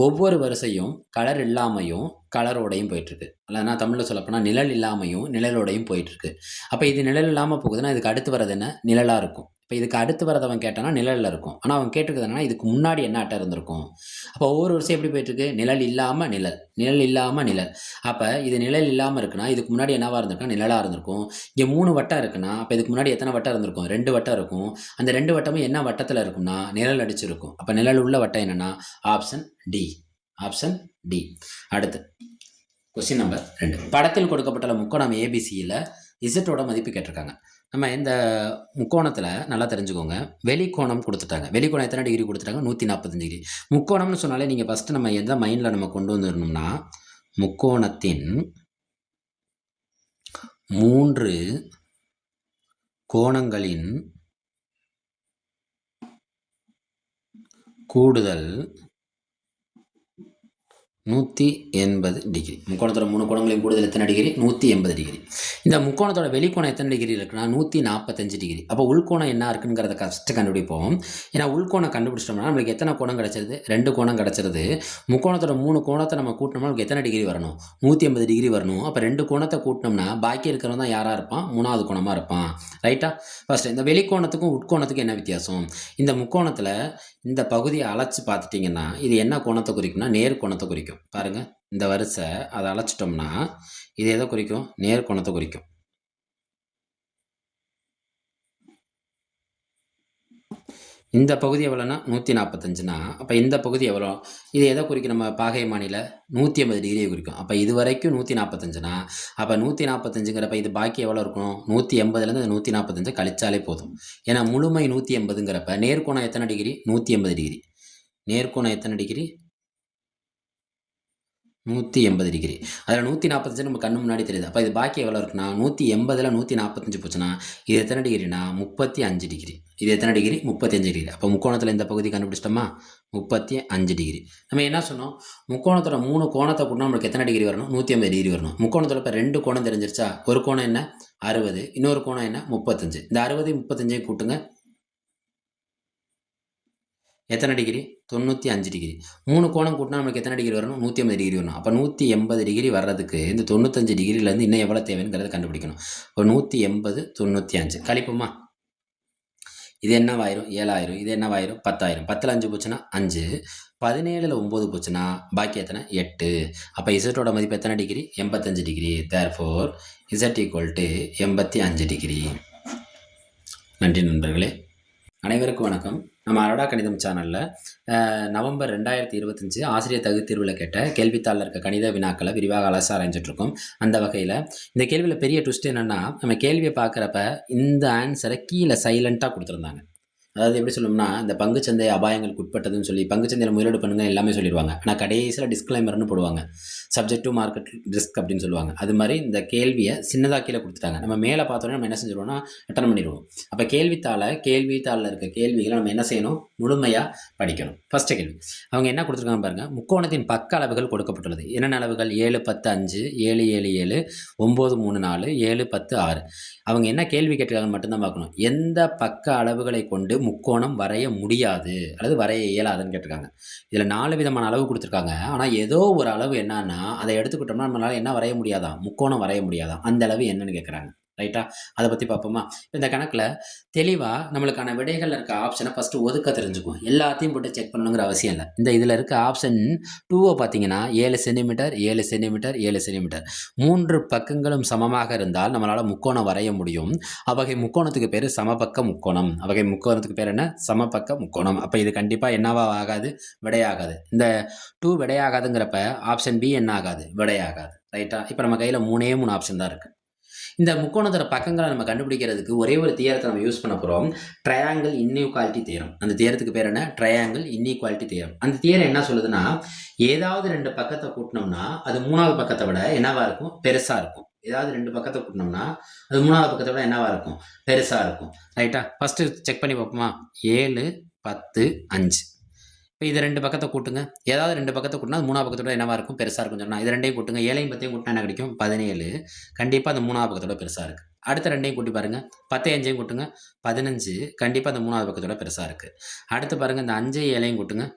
ஒவ்வொரு வரிசையும் கலர் இல்லாமையும் கலரோடையும் போயிட்டுருக்கு. இல்லைன்னா தமிழில் சொல்லப்போனால் நிழல் இல்லாமையும் நிழலோடையும் போயிட்டுருக்கு. அப்போ இது நிழல் இல்லாமல் போகுதுன்னா இதுக்கு அடுத்து வர்றது என்ன? நிழலாக இருக்கும். இப்போ இதுக்கு அடுத்து வரதவன் கேட்டானா நிழலில் இருக்கும். ஆனால் அவன் கேட்டுருக்குதுன்னா இதுக்கு முன்னாடி என்ன அட்டை இருந்திருக்கும். அப்போ ஒவ்வொரு வருஷம் எப்படி போயிட்டுருக்கு? நிழல் இல்லாமல் நிழல், நிழல் இல்லாமல் நிழல். அப்போ இது நிழல் இல்லாமல் இருக்குன்னா இதுக்கு முன்னாடி என்னவாக இருந்திருக்கும்? நிழலாக இருந்திருக்கும். இங்கே 3 வட்டம் இருக்குன்னா அப்போ இதுக்கு முன்னாடி எத்தனை வட்டம் இருந்திருக்கும்? 2 வட்டம் இருக்கும். அந்த 2 வட்டமும் என்ன வட்டத்தில் இருக்கும்னா நிழல் அடிச்சிருக்கும். அப்போ நிழல் உள்ள வட்டம் என்னென்னா ஆப்ஷன் டி. Option D. அடுத்து கொஸ்டின் நம்பர் 2. படத்தில் கொடுக்கப்பட்டுள்ள முக்கோணம் ஏபிசியில் இசட்டோட மதிப்பு கேட்டிருக்காங்க. நம்ம இந்த முக்கோணத்தில் நல்லா தெரிஞ்சுக்கோங்க. வெளிக்கோணம் கொடுத்துட்டாங்க. வெளிக்கோணம் எத்தனை டிகிரி கொடுத்துட்டாங்க? 145 டிகிரி. முக்கோணம்னு சொன்னாலே நீங்கள் ஃபஸ்ட்டு நம்ம எந்த மைண்டில் நம்ம கொண்டு வந்துடணும்னா முக்கோணத்தின் 3 கோணங்களின் கூடுதல் 180 டிகிரி. முக்கோணத்தோட 3 கோணங்களையும் கூடுதல் எத்தனை டிகிரி? 180 டிகிரி. இந்த முக்கோணத்தோட வெளிக்கோணம் எத்தனை டிகிரி இருக்குன்னா 145 டிகிரி. அப்போ உள்கோணம் என்ன இருக்குங்கிறத ஃபஸ்ட்டு கண்டுபிடிப்போம். ஏன்னா உள்கோணம் கண்டுபிடிச்சிட்டோம்னா நம்மளுக்கு எத்தனை கோணம் கிடச்சிருது? 2 கோணம் கிடச்சிருது. முக்கோணத்தோட 3 கோணத்தை நம்ம கூட்டினோம்னா நமக்கு எத்தனை டிகிரி வரணும்? 180 டிகிரி வரணும். அப்போ 2 கோணத்தை கூட்டினோம்னா பாக்கி இருக்கிறவன் தான் யாராக இருப்பான்? 3வது கோணமாக இருப்பான். ரைட்டா? ஃபஸ்ட்டு இந்த வெளிக்கோணத்துக்கும் உட்கோணத்துக்கும் என்ன வித்தியாசம்? இந்த முக்கோணத்தில் இந்த பகுதியை அழைச்சி பார்த்துட்டிங்கன்னா இது என்ன கோணத்தை குறிக்கும்னா நேர் கோணத்தை குறிக்கும். பாருங்கள், இந்த வரிசை அதை அழைச்சிட்டோம்னா இது எதை குறிக்கும்? நேர் கோணத்தை குறிக்கும். இந்த பகுதி எவ்வளோன்னா 145னா அப்போ இந்த பகுதி எவ்வளோ? இது எதை குறிக்கும்? நம்ம பாகைமானியில் 180 டிகிரியை குறிக்கும். அப்போ இது வரைக்கும் 145னா அப்போ 145ங்கிறப்ப இது பாக்கி எவ்வளோ இருக்கும்? 180லேருந்து அந்த 145 கழிச்சாலே போதும். ஏன்னா முழுமை 180ங்கிறப்ப நேர்கோணம் எத்தனை டிகிரி? 180 டிகிரி. நேர்கோணம் எத்தனை டிகிரி? 180 டிகிரி. அதில் 145 நம்ம கண்ணு முன்னாடி தெரியுது. அப்போ இது பாக்கி எவ்வளோ இருக்குன்னா 180ல் 145 போச்சுன்னா இது எத்தனை டிகிரினா 35 டிகிரி. இது எத்தனை டிகிரி? 35 டிகிரி. அப்போ முக்கோணத்தில் இந்த பகுதி கண்டுபிடிச்சிட்டோமா? 35 டிகிரி. நம்ம என்ன சொன்னோம்? முக்கோணத்தோட 3 கோணத்தை கூட்டினா நம்மளுக்கு எத்தனை டிகிரி வரணும்? 180 டிகிரி வரணும். முக்கோணத்தோட இப்போ 2 கோணம் தெரிஞ்சிருச்சா? ஒரு கோணம் என்ன? 60. இன்னொரு கோணம் என்ன? 35. இந்த 60 35 கூட்டுங்க. எத்தனை டிகிரி? 95 டிகிரி. 3 கோணம் கூட்டினா நமக்கு எத்தனை டிகிரி வரணும்? 180 டிகிரி வரணும். அப்போ 180 டிகிரி வர்றதுக்கு இந்த 95 டிகிரிலேருந்து இன்னும் எவ்வளோ தேவைங்கிறத கண்டுபிடிக்கணும். இப்போ 180 95 கழிப்போமா? இது என்னவாயிரும்? 7000. இது என்னவாயிரும்? 10000. 10ல் 5 போச்சுன்னா 5. 17ல் 9 போச்சுன்னா பாக்கி எத்தனை? 8. அப்போ இசட்டோட மதிப்பு எத்தனை degree? 85 degree. Therefore Z equal to 85 degree. நன்றி நண்பர்களே. அனைவருக்கும் வணக்கம். நம்ம அனடா கணிதம் சேனலில் நவம்பர் 2025 ஆசிரியர் தகுதித் தேர்வில் கேட்ட கேள்வித்தாளில் இருக்க கணித வினாக்களை விரிவாக அலச ஆராய்ஞ்சிட்ருக்கோம். அந்த வகையில் இந்த கேள்வியில் பெரிய ட்விஸ்ட் என்னென்னா நம்ம கேள்வியை பார்க்குறப்ப இந்த ஆன்சரை கீழே சைலண்ட்டாக கொடுத்துருந்தாங்க. அதாவது எப்படி சொல்லணும்னா இந்த பங்குச்சந்தை அபாயங்களுக்கு உட்பட்டதுன்னு சொல்லி பங்குச்சந்தையில் முதலீடு பண்ணுங்க எல்லாமே சொல்லிடுவாங்க. ஆனால் கடைசியில் டிஸ்க்ளைமர்னு போடுவாங்க. சப்ஜெக்ட் டு மார்க்கெட் ரிஸ்க் அப்படின்னு சொல்லுவாங்க. அது மாதிரி இந்த கேள்வியை சின்னதாக கீழே கொடுத்துட்டாங்க. நம்ம மேலே பார்த்தோன்னே நம்ம என்ன செஞ்சிடுவோம்னா அட்டன் பண்ணிடுவோம். அப்போ கேள்வித்தாளில் இருக்க கேள்விகளை நம்ம என்ன செய்யணும்? முழுமையாக படிக்கணும். ஃபஸ்ட்டு கேள்வி அவங்க என்ன கொடுத்துருக்காங்க பாருங்கள். முக்கோணத்தின் பக்க அளவுகள் கொடுக்கப்பட்டுள்ளது. என்னென்ன அளவுகள்? 7 10 5, 7 7 7, 9 3 4, 7 10 6. அவங்க என்ன கேள்வி கேட்டிருக்காங்கன்னு மட்டும்தான் பார்க்கணும். எந்த பக்க அளவுகளை கொண்டு முக்கோணம் வரைய முடியாது அல்லது வரைய இயலாதுன்னு கேட்டிருக்காங்க. இதில் 4 விதமான அளவு கொடுத்துருக்காங்க. ஆனால் ஏதோ ஒரு அளவு என்னன்னா அதை எடுத்துக்கிட்டோம்னா நம்மளால் என்ன வரைய முடியாதான்? முக்கோணம் வரைய முடியாதான்? அந்த அளவு என்னன்னு கேட்குறாங்க. ரைட்டா? அதை பற்றி பார்ப்போமா? இந்த கணக்கில் தெளிவாக நம்மளுக்கான விடைகளில் இருக்க ஆப்ஷனை ஃபஸ்ட்டு ஒதுக்க தெரிஞ்சுக்கும். எல்லாத்தையும் போட்டு செக் பண்ணணுங்கிற அவசியம் இல்லை. இதில் இருக்க ஆப்ஷன் 2 பார்த்தீங்கன்னா 7 சென்டிமீட்டர் 7 சென்டிமீட்டர் 7 சென்டிமீட்டர் 3 பக்கங்களும் சமமாக இருந்தால் நம்மளால் முக்கோணம் வரைய முடியும். அவ்வகை முக்கோணத்துக்கு பேர் சமபக்க முக்கோணம். அவ்வகை முக்கோணத்துக்கு பேர் என்ன? சமபக்க முக்கோணம். அப்போ இது கண்டிப்பாக என்னவா ஆகாது? விடையாகாது. இந்த 2 விடையாகாதுங்கிறப்ப ஆப்ஷன் பி என்ன ஆகாது? விடையாகாது. ரைட்டா? இப்போ நம்ம கையில் 3 ஆப்ஷன் தான் இருக்குது. இந்த முக்கோணத்தோட பக்கங்களை நம்ம கண்டுபிடிக்கிறதுக்கு ஒரே ஒரு தியரத்தை நம்ம யூஸ் பண்ண போகிறோம், ட்ரையாங்கிள் இன்இக்வாலிட்டி தியரம். அந்த தியரத்துக்கு பேர் என்ன? Triangle inequality theorem. அந்த தியரம் என்ன சொல்லுதுன்னா, ஏதாவது 2 பக்கத்தை கூட்டினோம்னா அது 3வது பக்கத்தை விட என்னவா இருக்கும்? பெருசாக இருக்கும். ஏதாவது 2 பக்கத்தை கூட்டினோம்னா அது 3வது பக்கத்தை விட என்னவா இருக்கும்? பெருசாக இருக்கும். ரைட்டா? ஃபஸ்ட்டு செக் பண்ணி பார்ப்போமா? 7, 10, 5. இப்போ இது 2 பக்கத்தை கூட்டுங்க. ஏதாவது 2 பக்கத்தை கூட்டினா அது 3வது பக்கத்தோட என்னவா இருக்கும்? பெருசாக இருக்கும் சொன்னால் இது 2ஐயும் கூட்டுங்க. 7ஐயும் 10ஐயும் கூட்டினா என்ன கிடைக்கும்? 17. கண்டிப்பாக அந்த 3வது பக்கத்தோட பெருசாக இருக்குது. அடுத்த 2ஐயும் கூட்டி பாருங்கள். 10ஐயும் 5ஐயும் கூட்டுங்க. 15. கண்டிப்பாக அந்த 3வது பக்கத்தோட பெருசாக இருக்குது. அடுத்து பாருங்கள், இந்த 5ஐயும் 7ஐயும் கூட்டுங்க.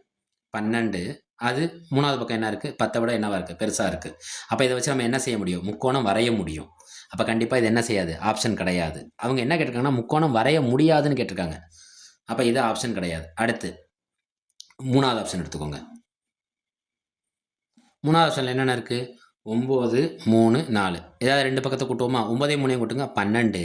12. அது 3வது பக்கம் என்ன இருக்குது? 10ஐ விட என்னவா இருக்குது? பெருசாக இருக்குது. அப்போ இதை வச்சு நம்ம என்ன செய்ய முடியும்? முக்கோணம் வரைய முடியும். அப்போ கண்டிப்பாக இது என்ன செய்யாது? ஆப்ஷன் கிடையாது. அவங்க என்ன கேட்டிருக்காங்கன்னா முக்கோணம் வரைய முடியாதுன்னு கேட்டிருக்காங்க. அப்போ இது ஆப்ஷன் கிடையாது. அடுத்து 3வது ஆப்ஷன் எடுத்துக்கோங்க. 3வது ஆப்ஷனில் என்னென்ன இருக்குது? 9, 3, 4. ஏதாவது 2 பக்கத்தை கூட்டுவோமா? 9ஐயும் 3ஐயும் கூட்டுங்க. 12.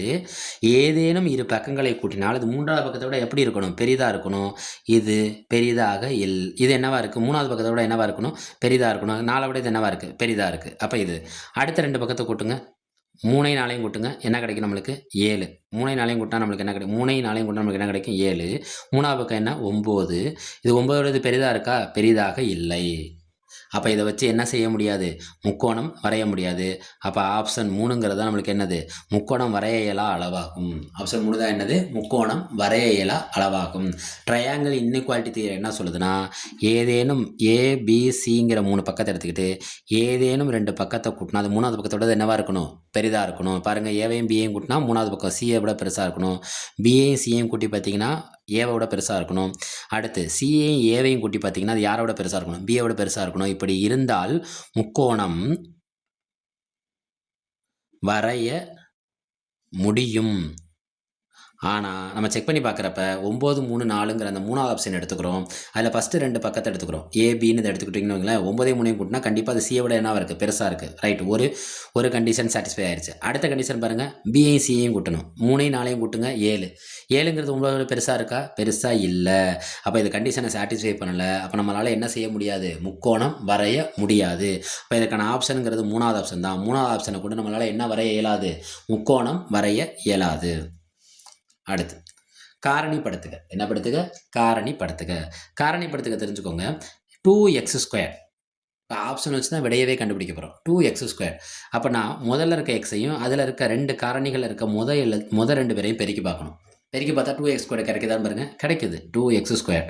ஏதேனும் 2 பக்கங்களை கூட்டினால் அது 3வது பக்கத்தை விட எப்படி இருக்கணும்? பெரிதாக இருக்கணும். இது பெரிதாக இது என்னவா இருக்குது? 3வது பக்கத்தை விட என்னவா இருக்கணும்? பெரிதாக இருக்கணும். 4 விட இது என்னவா இருக்குது? பெரிதாக இருக்குது. அப்போ இது அடுத்த 2 பக்கத்தை கூட்டுங்க. 3ஐயும் 4ஐயும் கூட்டுங்க. என்ன கிடைக்கும் நம்மளுக்கு? 7. 3ஐயும் 4ஐயும் கூட்டினா நம்மளுக்கு என்ன கிடைக்கும்? 3ஐயும் 4ஐயும் கூட்டினா நம்மளுக்கு என்ன கிடைக்கும்? 7. 3வது பக்கம் என்ன? 9. இது 9 இது பெரிதாக இருக்கா? பெரிதாக இல்லை. அப்போ இதை வச்சு என்ன செய்ய முடியாது? முக்கோணம் வரைய முடியாது. அப்போ ஆப்ஷன் 3ங்கிறது தான் நம்மளுக்கு என்னது? முக்கோணம் வரைய இயலா அளவாகும். ஆப்ஷன் 3 தான் என்னது? முக்கோணம் வரைய இயலா அளவாகும். ட்ரையாங்கிள் இன்இக்வாலிட்டி தியரம் என்ன சொல்லுதுன்னா, ஏதேனும் ABCங்கிற 3 பக்கத்தை எடுத்துக்கிட்டு ஏதேனும் 2 பக்கத்தை கூட்டினா அது 3வது பக்கத்தோட என்னவா இருக்கணும்? பெரிதாக இருக்கணும். பாருங்கள், ஏவையும் பியையும் கூட்டினா 3வது பக்கம் சியை விட பெருசாக இருக்கணும். பியையும் சியையும் கூட்டி பார்த்தீங்கன்னா ஏவை விட பெருசாக இருக்கணும். அடுத்து சியையும் ஏவையும் கூட்டி பார்த்தீங்கன்னா அது யாரை விட பெருசாக இருக்கணும்? பியை விட பெருசாக இருக்கணும். இப்படி இருந்தால் முக்கோணம் வரைய முடியும். ஆனால் நம்ம செக் பண்ணி பார்க்குறப்ப 9, 3, 4ங்கிற அந்த 3வது ஆப்ஷன் எடுத்துக்கிறோம். அதில் ஃபஸ்ட்டு 2 பக்கத்தை எடுத்துக்கிறோம். ஏபின்னு இதை எடுத்துக்கிட்டிங்கன்னு வைங்களேன். 9ஐயும் 3ஐயும் கூட்டினா கண்டிப்பாக அது சியை விட என்னவாக இருக்குது? பெருசாக இருக்குது. ரைட், ஒரு கண்டிஷன் சாட்டிஸ்ஃபை ஆயிடுச்சு. அடுத்த கண்டிஷன் பாருங்கள், பிஐயும் சிஐயும் கூட்டணும். 3ஐயும் 4ஐயும் கூட்டுங்க. 7. 7ங்கிறது 9 பெருசாக இருக்கா? பெருசாக இல்லை. அப்போ இது கண்டிஷனை சாட்டிஸ்ஃபை பண்ணலை. அப்போ நம்மளால் என்ன செய்ய முடியாது? முக்கோணம் வரைய முடியாது. அப்போ இதுக்கான ஆப்ஷனுங்கிறது 3வது ஆப்ஷன் தான். 3வது ஆப்ஷனை கூட நம்மளால் என்ன வரைய இயலாது? முக்கோணம் வரைய இயலாது. அடுத்து காரணிப்படுத்துக. என்ன படுத்துக? காரணிப்படுத்துக. காரணிப்படுத்துக தெரிஞ்சுக்கோங்க. 2x². இப்போ ஆப்ஷன் வச்சு தான் விடையவே கண்டுபிடிக்க போகிறோம். 2x². அப்போ நான் முதல்ல இருக்க எக்ஸையும் அதில் இருக்க 2 காரணிகள் இருக்க முத 2 பேரையும் பெருக்கி பார்க்கணும். பெருக்கி பார்த்தா 2x² கிடைக்குதான்னு பாருங்கள். கிடைக்குது. 2x².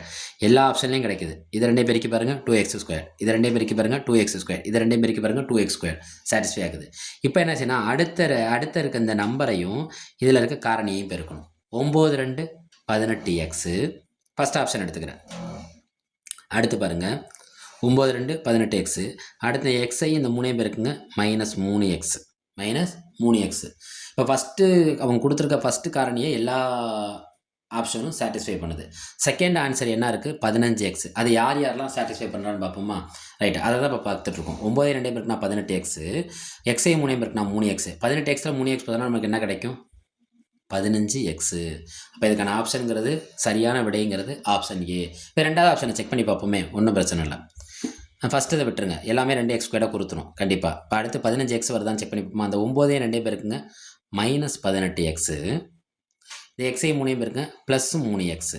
எல்லா ஆப்ஷன்லையும் கிடைக்குது. இது 2ஐயும் பெருக்கி பாருங்கள், 2x². இது 2ஐயும் பெருக்கி பாருங்கள், 2x². இது 2ஐயும் பெருக்கி பாருங்கள், 2x². சாட்டிஸ்ஃபை ஆகுது. இப்போ என்ன செய்யணும்? அடுத்த இருக்க இந்த நம்பரையும் இதில் இருக்க காரணியையும் பெருக்கணும். 9, 2, 18x. ஃபஸ்ட் ஆப்ஷன் எடுத்துக்கிறேன். அடுத்து பாருங்கள், 9, 2, 18x. அடுத்த எக்ஸையும் இந்த 3ஐயும் பெருக்குங்க. -3x. -3x. இப்போ ஃபஸ்ட்டு அவங்க கொடுத்துருக்க ஃபஸ்ட்டு காரணியை எல்லா ஆப்ஷனும் சாட்டிஸ்ஃபை பண்ணுது. செகண்ட் ஆன்சர் என்ன இருக்குது? 15x. அது யாரெல்லாம் சாட்டிஸ்ஃபை பண்ணுறான்னு பார்ப்போமா? ரைட், அதை தான் இப்போ பார்த்துட்ருக்கோம். 9, 2 பெருக்குனா 18x. எக்ஸையும் 3ஐயும் பெருக்குனா 3x. 18xல் 3x பார்த்தோன்னா நமக்கு என்ன கிடைக்கும்? 15x. அப்போ இதுக்கான ஆப்ஷனுங்கிறது சரியான விடைங்கிறது ஆப்ஷன் ஏ. இப்போ 2வது ஆப்ஷனை செக் பண்ணி பார்ப்போமே, ஒன்றும் பிரச்சனை இல்லை. ஃபஸ்ட்டு இதை விட்டுருங்க, எல்லாமே 2x² கொடுத்துரும் கண்டிப்பாக. இப்போ அடுத்து 15x வருதான்னு செக் பண்ணி பார்ப்போமா? அந்த 9ஐயும் 2ஐயும் பெருக்குங்க, -18x. இந்த எக்ஸையும் 3ஐயும் பெருக்குங்க, +3x.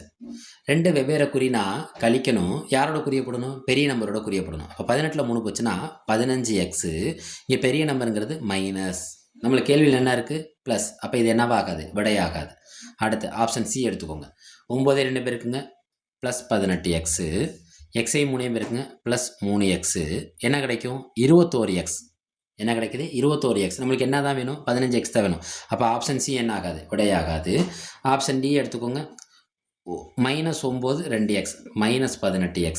2 வெவ்வேறு குறினா கழிக்கணும். யாரோட குறிய போடணும்? பெரிய நம்பரோட குறிய போடணும். அப்போ 18ல் 3 போச்சுன்னா 15x. இங்கே பெரிய நம்பருங்கிறது மைனஸ். நம்மளுக்கு கேள்வியில் என்ன இருக்குது? ப்ளஸ். அப்போ இது என்னவாகாது? விடையாகாது. அடுத்து ஆப்ஷன் சி எடுத்துக்கோங்க. 9ஐயும் 2 பெருக்குங்க, +18x. எக்ஸையும் 3ஐயும் பெருக்குங்க, +3x. என்ன கிடைக்கும்? 21x. என்ன கிடைக்குது? 21x. நம்மளுக்கு என்ன தான் வேணும்? 15x தான் வேணும். அப்போ ஆப்ஷன் சி என்ன ஆகாது? விடையாகாது. ஆப்ஷன் டி எடுத்துக்கோங்க. -9, 2x, -18x.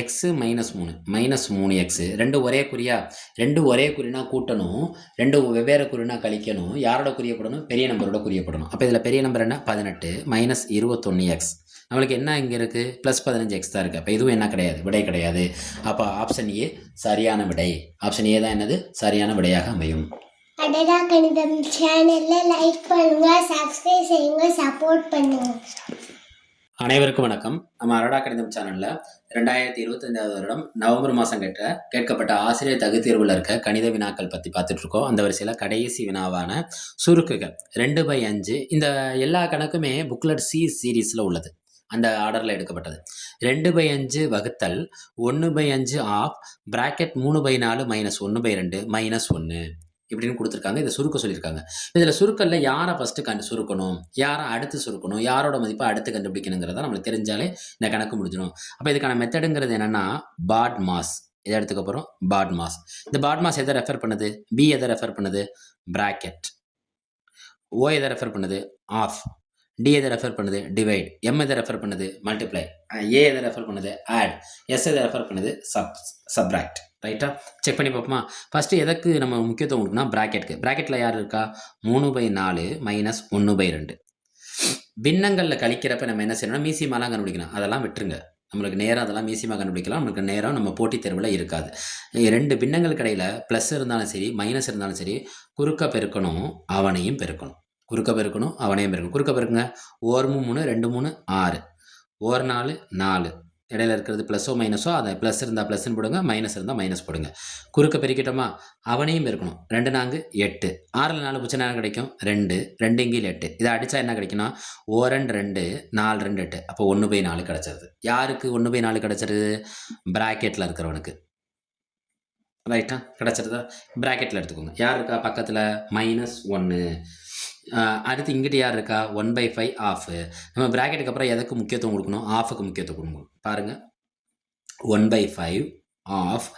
X -3, -3x. 2 ஒரே குறியா? 2 ஒரே குறினா கூட்டணும், 2 வெவ்வேறு குறினா கழிக்கணும். யாரோட குறிய போடணும்? பெரிய நம்பரோட குறிய போடணும். அப்போ இதில் பெரிய நம்பர் என்ன? 18 -21x. நம்மளுக்கு என்ன இங்கே இருக்குது? +15x தான் இருக்குது. அப்போ இதுவும் என்ன கிடையாது? விடை கிடையாது. அப்போ ஆப்ஷன் ஏ சரியான விடை. ஆப்ஷன் ஏ தான் என்னது? சரியான விடையாக அமையும். அடடா கணிதம் சேனல்ல லைக் பண்ணுங்க, சப்ஸ்கிரைப் செய்யுங்க, சப்போர்ட் பண்ணுங்க. அனைவருக்கும் வணக்கம். நம்ம அரோடா கணிதம் சேனல்ல 2025வது வருடம் நவம்பர் மாதம் கேட்கப்பட்ட ஆசிரியர் தகுதி தேர்வில் இருக்க கணித வினாக்கள் பற்றி பார்த்துட்டு இருக்கோம். அந்த வரிசையில் கடைசி வினாவான சுருக்குகள் 2/5. இந்த எல்லா கணக்குமே புக்லெட் சி சீரீஸில் உள்ளது. அந்த ஆர்டரில் எடுக்கப்பட்டது. 2/5 வகுத்தல் 1/5 ஆஃப் பிராக்கெட் 3/4 - 1/2 -1 இப்படின்னு கொடுத்துருக்காங்க. இதை சுருக்க சொல்லியிருக்காங்க. இதில் சுருக்கல்ல யாரை ஃபஸ்ட்டு சுருக்கணும், யாரை அடுத்து சுருக்கணும், யாரோட மதிப்பை அடுத்து கண்டுபிடிக்கணுங்கிறத நம்மளுக்கு தெரிஞ்சாலே இந்த கணக்கு முடிஞ்சிடும். அப்போ இதுக்கான மெத்தடுங்கிறது என்னென்னா பாட் மாஸ். இதை எடுத்துக்க போகிறோம் பாட் மாஸ். இந்த பாட் மாஸ் எதை ரெஃபர் பண்ணுது? பி எதை ரெஃபர் பண்ணுது? பிராக்கெட். ஓ எதை ரெஃபர் பண்ணுது? ஆஃப். டி எதை ரெஃபர் பண்ணுது? டிவைட். எம் எதை ரெஃபர் பண்ணுது? மல்டிப்ளை. ஏ எதை ரெஃபர் பண்ணுது? ஆட். எஸ் எதை ரெஃபர் பண்ணுது? சப்ராக்ட். ரைட்டா? செக் பண்ணி பார்ப்போமா? ஃபஸ்ட்டு எதுக்கு நம்ம முக்கியத்துவம் கொடுக்கணும்னா பிராக்கெட்டுக்கு. பிராக்கெட்டில் யார் இருக்கா? 3/4 - 1/2. பின்னங்களில் கழிக்கிறப்ப நம்ம என்ன செய்யணும்னா மீசிமாலாம் கண்டுபிடிக்கணும். அதெல்லாம் விட்டுருங்க. நம்மளுக்கு நேரம் அதெல்லாம் மீசியமாக கண்டுபிடிக்கலாம். நம்மளுக்கு நேரம் நம்ம போட்டித் தேர்வில் இருக்காது. 2 பின்னங்களுக்கு இடையில் ப்ளஸ் இருந்தாலும் சரி மைனஸ் இருந்தாலும் சரி குறுக்க பெருக்கணும், அவனையும் பெருக்கணும். குறுக்க பெருக்கணும், அவனையும் பெருக்கணும். குறுக்க பெருக்குங்க. 1 3 2 3 6. 1 4 4. இடையில இருக்கிறது ப்ளஸ்ஸோ மைனஸோ, அதை ப்ளஸ் இருந்தால் ப்ளஸ்ன்னு போடுங்க, மைனஸ் இருந்தால் மைனஸ் போடுங்க. குறுக்க பெருக்கிட்டோமா? அவனையும் பெருக்கணும். 2 4 8. 6ல் 4 பிடிச்ச நேரம் கிடைக்கும் 2. 2 இங்கே 8. இதை அடித்தா என்ன கிடைக்குன்னா 1 2 4 2 8. அப்போ 1/4 கிடச்சிருது. யாருக்கு 1/4 கிடச்சிருது? பிராக்கெட்டில் இருக்கிறவனுக்கு. ரைட்டா? கிடச்சிருதா? பிராக்கெட்டில் எடுத்துக்கோங்க. யார் இருக்கா பக்கத்தில்? -1. அடுத்து இங்கிட்டு யார் இருக்கா? 1/5 ஆஃப். நம்ம பிராக்கெட்டுக்கு அப்புறம் எதுக்கு முக்கியத்துவம் கொடுக்கணும்? ஆஃபுக்கு முக்கியத்துவம் கொடுக்கணும். பாருங்கள் 1/5 ஆஃப்.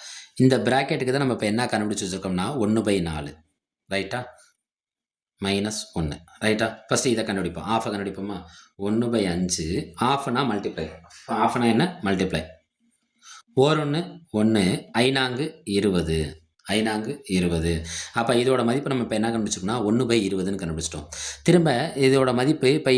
இந்த பிராக்கெட்டுக்கு தான் நம்ம இப்போ என்ன கண்டுபிடிச்சி வச்சுருக்கோம்னா 1/4. ரைட்டா? -1. ரைட்டா? ஃபஸ்ட்டு இதை கண்டுபிடிப்போம். ஆஃபை கண்டுபிடிப்போமா? 1/5. ஆஃப்னா மல்டிப்ளை. ஆஃப்னா என்ன? மல்டிப்ளை. 1 1 5 20. 5 20. அப்போ இதோட மதிப்பு நம்ம இப்போ என்ன கண்டுபிடிச்சோம்னா 1/20ன்னு கண்டுபிடிச்சிட்டோம். திரும்ப இதோட மதிப்பு இப்போ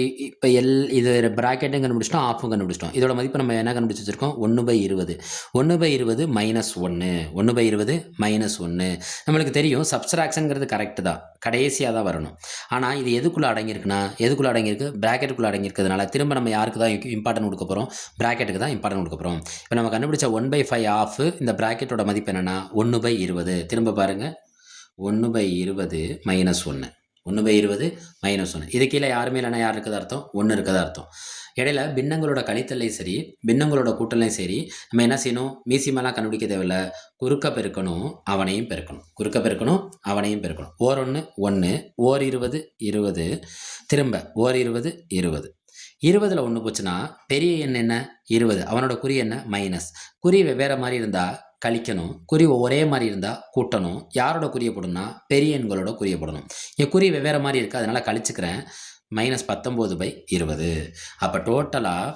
இது பிராக்கெட்டும் கண்டுபிடிச்சிட்டோம், ஆஃபும் கண்டுபிடிச்சிட்டோம். இதோட மதிப்பு நம்ம என்ன கண்டுபிடிச்சி வச்சுருக்கோம்? 1/20. 1/20 -1. 1/20 -1. நம்மளுக்கு தெரியும் சப்ஸ்ட்ராக்ஷனுங்கிறது கரெக்டு தான், கடைசியாக தான் வரணும். ஆனால் இது எதுக்குள்ளே அடங்கியிருக்குன்னா அடங்கியிருக்கு? பிராக்கெட்டுக்குள்ளே அடங்கியிருக்கிறதுனால திரும்ப நம்ம யாருக்கு தான் இம்பார்ட்டன்ட் கொடுக்க போகிறோம்? பிராக்கெட்டுக்கு தான் இம்பார்ட்டன்ட் கொடுக்க போகிறோம். இப்போ நம்ம கண்டுபிடிச்ச 1/5 ஆஃப் இந்த பிராக்கெட்டோட மதிப்பு என்னென்னா 1/20. திரும்ப பாருங்கள் 1/20 -1. 1/20 -1. இது கீழே யாருமே இல்லைன்னா யார் இருக்கிறது அர்த்தம்? 1 இருக்கிறது அர்த்தம். இடையில பின்னங்களோட கழித்தலையும் சரி பின்னங்களோட கூட்டலையும் சரி நம்ம என்ன செய்யணும்? மீசிமெல்லாம் கண்டுபிடிக்க தேவையில்லை. குறுக்க பெருக்கணும், அவனையும் பெருக்கணும். குறுக்க பெருக்கணும், அவனையும் பெருக்கணும். ஓர் 1 1. ஓர் 20 20. திரும்ப ஓர் 20 20. 20ல் 1 போச்சுன்னா பெரிய எண் என்ன? 20. அவனோட குறி என்ன? மைனஸ். குறி வெவ்வேறு மாதிரி இருந்தால் கழிக்கணும், குறி ஒரே மாதிரி இருந்தால் கூட்டணும். யாரோட குறியை போடணும்னா பெரிய எண்களோட குறியை போடணும். என் குறி வெவ்வேறு மாதிரி இருக்குது, அதனால் கழிச்சுக்கிறேன். -19/20. அப்போ டோட்டலாக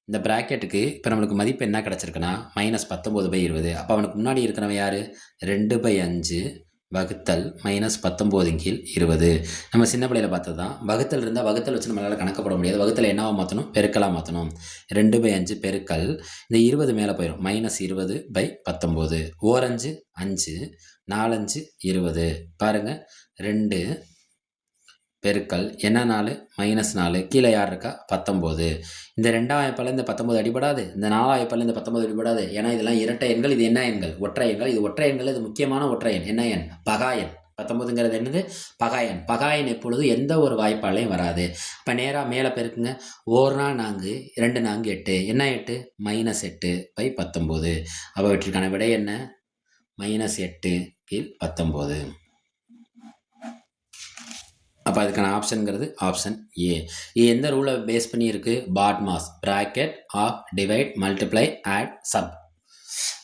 இந்த ப்ராக்கெட்டுக்கு இப்போ நம்மளுக்கு மதிப்பு என்ன கிடச்சிருக்குன்னா -19/20. அப்போ அவனுக்கு முன்னாடி இருக்கிறவன் யார்? 2/5 வகுத்தல் -19/20. நம்ம சின்ன பிள்ளையில் பார்த்தது தான். வகுத்தல் இருந்தால் வகுத்தல் வச்சு நம்மளால் கணக்கு போட முடியாது. வகுத்தல் என்னவா மாற்றணும்? பெருக்கலாக மாற்றணும். 2/5 பெருக்கல் இந்த 20 மேலே போயிடும். -20/19. ஓர் 5 5. 4 5 20. பாருங்கள் 2 பெருக்கல் என்ன 4 -4. கீழே யார் இருக்கா? 19. இந்த 2ஆம் வாய்ப்பால் இந்த 19 அடிபடாது, இந்த 4ஆம் வாய்ப்பால் இந்த 19 அடிபடாது. ஏன்னா இதெல்லாம் இரட்டை எண்கள். இது என்ன எண்கள்? ஒற்றை எண்கள். இது ஒற்றை எண்கள். இது முக்கியமான ஒற்றை எண். என்ன எண்? பகாயன். 19ங்கிறது என்னது? பகாயன். பகாயன் எப்பொழுது எந்த ஒரு வாய்ப்பாலையும் வராது. இப்போ நேராக மேலே பெருக்குங்க. 1 4 2 4 8. என்ன 8? -8/19. அப்போ வெற்றிக்கான விடை என்ன? -8/19. அப்போ அதுக்கான ஆப்ஷனுங்கிறது ஆப்ஷன் ஏ. இது எந்த ரூலை பேஸ் பண்ணி இருக்குது? BODMAS. Bracket of divide multiply add sub.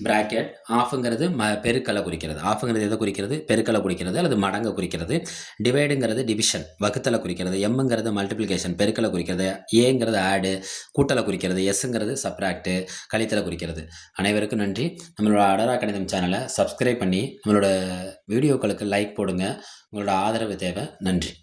Bracket ஆஃப்ங்கிறது பெருக்கலை குறிக்கிறது. ஆஃப்ங்கிறது எதை குறிக்கிறது? பெருக்கலை குறிக்கிறது அல்லது மடங்கை குறிக்கிறது. டிவைடுங்கிறது டிவிஷன், வகுத்தலை குறிக்கிறது. எம்ங்கிறது மல்டிப்ளிகேஷன், பெருக்கலை குறிக்கிறது. ஏங்கிறது ஆடு, கூட்டலை குறிக்கிறது. எஸ்ங்கிறது சப்ராக்டு, கழித்தலை குறிக்கிறது. அனைவருக்கும் நன்றி. நம்மளோட அடரா கணிதம் சேனலை சப்ஸ்கிரைப் பண்ணி நம்மளோட வீடியோக்களுக்கு லைக் போடுங்க. உங்களோட ஆதரவு தேவை. நன்றி.